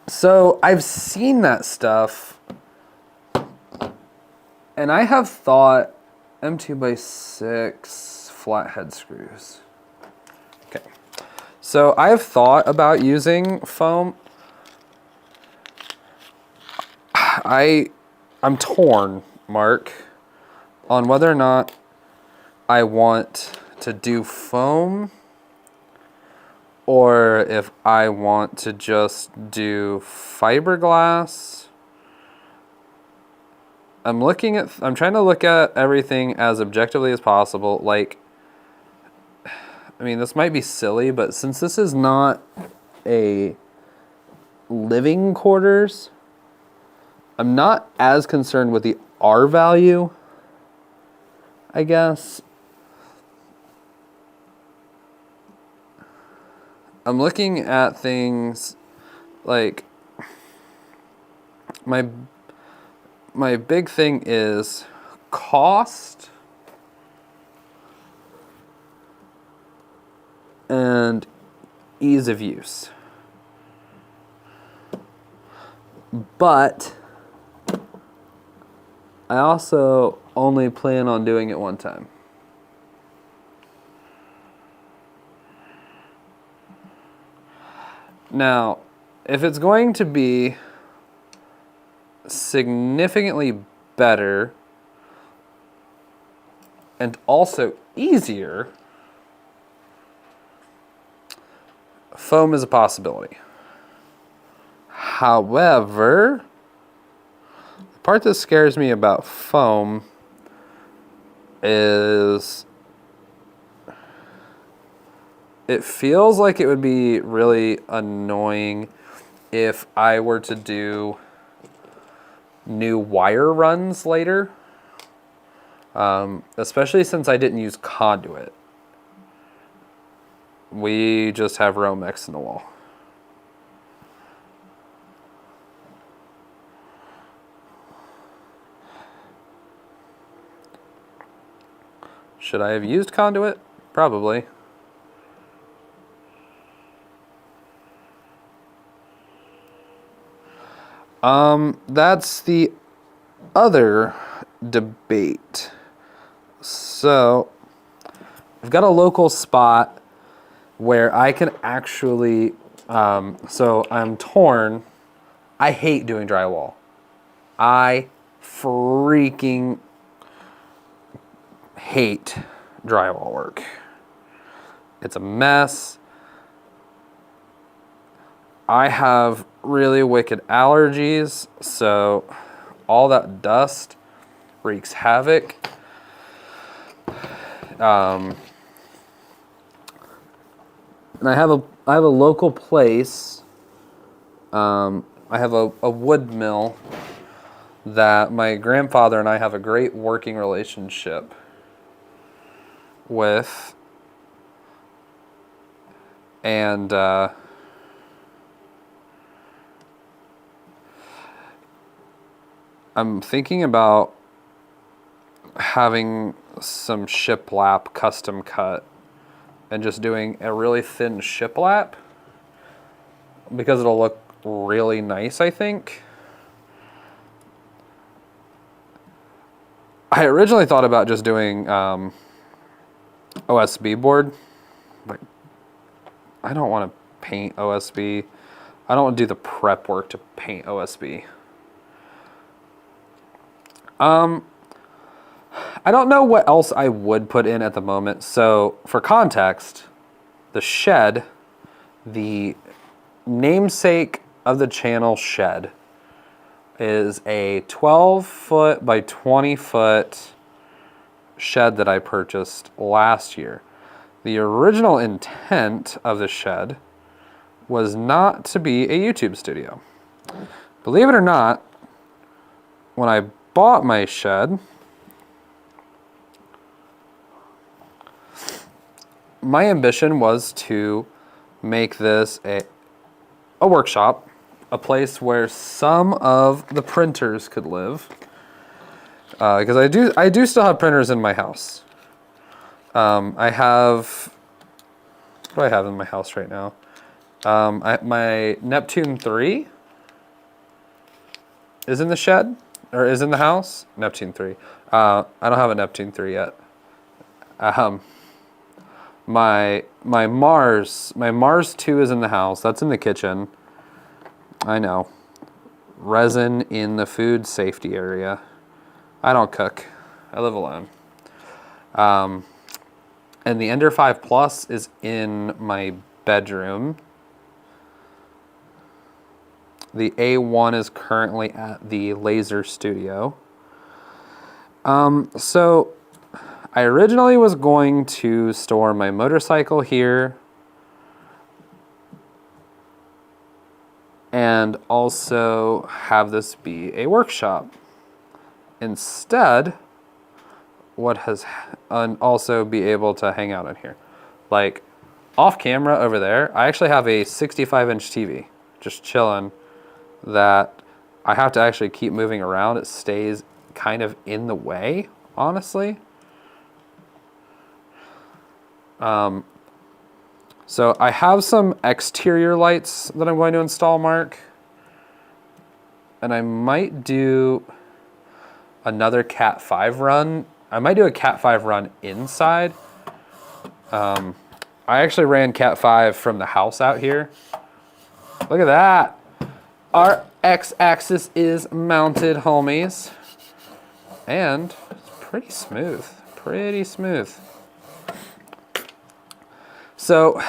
Speaker 1: So I've seen that stuff, and I have thought M2x6 flathead screws. Okay, so I've thought about using foam. I'm torn, Mark, on whether or not I want to do foam or if I want to just do fiberglass. I'm trying to look at everything as objectively as possible. Like, I mean, this might be silly, but since this is not a living quarters, I'm not as concerned with the R value, I guess. I'm looking at things like my big thing is cost and ease of use. But I also only plan on doing it one time. Now, if it's going to be significantly better and also easier, foam is a possibility. However, the part that scares me about foam is it feels like it would be really annoying if I were to do new wire runs later, especially since I didn't use conduit. We just have Romex in the wall. Should I have used conduit? Probably. That's the other debate. So, I've got a local spot where I can actually, so I'm torn. I hate doing drywall. I freaking hate drywall work. It's a mess. I have really wicked allergies, so all that dust wreaks havoc. And I have a local place. I have a wood mill that my grandfather and I have a great working relationship with, and I'm thinking about having some shiplap custom cut and just doing a really thin shiplap because it'll look really nice, I think. I originally thought about just doing OSB board, but I don't want to paint OSB. I don't want to do the prep work to paint OSB. I don't know what else I would put in at the moment. So for context, the shed, the namesake of the channel shed, is a 12-foot by 20-foot shed that I purchased last year. The original intent of the shed was not to be a YouTube studio. Believe it or not, when I bought my shed, my ambition was to make this a workshop, a place where some of the printers could live, because I do still have printers in my house. I have, what do I have in my house right now? My Neptune 3 is in the shed, or is in the house. Neptune 3. I don't have a Neptune 3 yet. My Mars 2 is in the house. That's in the kitchen. I know. Resin in the food safety area. I don't cook. I live alone. And the Ender 5 Plus is in my bedroom. The A1 is currently at the laser studio. So I originally was going to store my motorcycle here and also have this be a workshop. Instead, and also be able to hang out in here. Like off camera over there, I actually have a 65-inch TV just chilling that I have to actually keep moving around. It stays kind of in the way, honestly. So I have some exterior lights that I'm going to install, Mark. And I might do another Cat 5 run. I might do a Cat 5 run inside. I actually ran Cat 5 from the house out here. Look at that. Our x-axis is mounted, homies. And it's pretty smooth. Pretty smooth. So,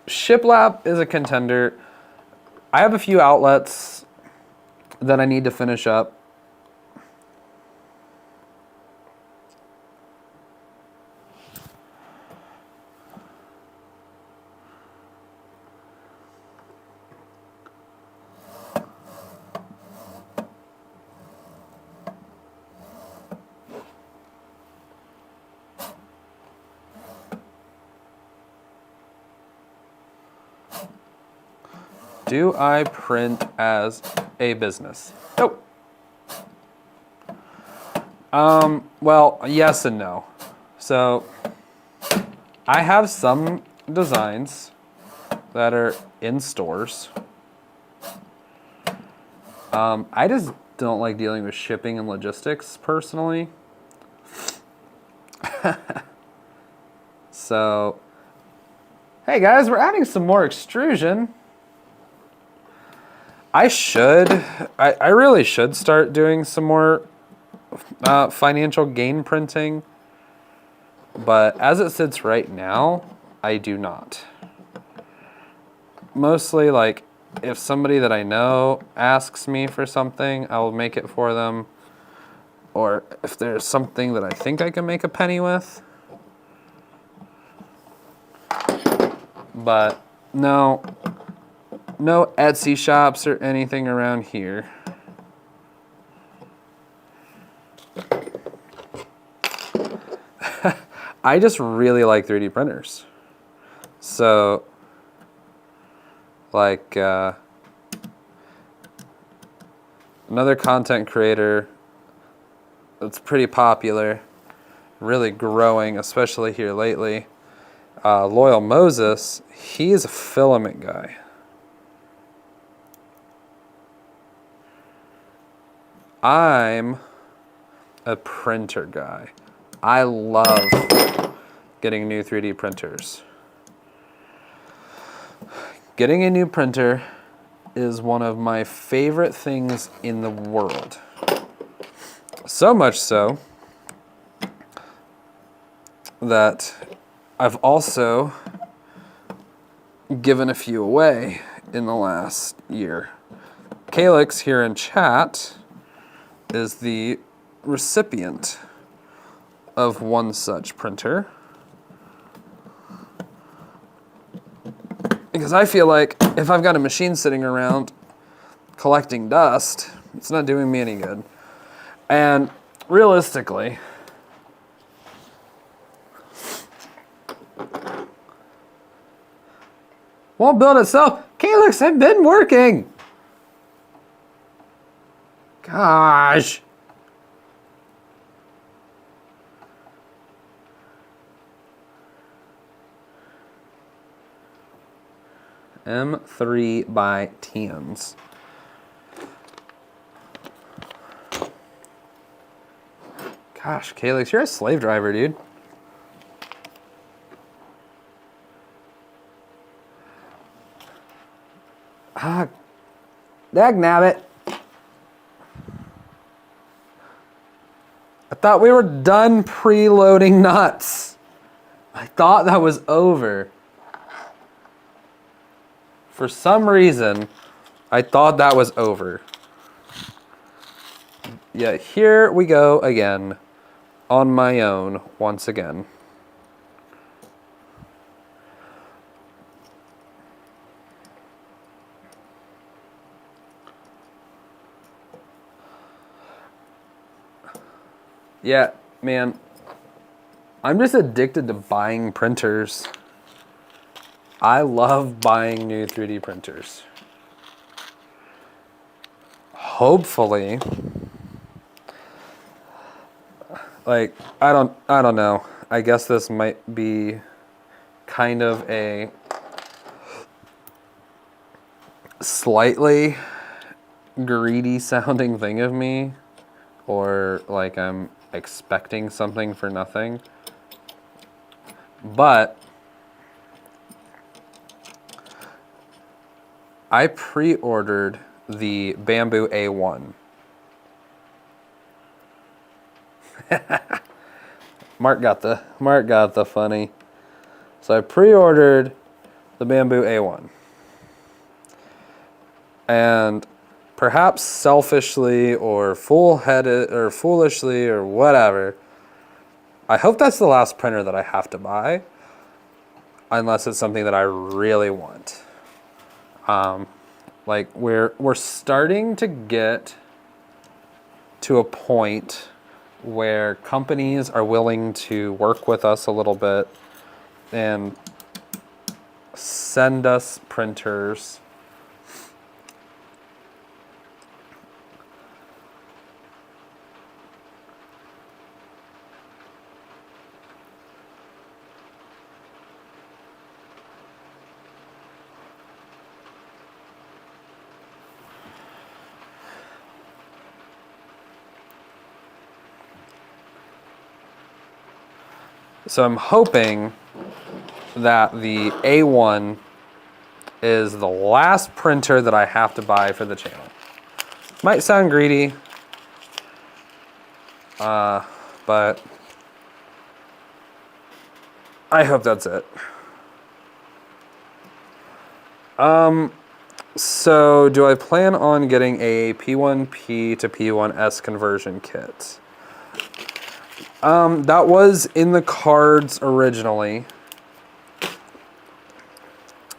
Speaker 1: shiplap is a contender. I have a few outlets that I need to finish up. Do I print as a business? Nope. Well, yes and no. So, I have some designs that are in stores. I just don't like dealing with shipping and logistics personally. So, hey guys, we're adding some more extrusion. I really should start doing some more financial gain printing, but as it sits right now, I do not. Mostly, like, if somebody that I know asks me for something, I will make it for them, or if there's something that I think I can make a penny with. But no Etsy shops or anything around here. I just really like 3D printers. So, like, another content creator that's pretty popular, really growing, especially here lately, Loyal Moses, he's a filament guy. I'm a printer guy. I love getting new 3D printers. Getting a new printer is one of my favorite things in the world. So much so that I've also given a few away in the last year. Calyx here in chat is the recipient of one such printer. Because I feel like if I've got a machine sitting around collecting dust, it's not doing me any good. And realistically, won't build itself. Calyx, I've been working. Gosh. M3 by 10s. Gosh, Calyx, you're a slave driver, dude. Ah, dagnabbit. I thought we were done preloading nuts. I thought that was over. For some reason, I thought that was over. Yet here we go again, on my own, once again. Yeah, man, I'm just addicted to buying printers. I love buying new 3D printers. Hopefully, like, I don't know. I guess this might be kind of a slightly greedy sounding thing of me, or like I'm expecting something for nothing. But I pre-ordered the Bamboo A1. Mark got the funny. So I pre-ordered the Bamboo A1. And perhaps selfishly or full-headed or foolishly or whatever, I hope that's the last printer that I have to buy, unless it's something that I really want. Like we're starting to get to a point where companies are willing to work with us a little bit and send us printers. So I'm hoping that the A1 is the last printer that I have to buy for the channel. Might sound greedy, but I hope that's it. So do I plan on getting a P1P to P1S conversion kit? That was in the cards originally.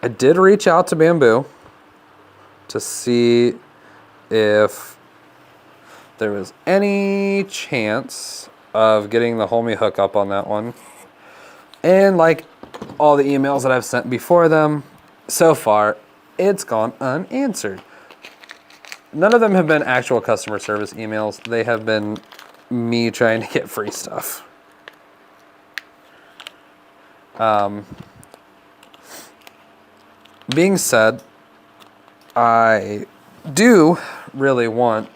Speaker 1: I did reach out to Bamboo to see if there was any chance of getting the homie hookup on that one. And like all the emails that I've sent before them, so far, it's gone unanswered. None of them have been actual customer service emails. They have been me trying to get free stuff. Being said, I do really want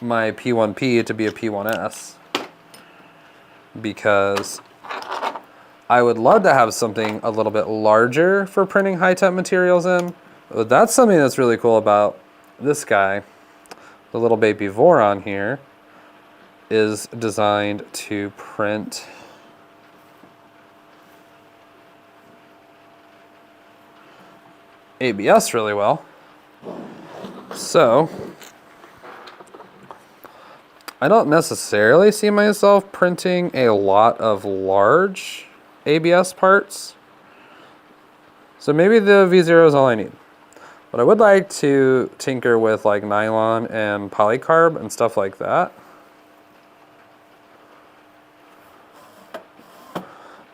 Speaker 1: my P1P to be a P1S because I would love to have something a little bit larger for printing high-temp materials in. But that's something that's really cool about this guy. The little baby Voron here is designed to print ABS really well. So I don't necessarily see myself printing a lot of large ABS parts. So maybe the V0 is all I need. But I would like to tinker with like nylon and polycarb and stuff like that.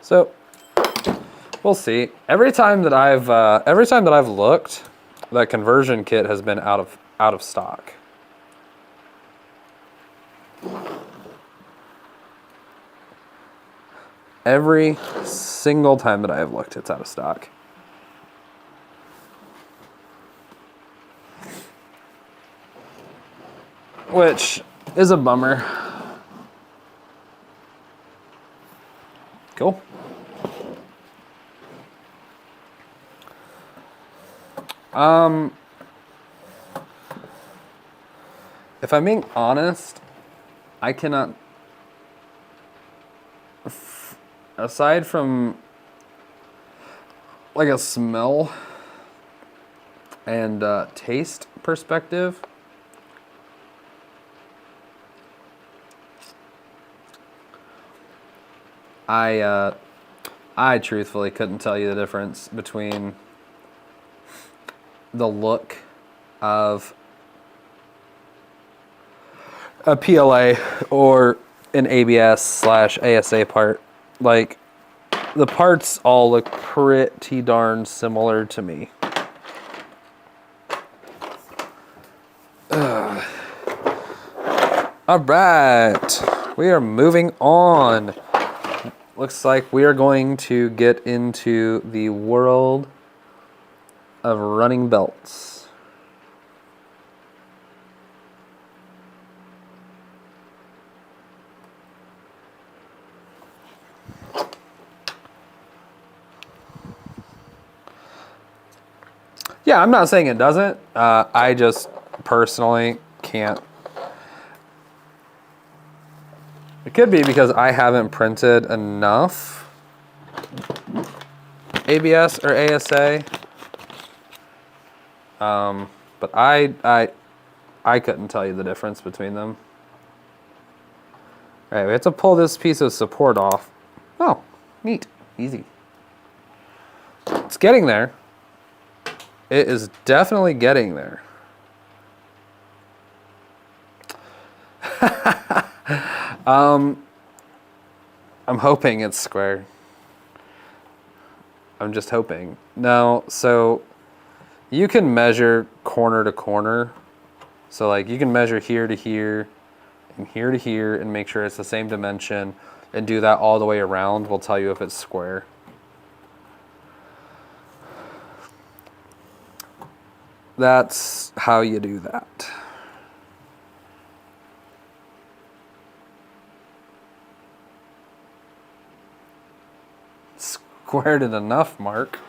Speaker 1: So we'll see. Every time that I've looked, that conversion kit has been out of stock. Every single time that I have looked, it's out of stock. Which is a bummer. Cool. If I'm being honest, I cannot, aside from like a smell and taste perspective, I truthfully couldn't tell you the difference between the look of a PLA or an ABS/ASA part. Like, the parts all look pretty darn similar to me. All right, we are moving on. Looks like we are going to get into the world of running belts. Yeah, I'm not saying it doesn't. I just personally can't. It could be because I haven't printed enough ABS or ASA. But I couldn't tell you the difference between them. All right, we have to pull this piece of support off. Oh, neat, easy. It's getting there. It is definitely getting there. I'm hoping it's square. I'm just hoping. No, so you can measure corner to corner. So like you can measure here to here and here to here and make sure it's the same dimension and do that all the way around. Will tell you if it's square. That's how you do that. Squared it enough, Mark.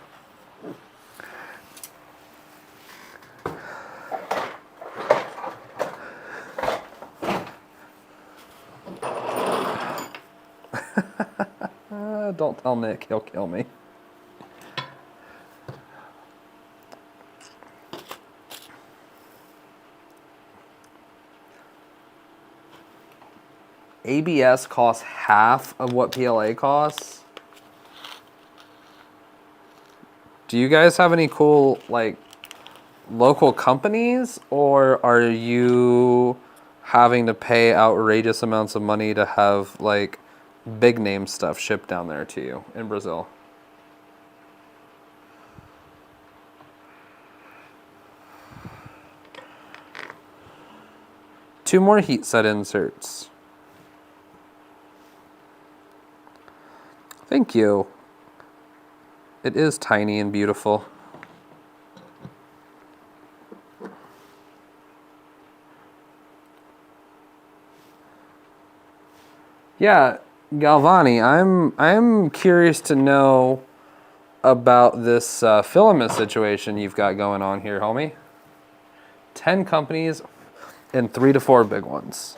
Speaker 1: Don't tell Nick, he'll kill me. ABS costs half of what PLA costs. Do you guys have any cool, like, local companies, or are you having to pay outrageous amounts of money to have, like, big name stuff shipped down there to you in Brazil? Two more heat set inserts. Thank you. It is tiny and beautiful. Yeah, Galvani, I'm curious to know about this filament situation you've got going on here, homie. 10 companies and 3 to 4 big ones.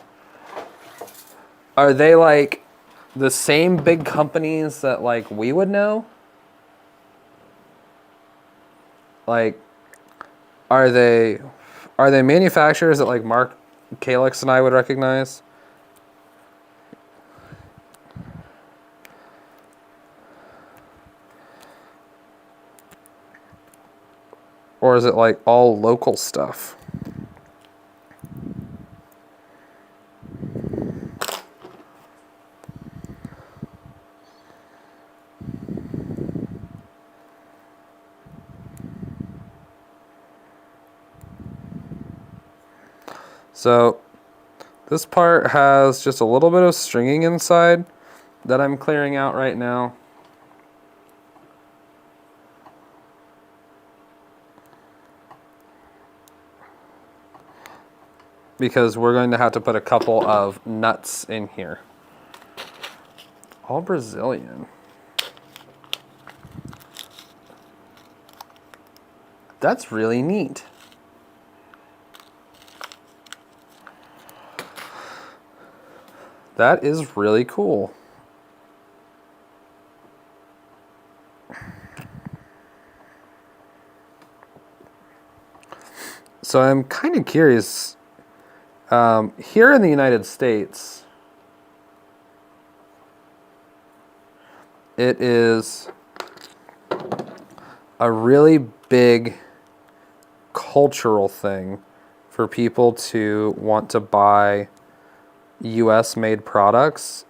Speaker 1: Are they like the same big companies that like we would know? Like, are they manufacturers that like Mark Calix and I would recognize? Or is it like all local stuff? So this part has just a little bit of stringing inside that I'm clearing out right now. Because we're going to have to put a couple of nuts in here. All Brazilian. That's really neat. That is really cool. So I'm kind of curious, here in the United States, it is a really big cultural thing for people to want to buy US made products.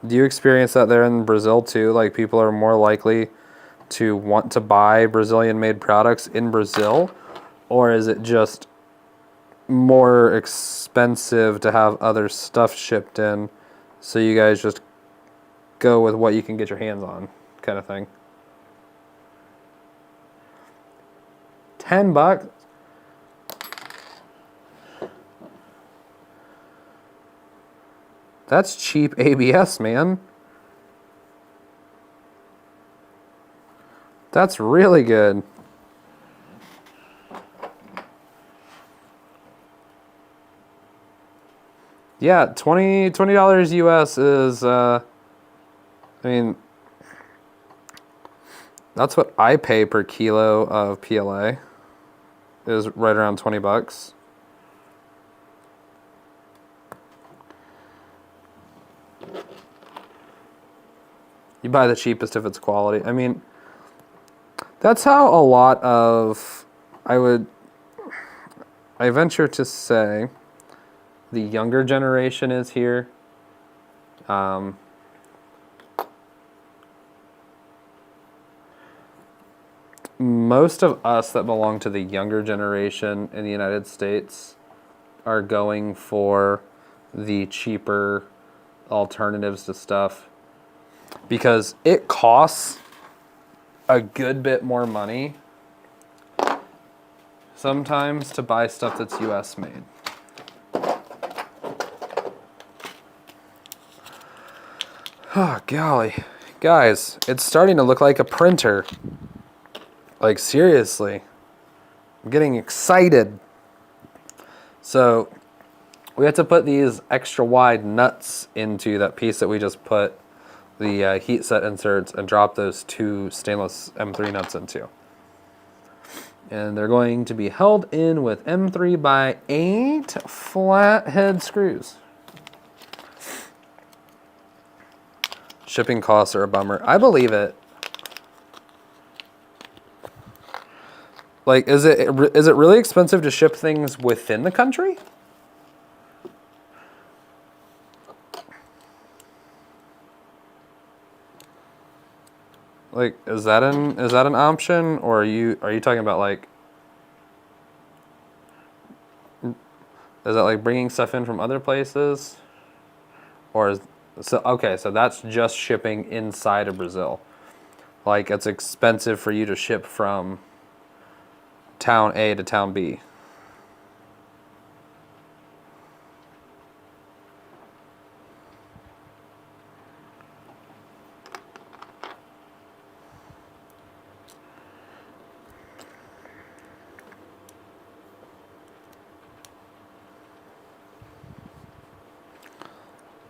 Speaker 1: Do you experience that there in Brazil too? Like people are more likely to want to buy Brazilian made products in Brazil? Or is it just more expensive to have other stuff shipped in, so you guys just go with what you can get your hands on kind of thing? $10? That's cheap ABS, man. That's really good. Yeah, $20 US is, I mean, that's what I pay per kilo of PLA, is right around 20 bucks. You buy the cheapest if it's quality. I mean, that's how a lot of, I venture to say, the younger generation is here. Most of us that belong to the younger generation in the United States are going for the cheaper alternatives to stuff because it costs a good bit more money sometimes to buy stuff that's US made. Oh, golly. Guys, it's starting to look like a printer. Like, seriously. I'm getting excited. So, we have to put these extra wide nuts into that piece that we just put the heat set inserts and drop those 2 stainless M3 nuts into. And they're going to be held in with M3x8 flathead screws. Shipping costs are a bummer. I believe it. Like, is it really expensive to ship things within the country? Like, is that an option, or are you talking about like, is that like bringing stuff in from other places, or is okay? So that's just shipping inside of Brazil. Like, it's expensive for you to ship from town A to town B.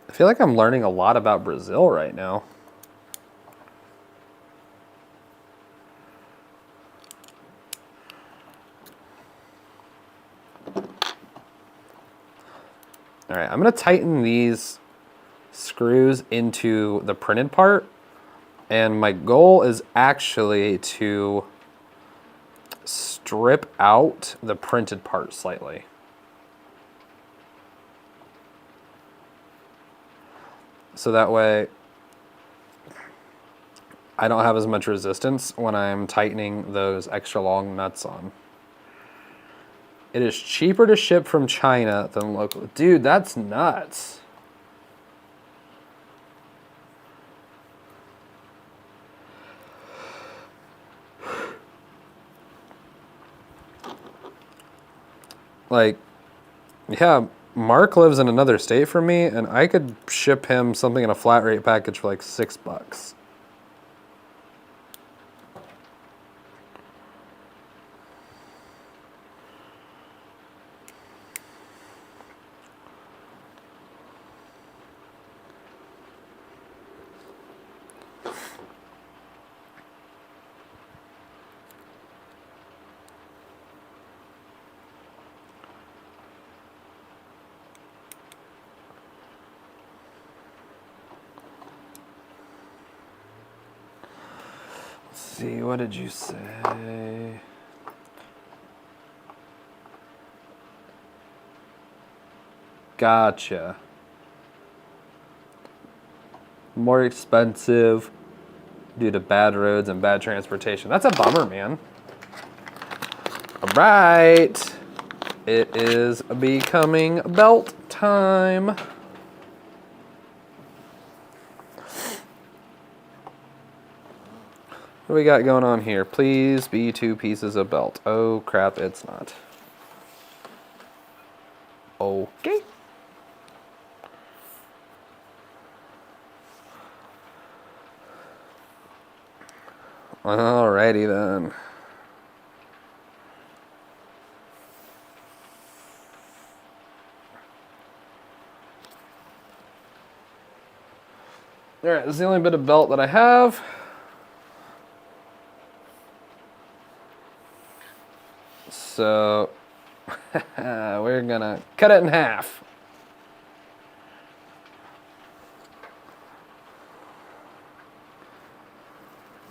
Speaker 1: I feel like I'm learning a lot about Brazil right now. All right, I'm gonna tighten these screws into the printed part, and my goal is actually to strip out the printed part slightly. So that way I don't have as much resistance when I'm tightening those extra long nuts on. It is cheaper to ship from China than local. Dude, that's nuts. Like, yeah, Mark lives in another state from me, and I could ship him something in a flat rate package for like $6. See, what did you say? Gotcha. More expensive due to bad roads and bad transportation. That's a bummer, man. All right. It is becoming belt time. What do we got going on here? Please be 2 pieces of belt. Oh crap, it's not. Okay. Alrighty then. All right, this is the only bit of belt that I have. So we're gonna cut it in half.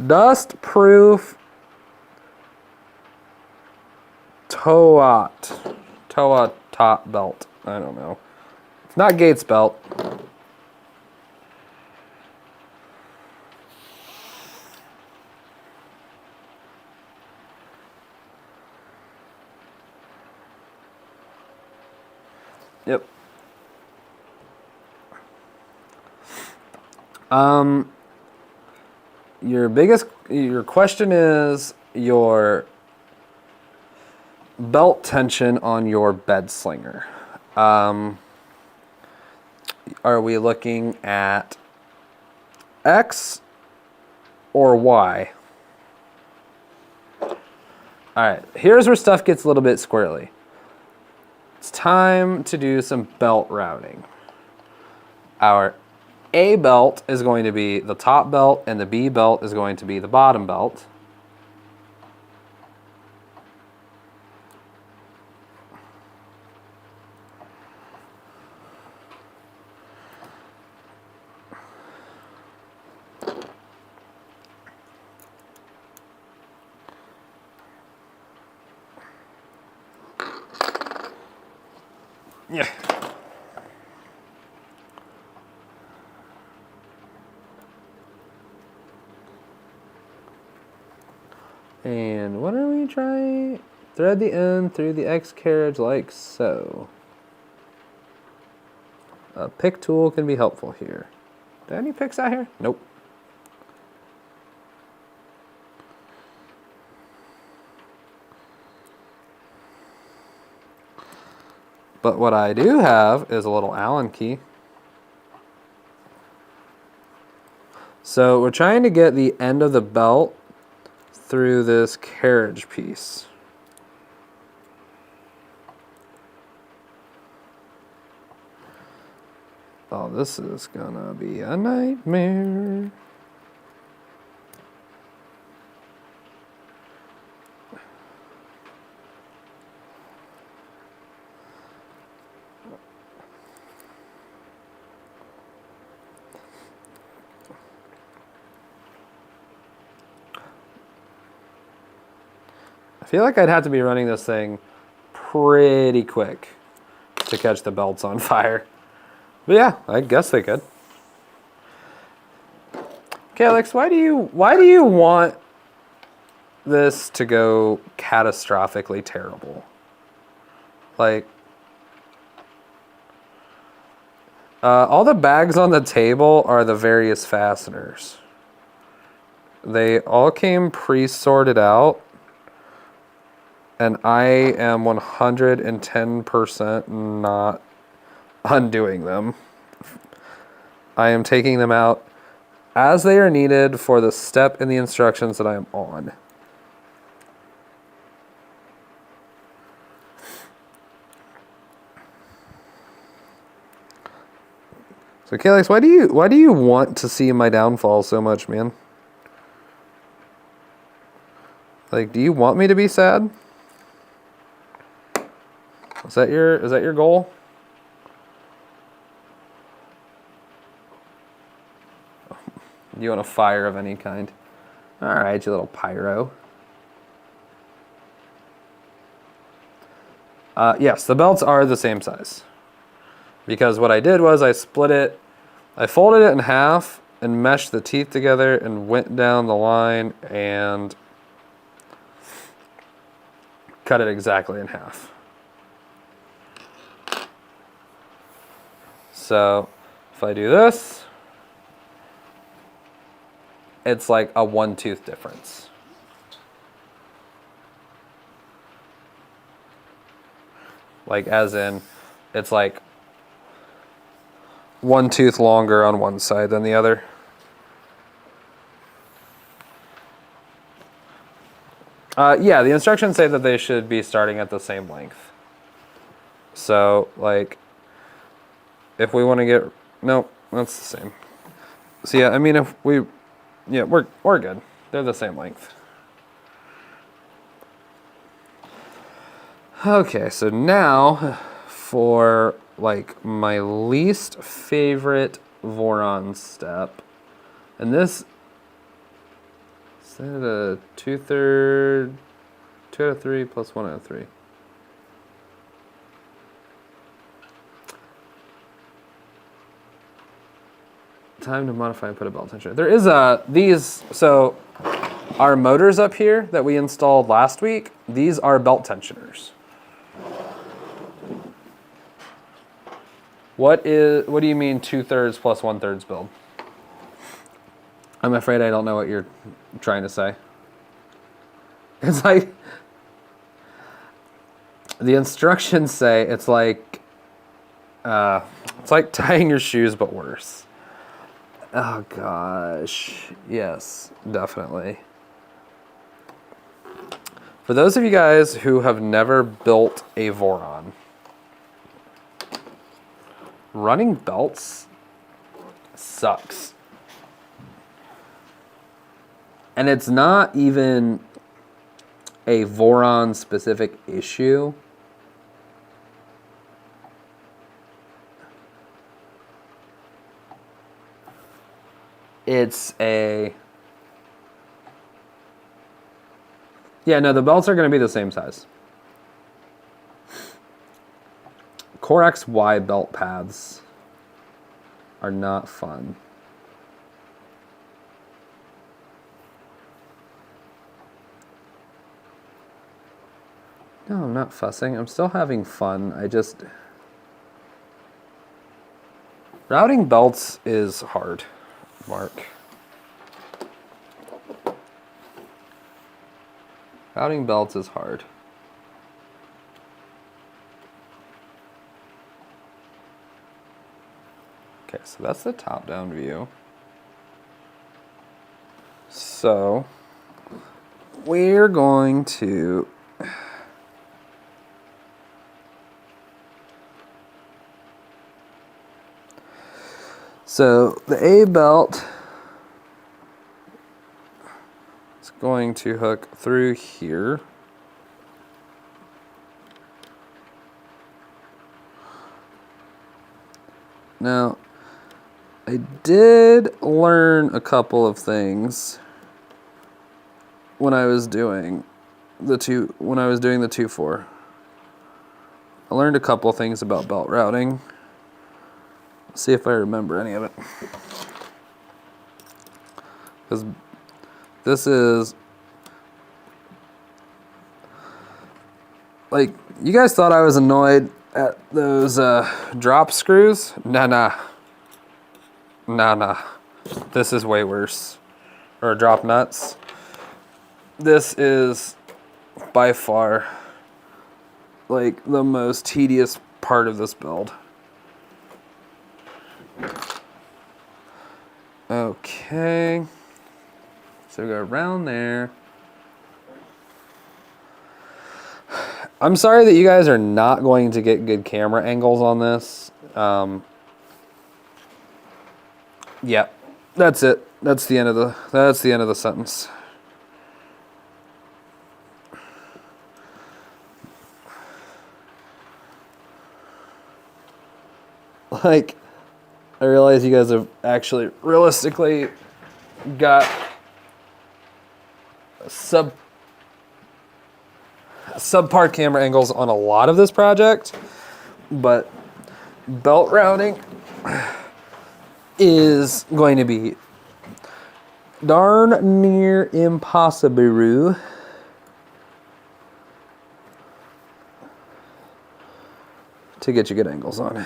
Speaker 1: Dust-proof Toa top belt. I don't know. It's not Gates belt. Yep. Your question is your belt tension on your bed slinger. Are we looking at X or Y? All right, here's where stuff gets a little bit squirrely. It's time to do some belt routing. Our A belt is going to be the top belt, and the B belt is going to be the bottom belt. Yeah. And what are we trying? Thread the end through the X carriage like so. A pick tool can be helpful here. Do I have any picks out here? Nope. But what I do have is a little Allen key. So we're trying to get the end of the belt through this carriage piece. Oh, this is gonna be a nightmare. I feel like I'd have to be running this thing pretty quick to catch the belts on fire. But yeah, I guess they could. Okay, Alex, why do you want this to go catastrophically terrible? Like, all the bags on the table are the various fasteners. They all came pre-sorted out, and I am 110% not undoing them. I am taking them out as they are needed for the step in the instructions that I am on. So, Kalex, why do you want to see my downfall so much, man? Like, do you want me to be sad? Is that your goal? You want a fire of any kind? All right, you little pyro. Yes, the belts are the same size. Because what I did was I split it, I folded it in half and meshed the teeth together and went down the line and cut it exactly in half. So if I do this, it's like a 1 tooth difference. Like as in, it's like 1 tooth longer on one side than the other. Yeah, the instructions say that they should be starting at the same length. So, like, if we want to get, no, that's the same. So yeah, I mean, if we, yeah, we're good. They're the same length. Okay, so now for like my least favorite Voron step, and this is that a 2/3, 2 out of 3 plus 1 out of 3. Time to modify and put a belt tensioner. There is these, so our motors up here that we installed last week, these are belt tensioners. What do you mean 2/3 plus 1/3 build? I'm afraid I don't know what you're trying to say. It's like, the instructions say it's like tying your shoes but worse. Oh gosh, yes, definitely. For those of you guys who have never built a Voron, running belts sucks. And it's not even a Voron specific issue. It's a... Yeah, no, the belts are going to be the same size. Corexy belt pads are not fun. No, I'm not fussing. I'm still having fun. I just... Routing belts is hard, Mark. Routing belts is hard. Okay, so that's the top-down view. So, we're going to... So, the A belt is going to hook through here. Now, I did learn a couple of things when I was doing the 2.4. I learned a couple of things about belt routing. Let's see if I remember any of it. Because this is like, you guys thought I was annoyed at those drop screws? Nah. This is way worse. Or drop nuts. This is by far like the most tedious part of this build. Okay. So we go around there. I'm sorry that you guys are not going to get good camera angles on this. Yeah, that's it. That's the end of the sentence. Like, I realize you guys have actually realistically got subpar camera angles on a lot of this project, but belt routing is going to be darn near impossible to get you good angles on.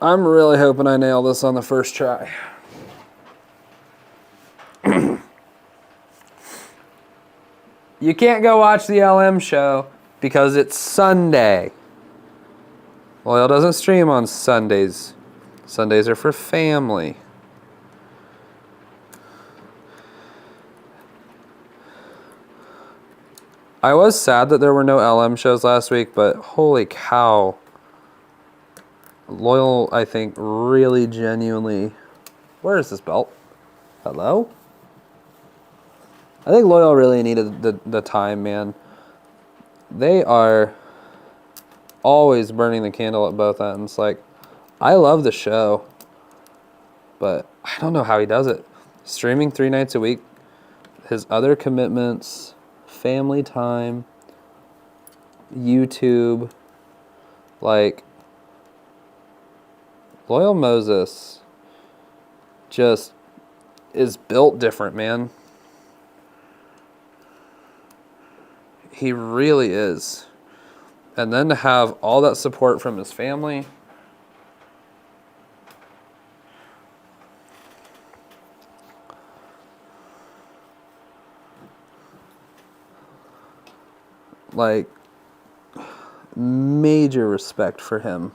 Speaker 1: I'm really hoping I nail this on the first try. You can't go watch the LM show because it's Sunday. Loyal doesn't stream on Sundays. Sundays are for family. I was sad that there were no LM shows last week, but holy cow. Loyal, I think, really genuinely... Where is this belt? Hello? I think Loyal really needed the time, man. They are always burning the candle at both ends. Like, I love the show, but I don't know how he does it. Streaming 3 nights a week, his other commitments, family time, YouTube, like, Loyal Moses just is built different, man. He really is. And then to have all that support from his family. Like, major respect for him.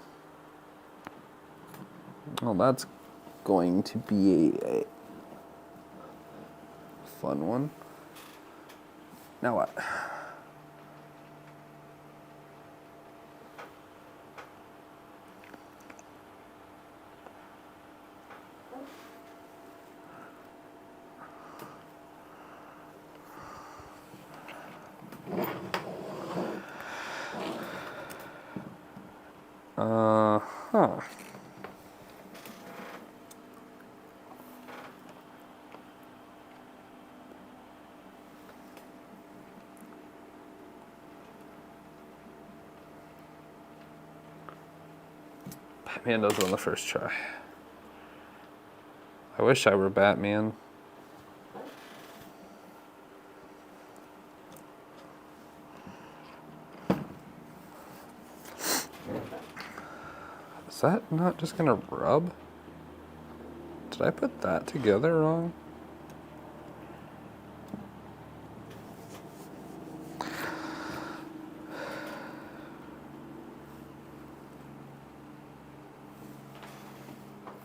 Speaker 1: Well, that's going to be a fun one. Now what? Huh. Batman does it on the first try. I wish I were Batman. Is that not just gonna rub? Did I put that together wrong?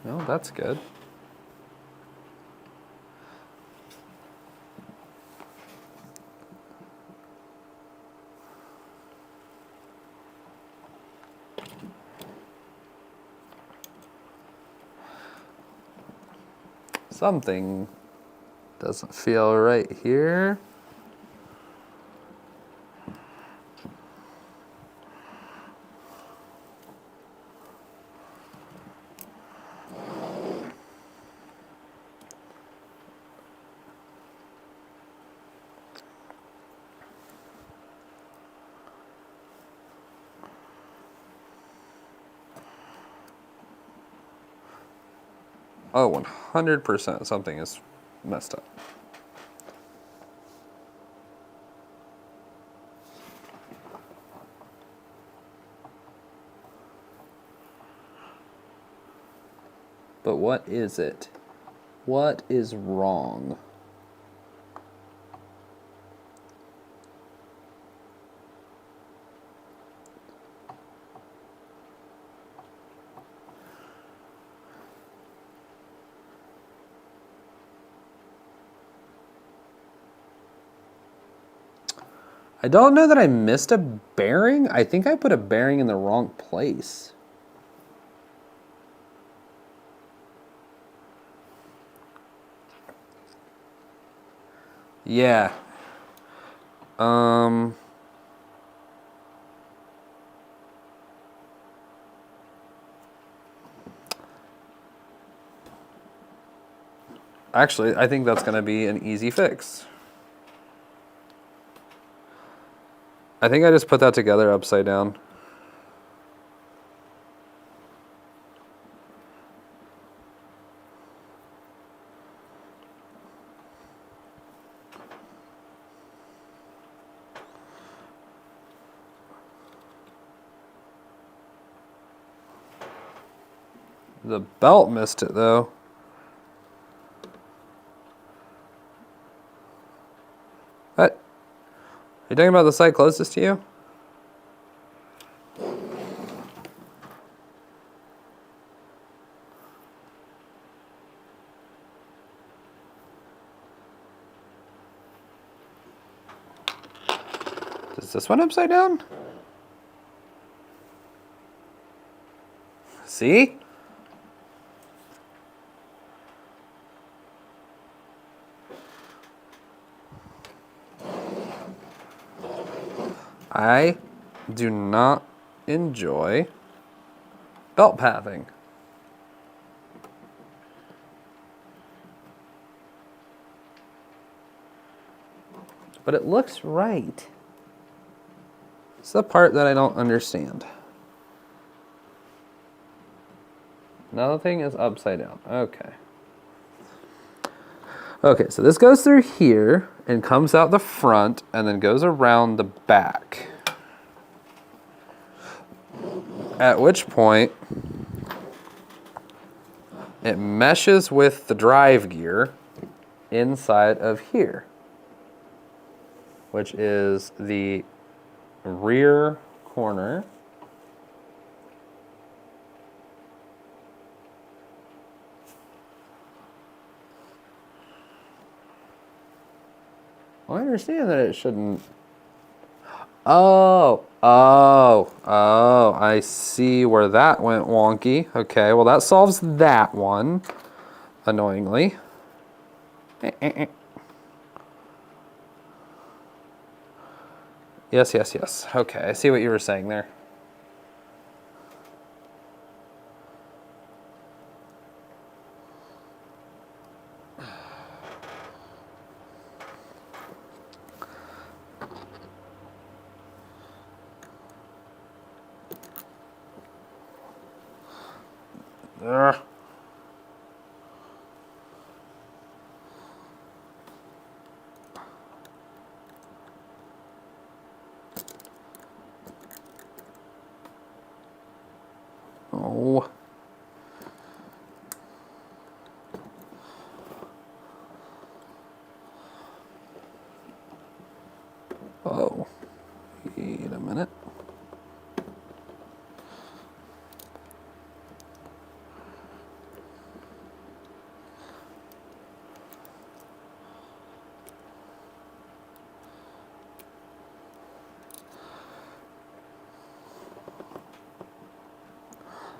Speaker 1: No, that's good. Something doesn't feel right here. Oh, 100% something is messed up. But what is it? What is wrong? I don't know that I missed a bearing. I think I put a bearing in the wrong place. Yeah. Actually, I think that's going to be an easy fix. I think I just put that together upside down. The belt missed it though. What? Are you talking about the side closest to you? Is this one upside down? See? I do not enjoy belt pathing. But it looks right. It's the part that I don't understand. Another thing is upside down. Okay. Okay, so this goes through here and comes out the front and then goes around the back. At which point, it meshes with the drive gear inside of here, which is the rear corner. Well, I understand that it shouldn't. Oh, I see where that went wonky. Okay, well that solves that one, annoyingly. Yes. Okay, I see what you were saying there. Ugh. Oh. Oh. Wait a minute.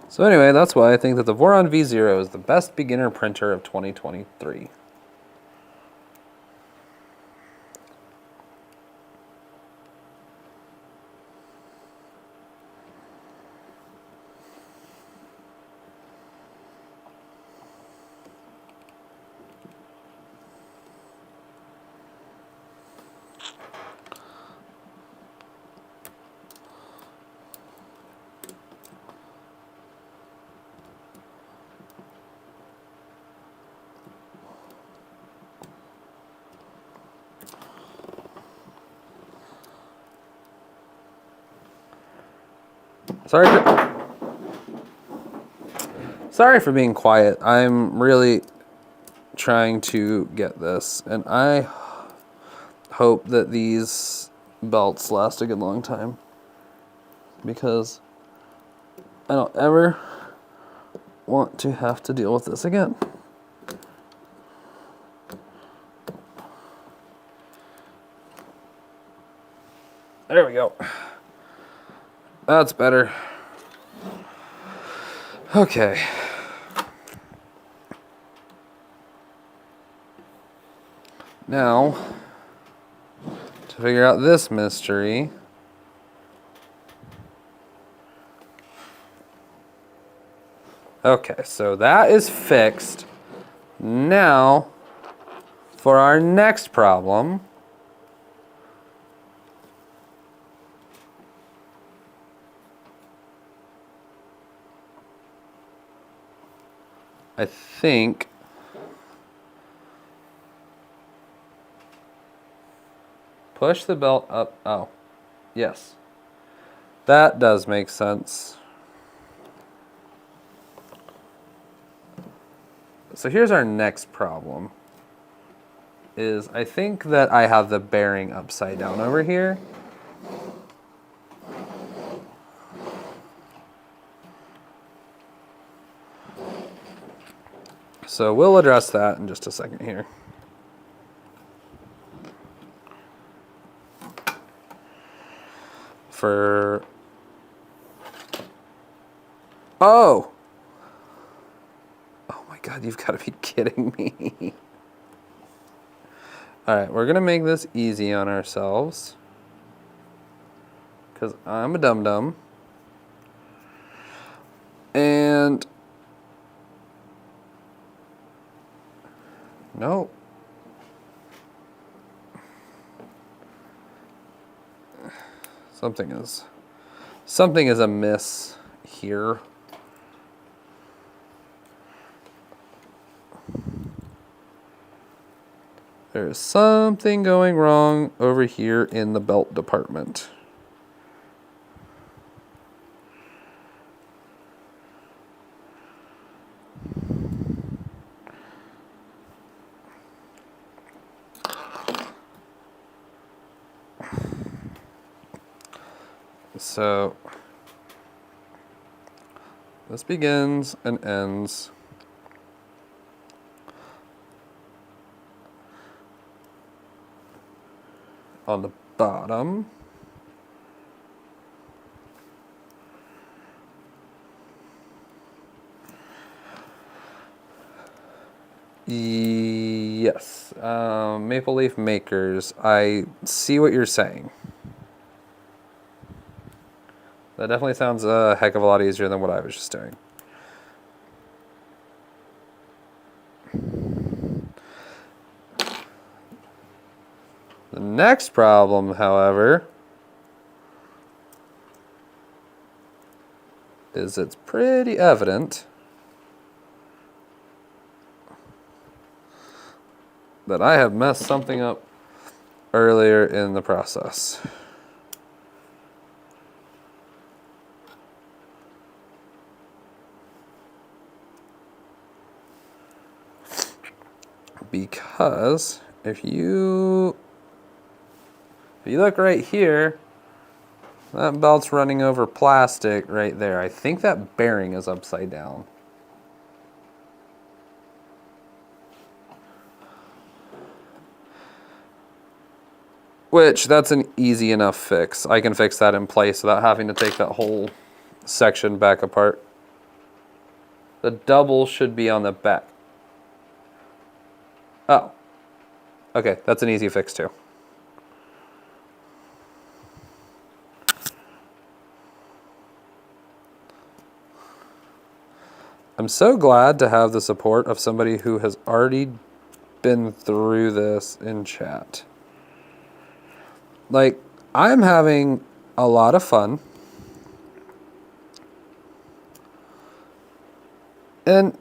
Speaker 1: So anyway, that's why I think that the Voron V0 is the best beginner printer of 2023. Sorry for being quiet. I'm really trying to get this, and I hope that these belts last a good long time, because I don't ever want to have to deal with this again. There we go. That's better. Okay. Now, to figure out this mystery, okay, so that is fixed. Now, For our next problem, I think push the belt up. Oh, yes. That does make sense. So here's our next problem. Is I think that I have the bearing upside down over here. So we'll address that in just a second here. Oh my God, you've got to be kidding me. All right, we're gonna make this easy on ourselves because I'm a dum-dum. And no. Something is amiss here. There's something going wrong over here in the belt department. So this begins and ends on the bottom. Yes, Maple Leaf Makers, I see what you're saying. That definitely sounds a heck of a lot easier than what I was just doing. The next problem, however, is it's pretty evident that I have messed something up earlier in the process. Because if you look right here, that belt's running over plastic right there. I think that bearing is upside down. Which, that's an easy enough fix. I can fix that in place without having to take that whole section back apart. The double should be on the back. Oh. Okay, that's an easy fix too. I'm so glad to have the support of somebody who has already been through this in chat. Like, I'm having a lot of fun. And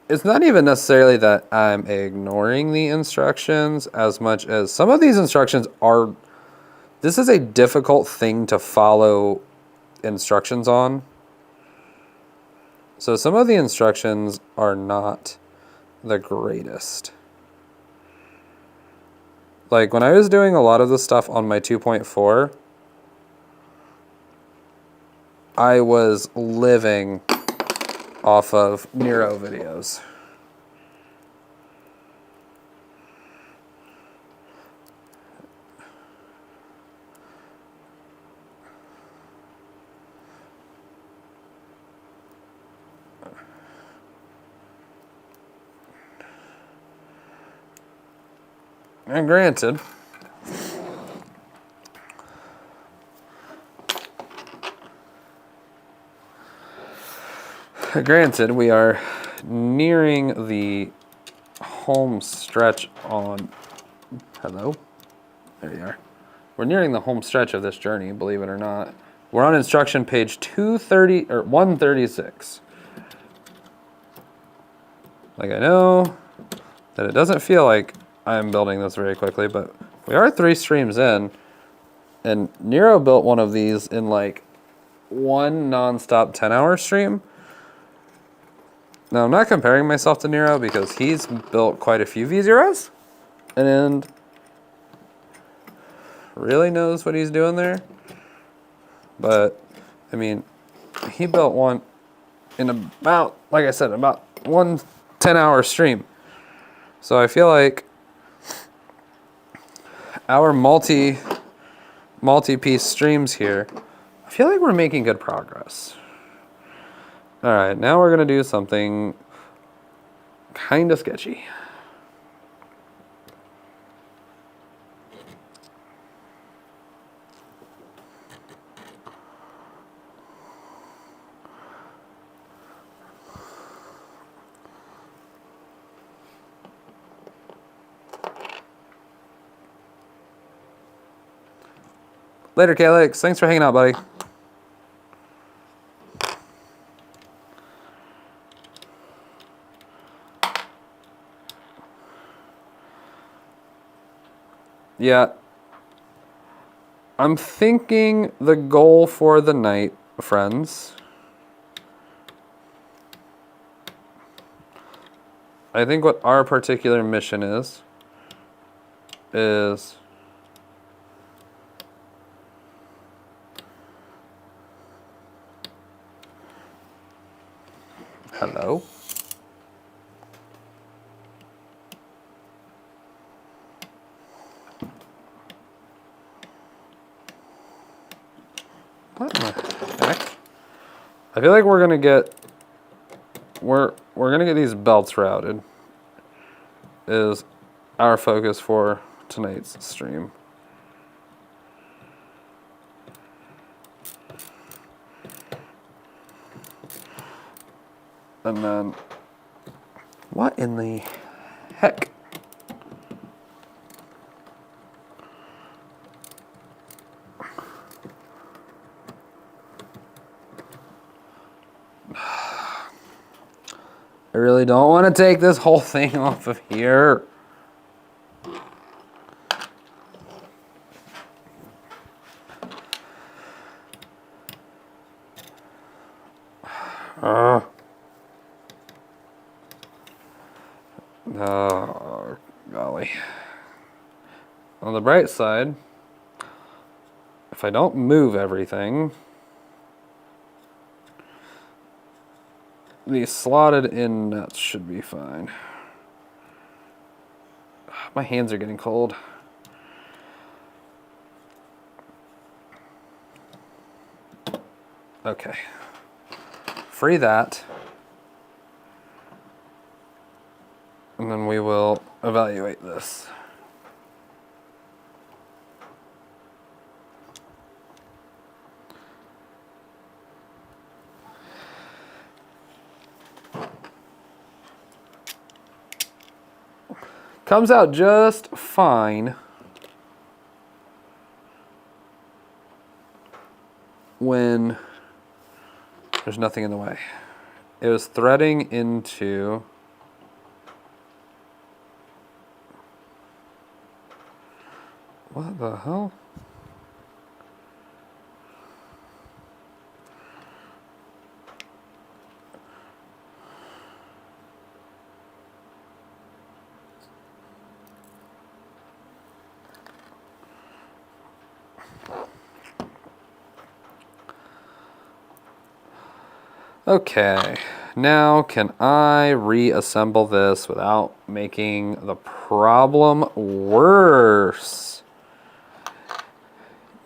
Speaker 1: it's not even necessarily that I'm ignoring the instructions as much as some of these instructions are, this is a difficult thing to follow instructions on. So some of the instructions are not the greatest. Like when I was doing a lot of the stuff on my 2.4, I was living off of Miro videos. And granted, we are nearing the home stretch on, hello? There you are. We're nearing the home stretch of this journey, believe it or not. We're on instruction page 230, or 136. Like, I know that it doesn't feel like I'm building this very quickly, but we are 3 streams in, and Nero built one of these in like one non-stop 10-hour stream. Now, I'm not comparing myself to Nero because he's built quite a few V0s and really knows what he's doing there. But, I mean, he built one in about, like I said, about one 10-hour stream. So I feel like our multi-piece streams here, I feel like we're making good progress. All right, now we're gonna do something kind of sketchy. Later, Calix. Thanks for hanging out, buddy. Yeah. I'm thinking the goal for the night, friends. I think what our particular mission is hello? What the heck? I feel like we're gonna get gonna get these belts routed is our focus for tonight's stream. And then what in the heck? I really don't want to take this whole thing off of here. Oh, golly. On the bright side, if I don't move everything, these slotted in nuts should be fine. My hands are getting cold. Okay. Free that. And then we will evaluate this. Comes out just fine when there's nothing in the way. It was threading into what the hell? Okay, now can I reassemble this without making the problem worse?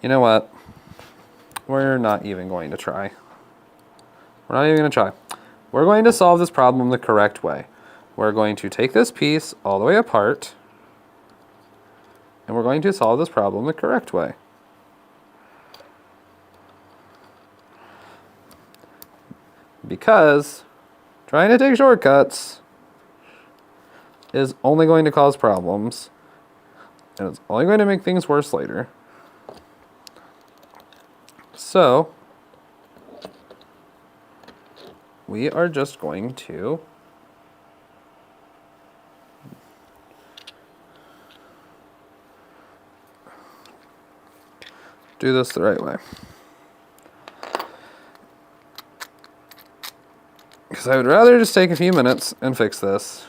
Speaker 1: You know what? We're not even going to try. We're not even going to try. We're going to solve this problem the correct way. We're going to take this piece all the way apart, and we're going to solve this problem the correct way. Because trying to take shortcuts is only going to cause problems, and it's only going to make things worse later. So we are just going to do this the right way. Because I would rather just take a few minutes and fix this.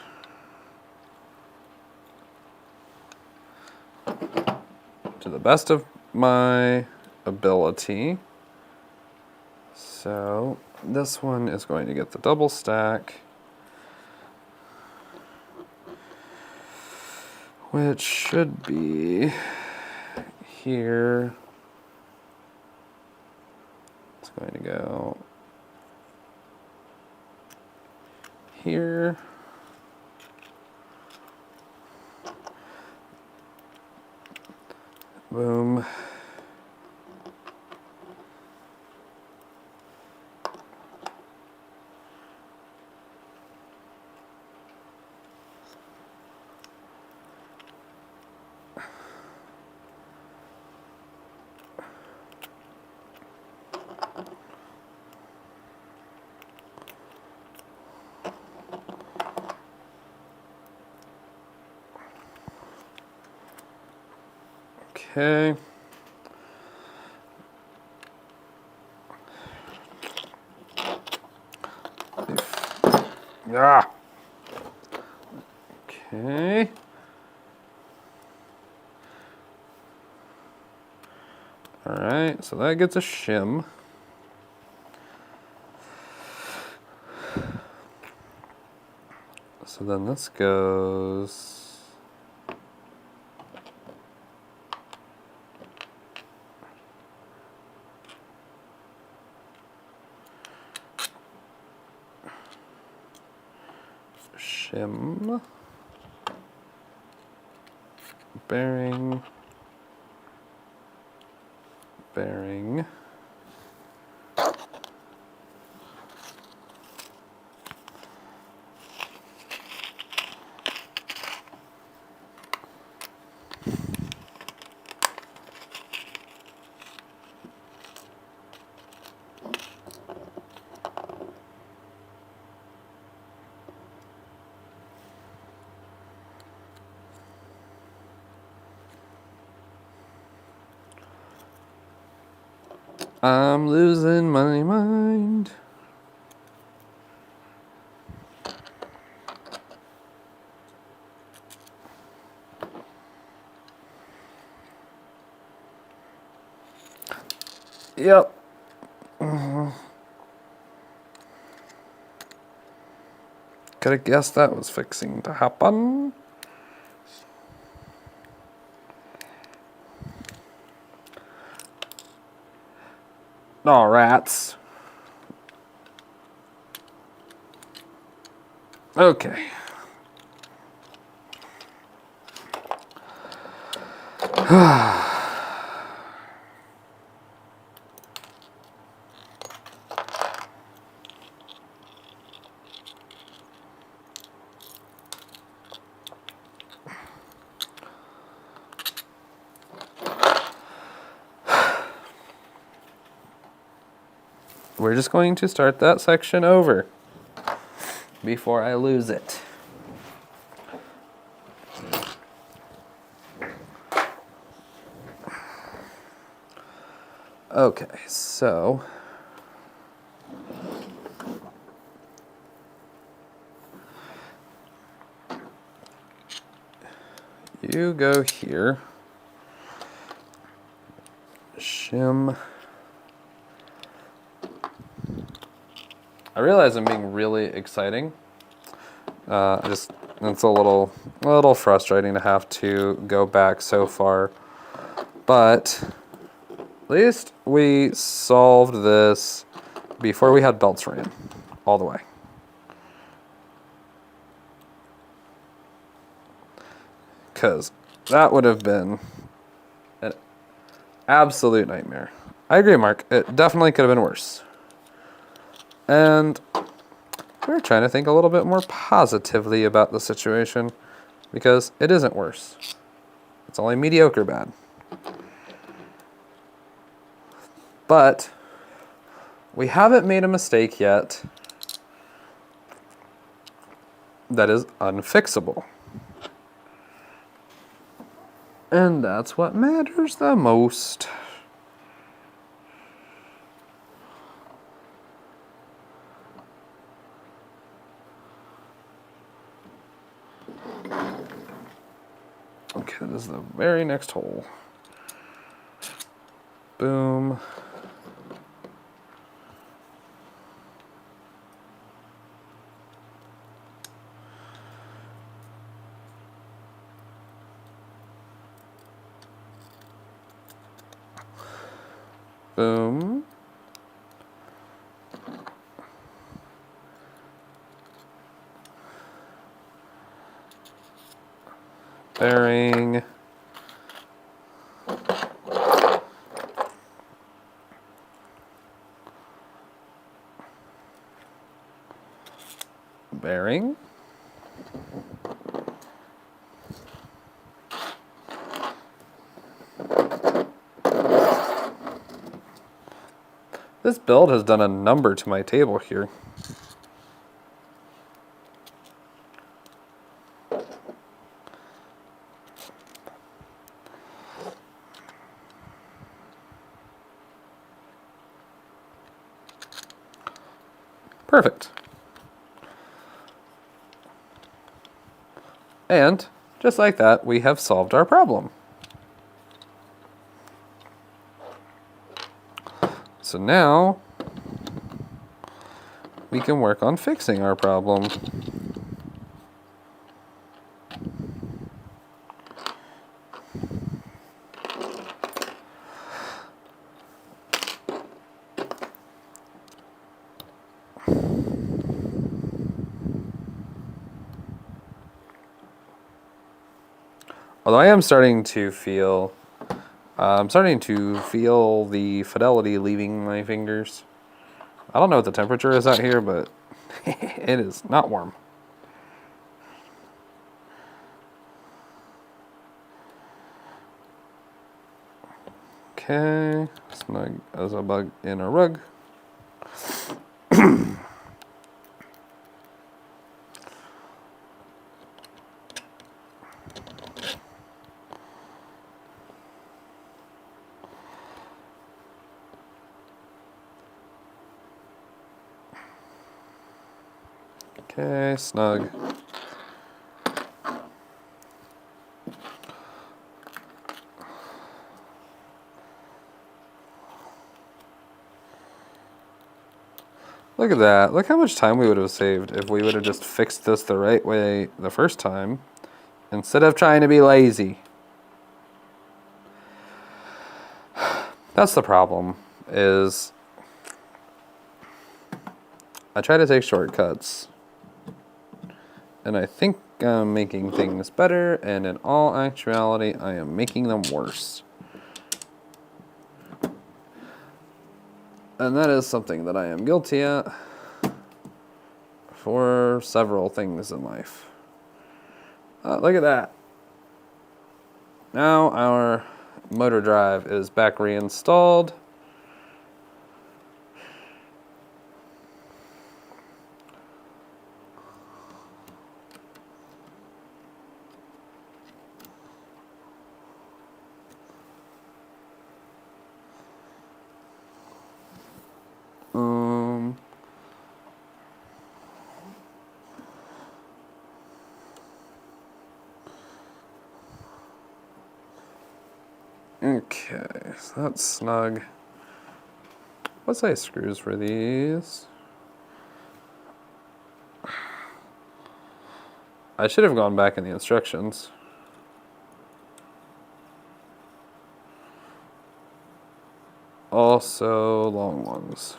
Speaker 1: To the best of my ability. So this one is going to get the double stack, which should be here. It's going to go here. Boom. Okay. Ah. Okay. All right, so that gets a shim. So then this goes shim, bearing, bearing. I'm losing my mind. Yep. Could have guessed that was fixing to happen. Aw, rats. Okay. We're just going to start that section over before I lose it. Okay, so you go here, shim. I realize I'm being really exciting. It's a little frustrating to have to go back so far, but at least we solved this before we had belts ran all the way. Because that would have been an absolute nightmare. I agree, Mark. It definitely could have been worse. And we're trying to think a little bit more positively about the situation. because it isn't worse. It's only mediocre bad. But we haven't made a mistake yet that is unfixable. And that's what matters the most. Okay, this is the very next hole. Boom. Boom. Bearing. Bearing. This build has done a number to my table here. Perfect. And just like that, we have solved our problem. So now we can work on fixing our problem. Although I am starting to feel, I'm starting to feel the fidelity leaving my fingers. I don't know what the temperature is out here, but it is not warm. Okay, snug as a bug in a rug. Okay, snug. Look at that. Look how much time we would have saved if we would have just fixed this the right way the first time, instead of trying to be lazy. That's the problem, is I try to take shortcuts, and I think I'm making things better, and in all actuality, I am making them worse. And that is something that I am guilty at for several things in life. Look at that. Now our motor drive is back reinstalled. Okay, so that's snug. What size screws for these? I should have gone back in the instructions. Also long ones.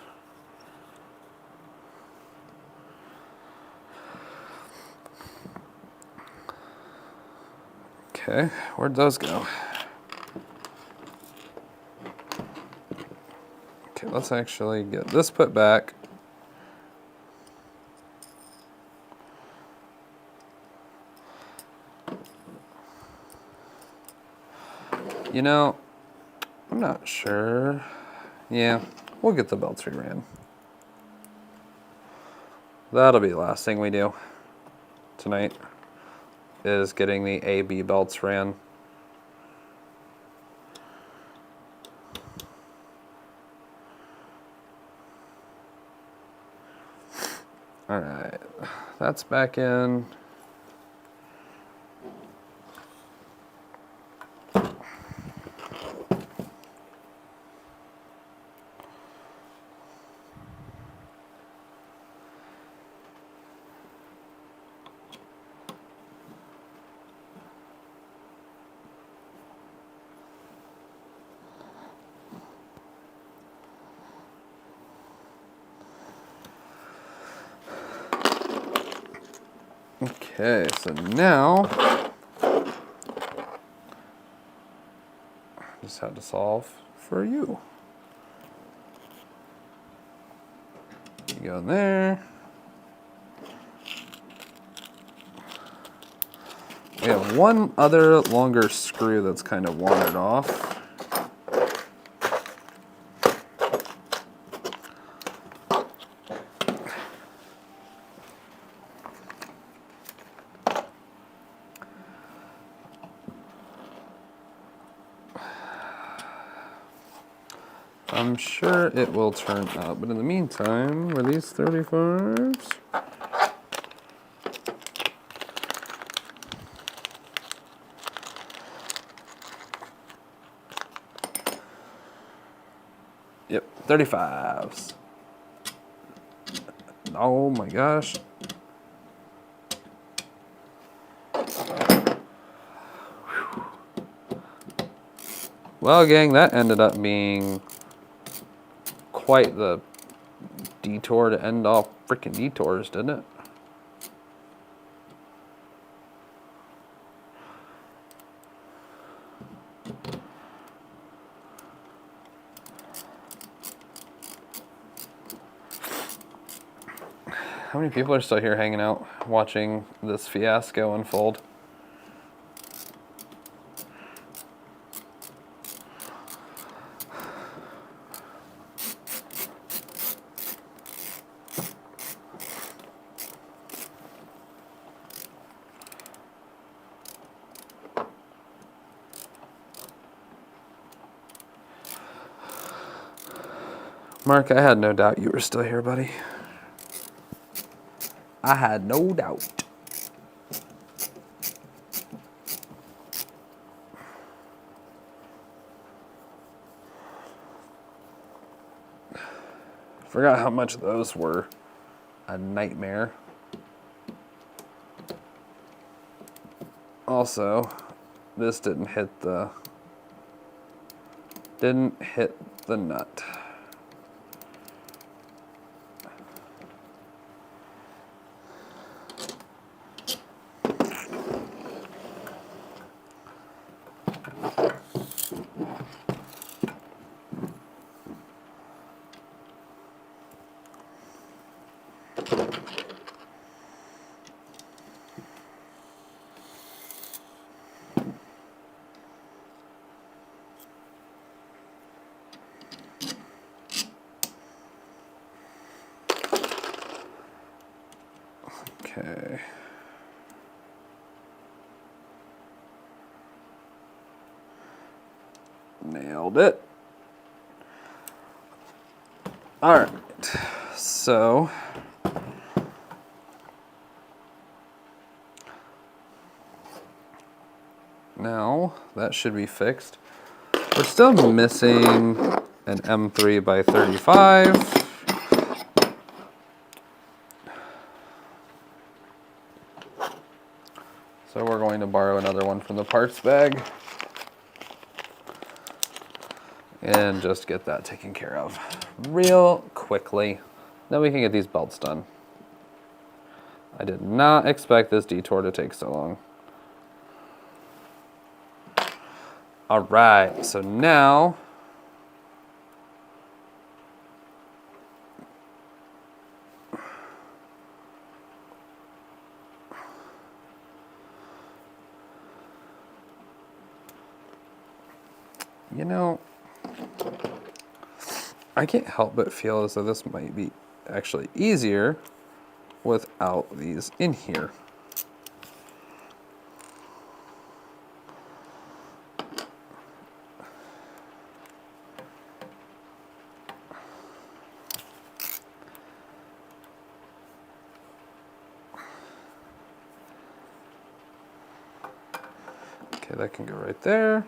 Speaker 1: Okay, where'd those go? Okay, let's actually get this put back. You know, I'm not sure. Yeah, we'll get the belts reran. That'll be the last thing we do tonight, is getting the A-B belts ran. All right, that's back in. Okay, so now just had to solve for you. You go in there. We have one other longer screw that's kind of wandered off. I'm sure it will turn out, but in the meantime, release 35s. Yep, 35s. Oh my gosh. Well, gang, that ended up being quite the detour to end off freaking detours, didn't it? How many people are still here hanging out, watching this fiasco unfold? Mark, I had no doubt you were still here, buddy. I had no doubt. Forgot how much those were a nightmare. Also, this didn't hit the nut. Okay. Nailed it. All right. So now that should be fixed. We're still missing an M3 by 35. So we're going to borrow another one from the parts bag and just get that taken care of real quickly. Then we can get these belts done. I did not expect this detour to take so long. All right, so now You know, I can't help but feel as though this might be actually easier without these in here. Okay, that can go right there.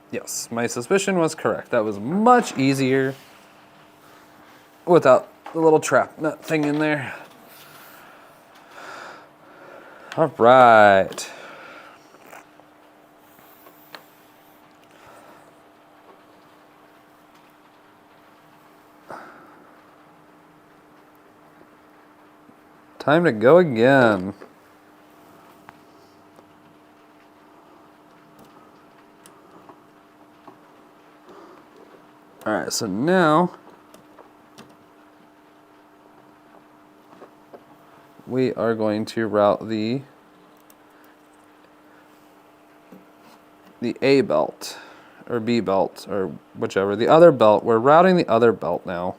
Speaker 1: Yes, my suspicion was correct. That was much easier without the little trap nut thing in there. All right. Time to go again. All right, so now we are going to route the A belt, or B belt, or whichever. The other belt, we're routing the other belt now.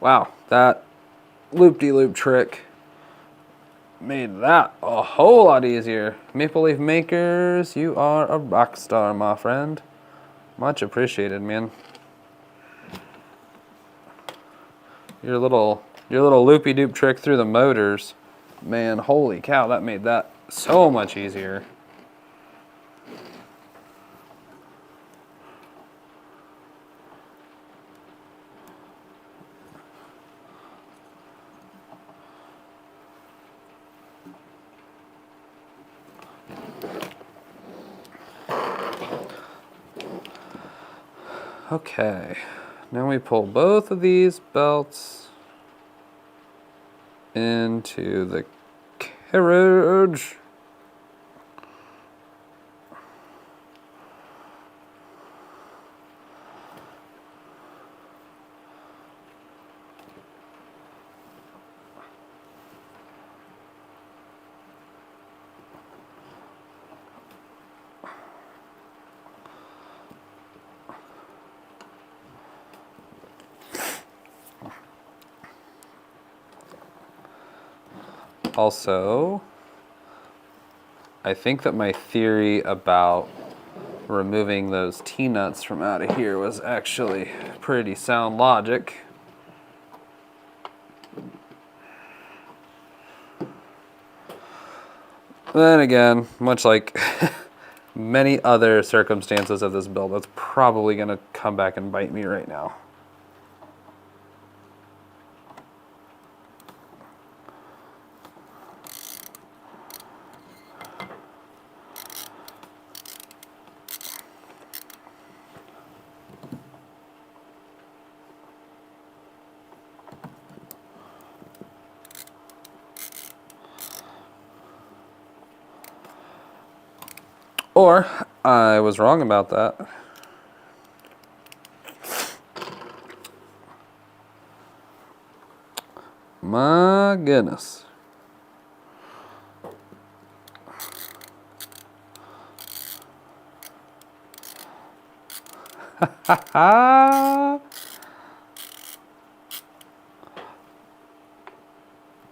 Speaker 1: Wow, that loop-de-loop trick made that a whole lot easier. Maple Leaf Makers, you are a rock star, my friend. Much appreciated, man. Your little loopy-doop trick through the motors, man, holy cow, that made that so much easier. Okay, now we pull both of these belts into the carriage. Also, I think that my theory about removing those T-nuts from out of here was actually pretty sound logic. Then again, much like many other circumstances of this build, that's probably going to come back and bite me right now. Or I was wrong about that. My goodness.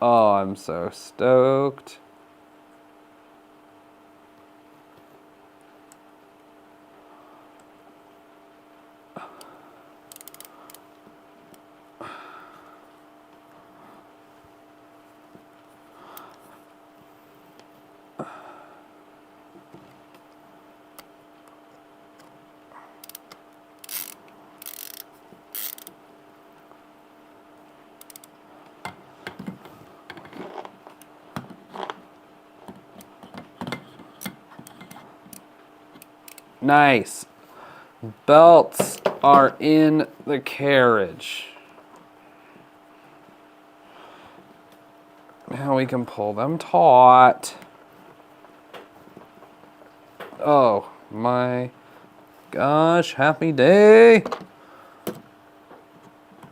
Speaker 1: Oh, I'm so stoked. Nice. Belts are in the carriage. Now we can pull them taut. Oh my gosh, happy day.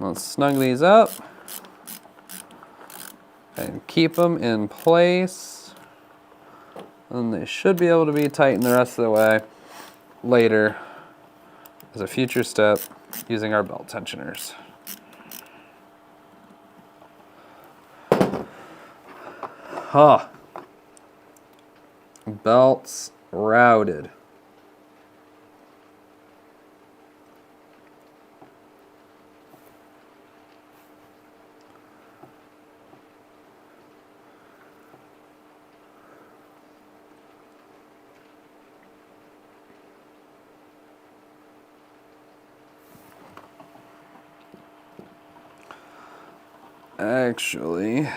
Speaker 1: Let's snug these up and keep them in place. And they should be able to be tightened the rest of the way later as a future step using our belt tensioners. Huh. Belts routed. Actually,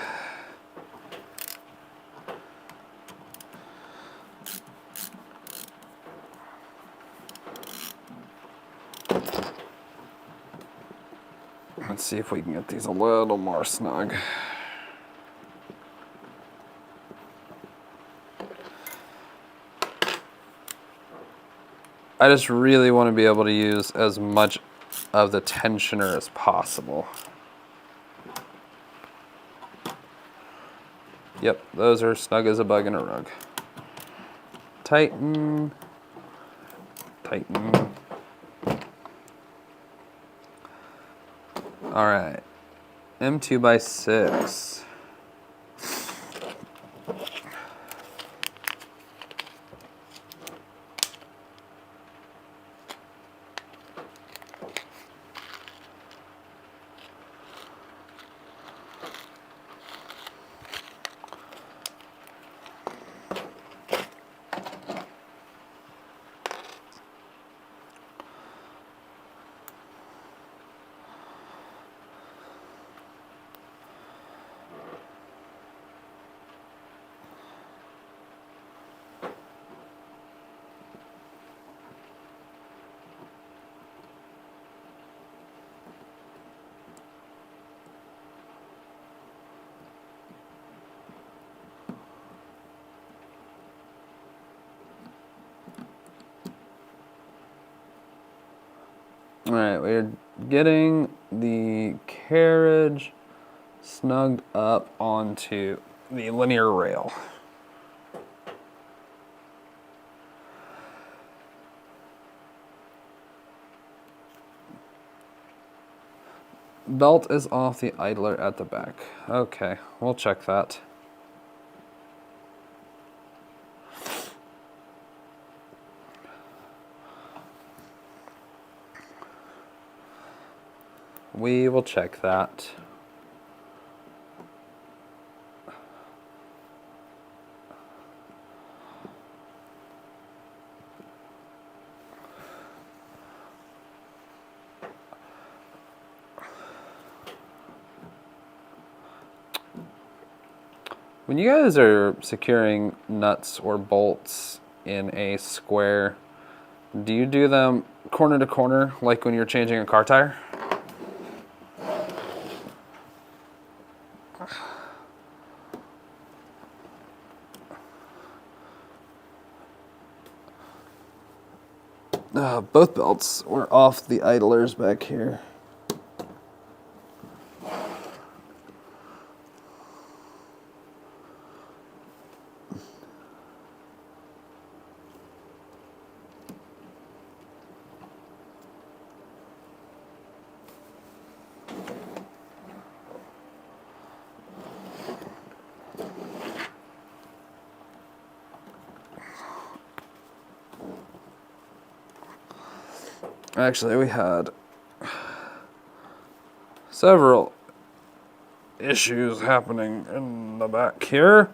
Speaker 1: let's see if we can get these a little more snug. I just really want to be able to use as much of the tensioner as possible. Yep, those are snug as a bug in a rug. Tighten, tighten. All right, M2x6. All right, we're getting the carriage snugged up onto the linear rail. Belt is off the idler at the back. Okay, we'll check that. We will check that. When you guys are securing nuts or bolts in a square, do you do them corner to corner like when you're changing a car tire? Both belts were off the idlers back here. Actually, we had several issues happening in the back here.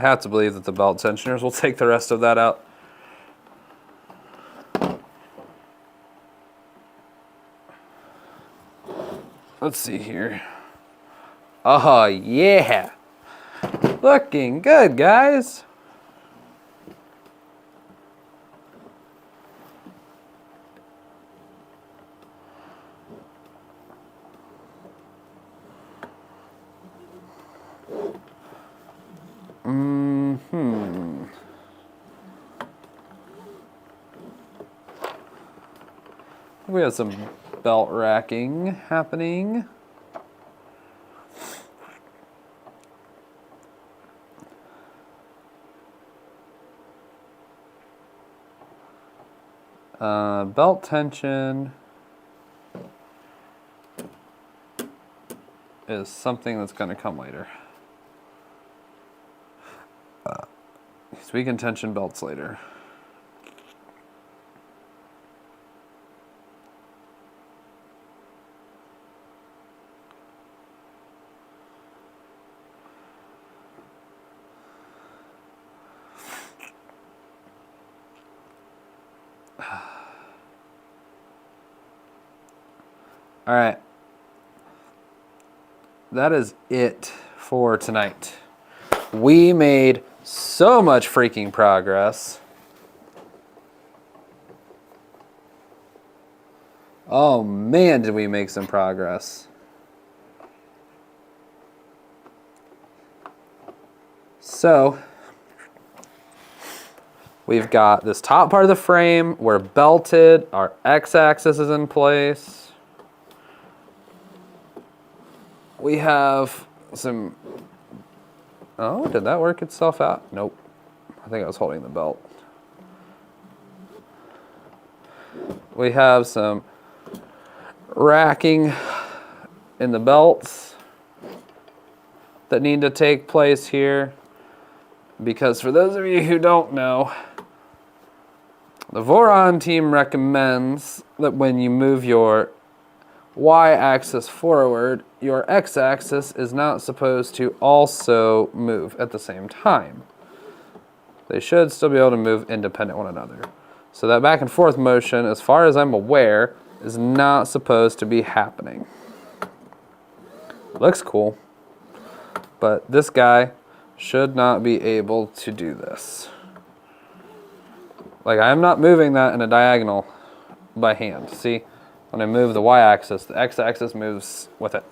Speaker 1: I have to believe that the belt tensioners will take the rest of that out. Let's see here. Oh, yeah. Looking good, guys. We have some belt racking happening. Belt tension is something that's going to come later. So we can tension belts later. All right. That is it for tonight. We made so much freaking progress. Oh man, did we make some progress. So, we've got this top part of the frame. We're belted. Our x-axis is in place. We have some... Oh, did that work itself out? Nope. I think I was holding the belt. We have some racking in the belts that need to take place here. Because for those of you who don't know, the Voron team recommends that when you move your y-axis forward, your x-axis is not supposed to also move at the same time. They should still be able to move independent of one another. So that back and forth motion, as far as I'm aware, is not supposed to be happening. Looks cool, but this guy should not be able to do this. Like, I'm not moving that in a diagonal by hand. See? When I move the y-axis, the x-axis moves with it.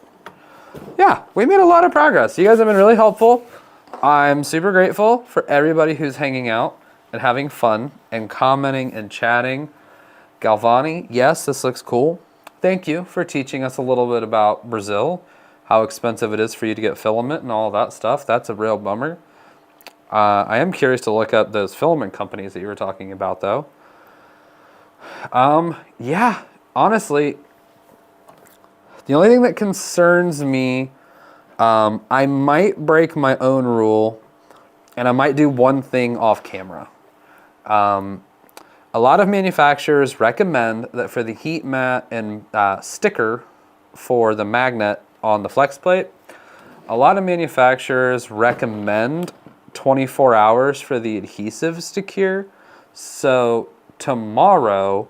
Speaker 1: Yeah, we made a lot of progress. You guys have been really helpful. I'm super grateful for everybody who's hanging out and having fun and commenting and chatting. Galvani, yes, this looks cool. Thank you for teaching us a little bit about Brazil, how expensive it is for you to get filament and all that stuff. That's a real bummer. I am curious to look up those filament companies that you were talking about, though. Yeah. Honestly, the only thing that concerns me, I might break my own rule, and I might do one thing off camera. A A lot of manufacturers recommend that for the heat mat and sticker for the magnet on the flex plate, a lot of manufacturers recommend 24 hours for the adhesives to cure. So tomorrow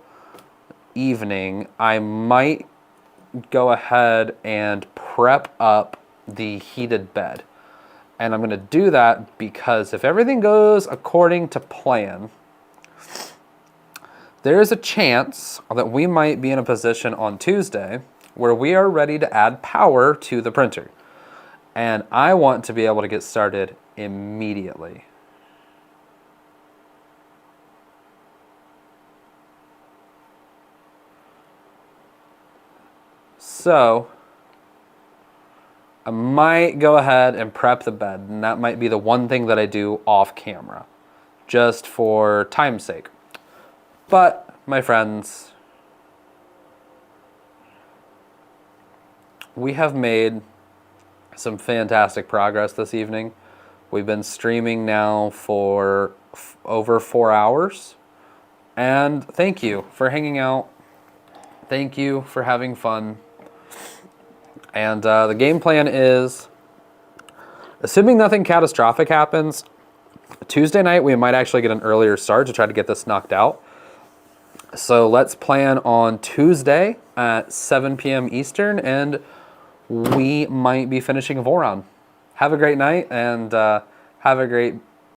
Speaker 1: evening, I might go ahead and prep up the heated bed. And I'm gonna do that because if everything goes according to plan, there is a chance that we might be in a position on Tuesday where we are ready to add power to the printer. And I want to be able to get started immediately. So I might go ahead and prep the bed, and that might be the one thing that I do off camera, just for time's sake. But, my friends, we have made some fantastic progress this evening. We've been streaming now for over 4 hours, and thank you for hanging out. Thank you for having fun. And the game plan is, assuming nothing catastrophic happens, Tuesday night we might actually get an earlier start to try to get this knocked out. So let's plan on Tuesday at 7 p.m. Eastern, and we might be finishing Voron. Have a great night, and have a great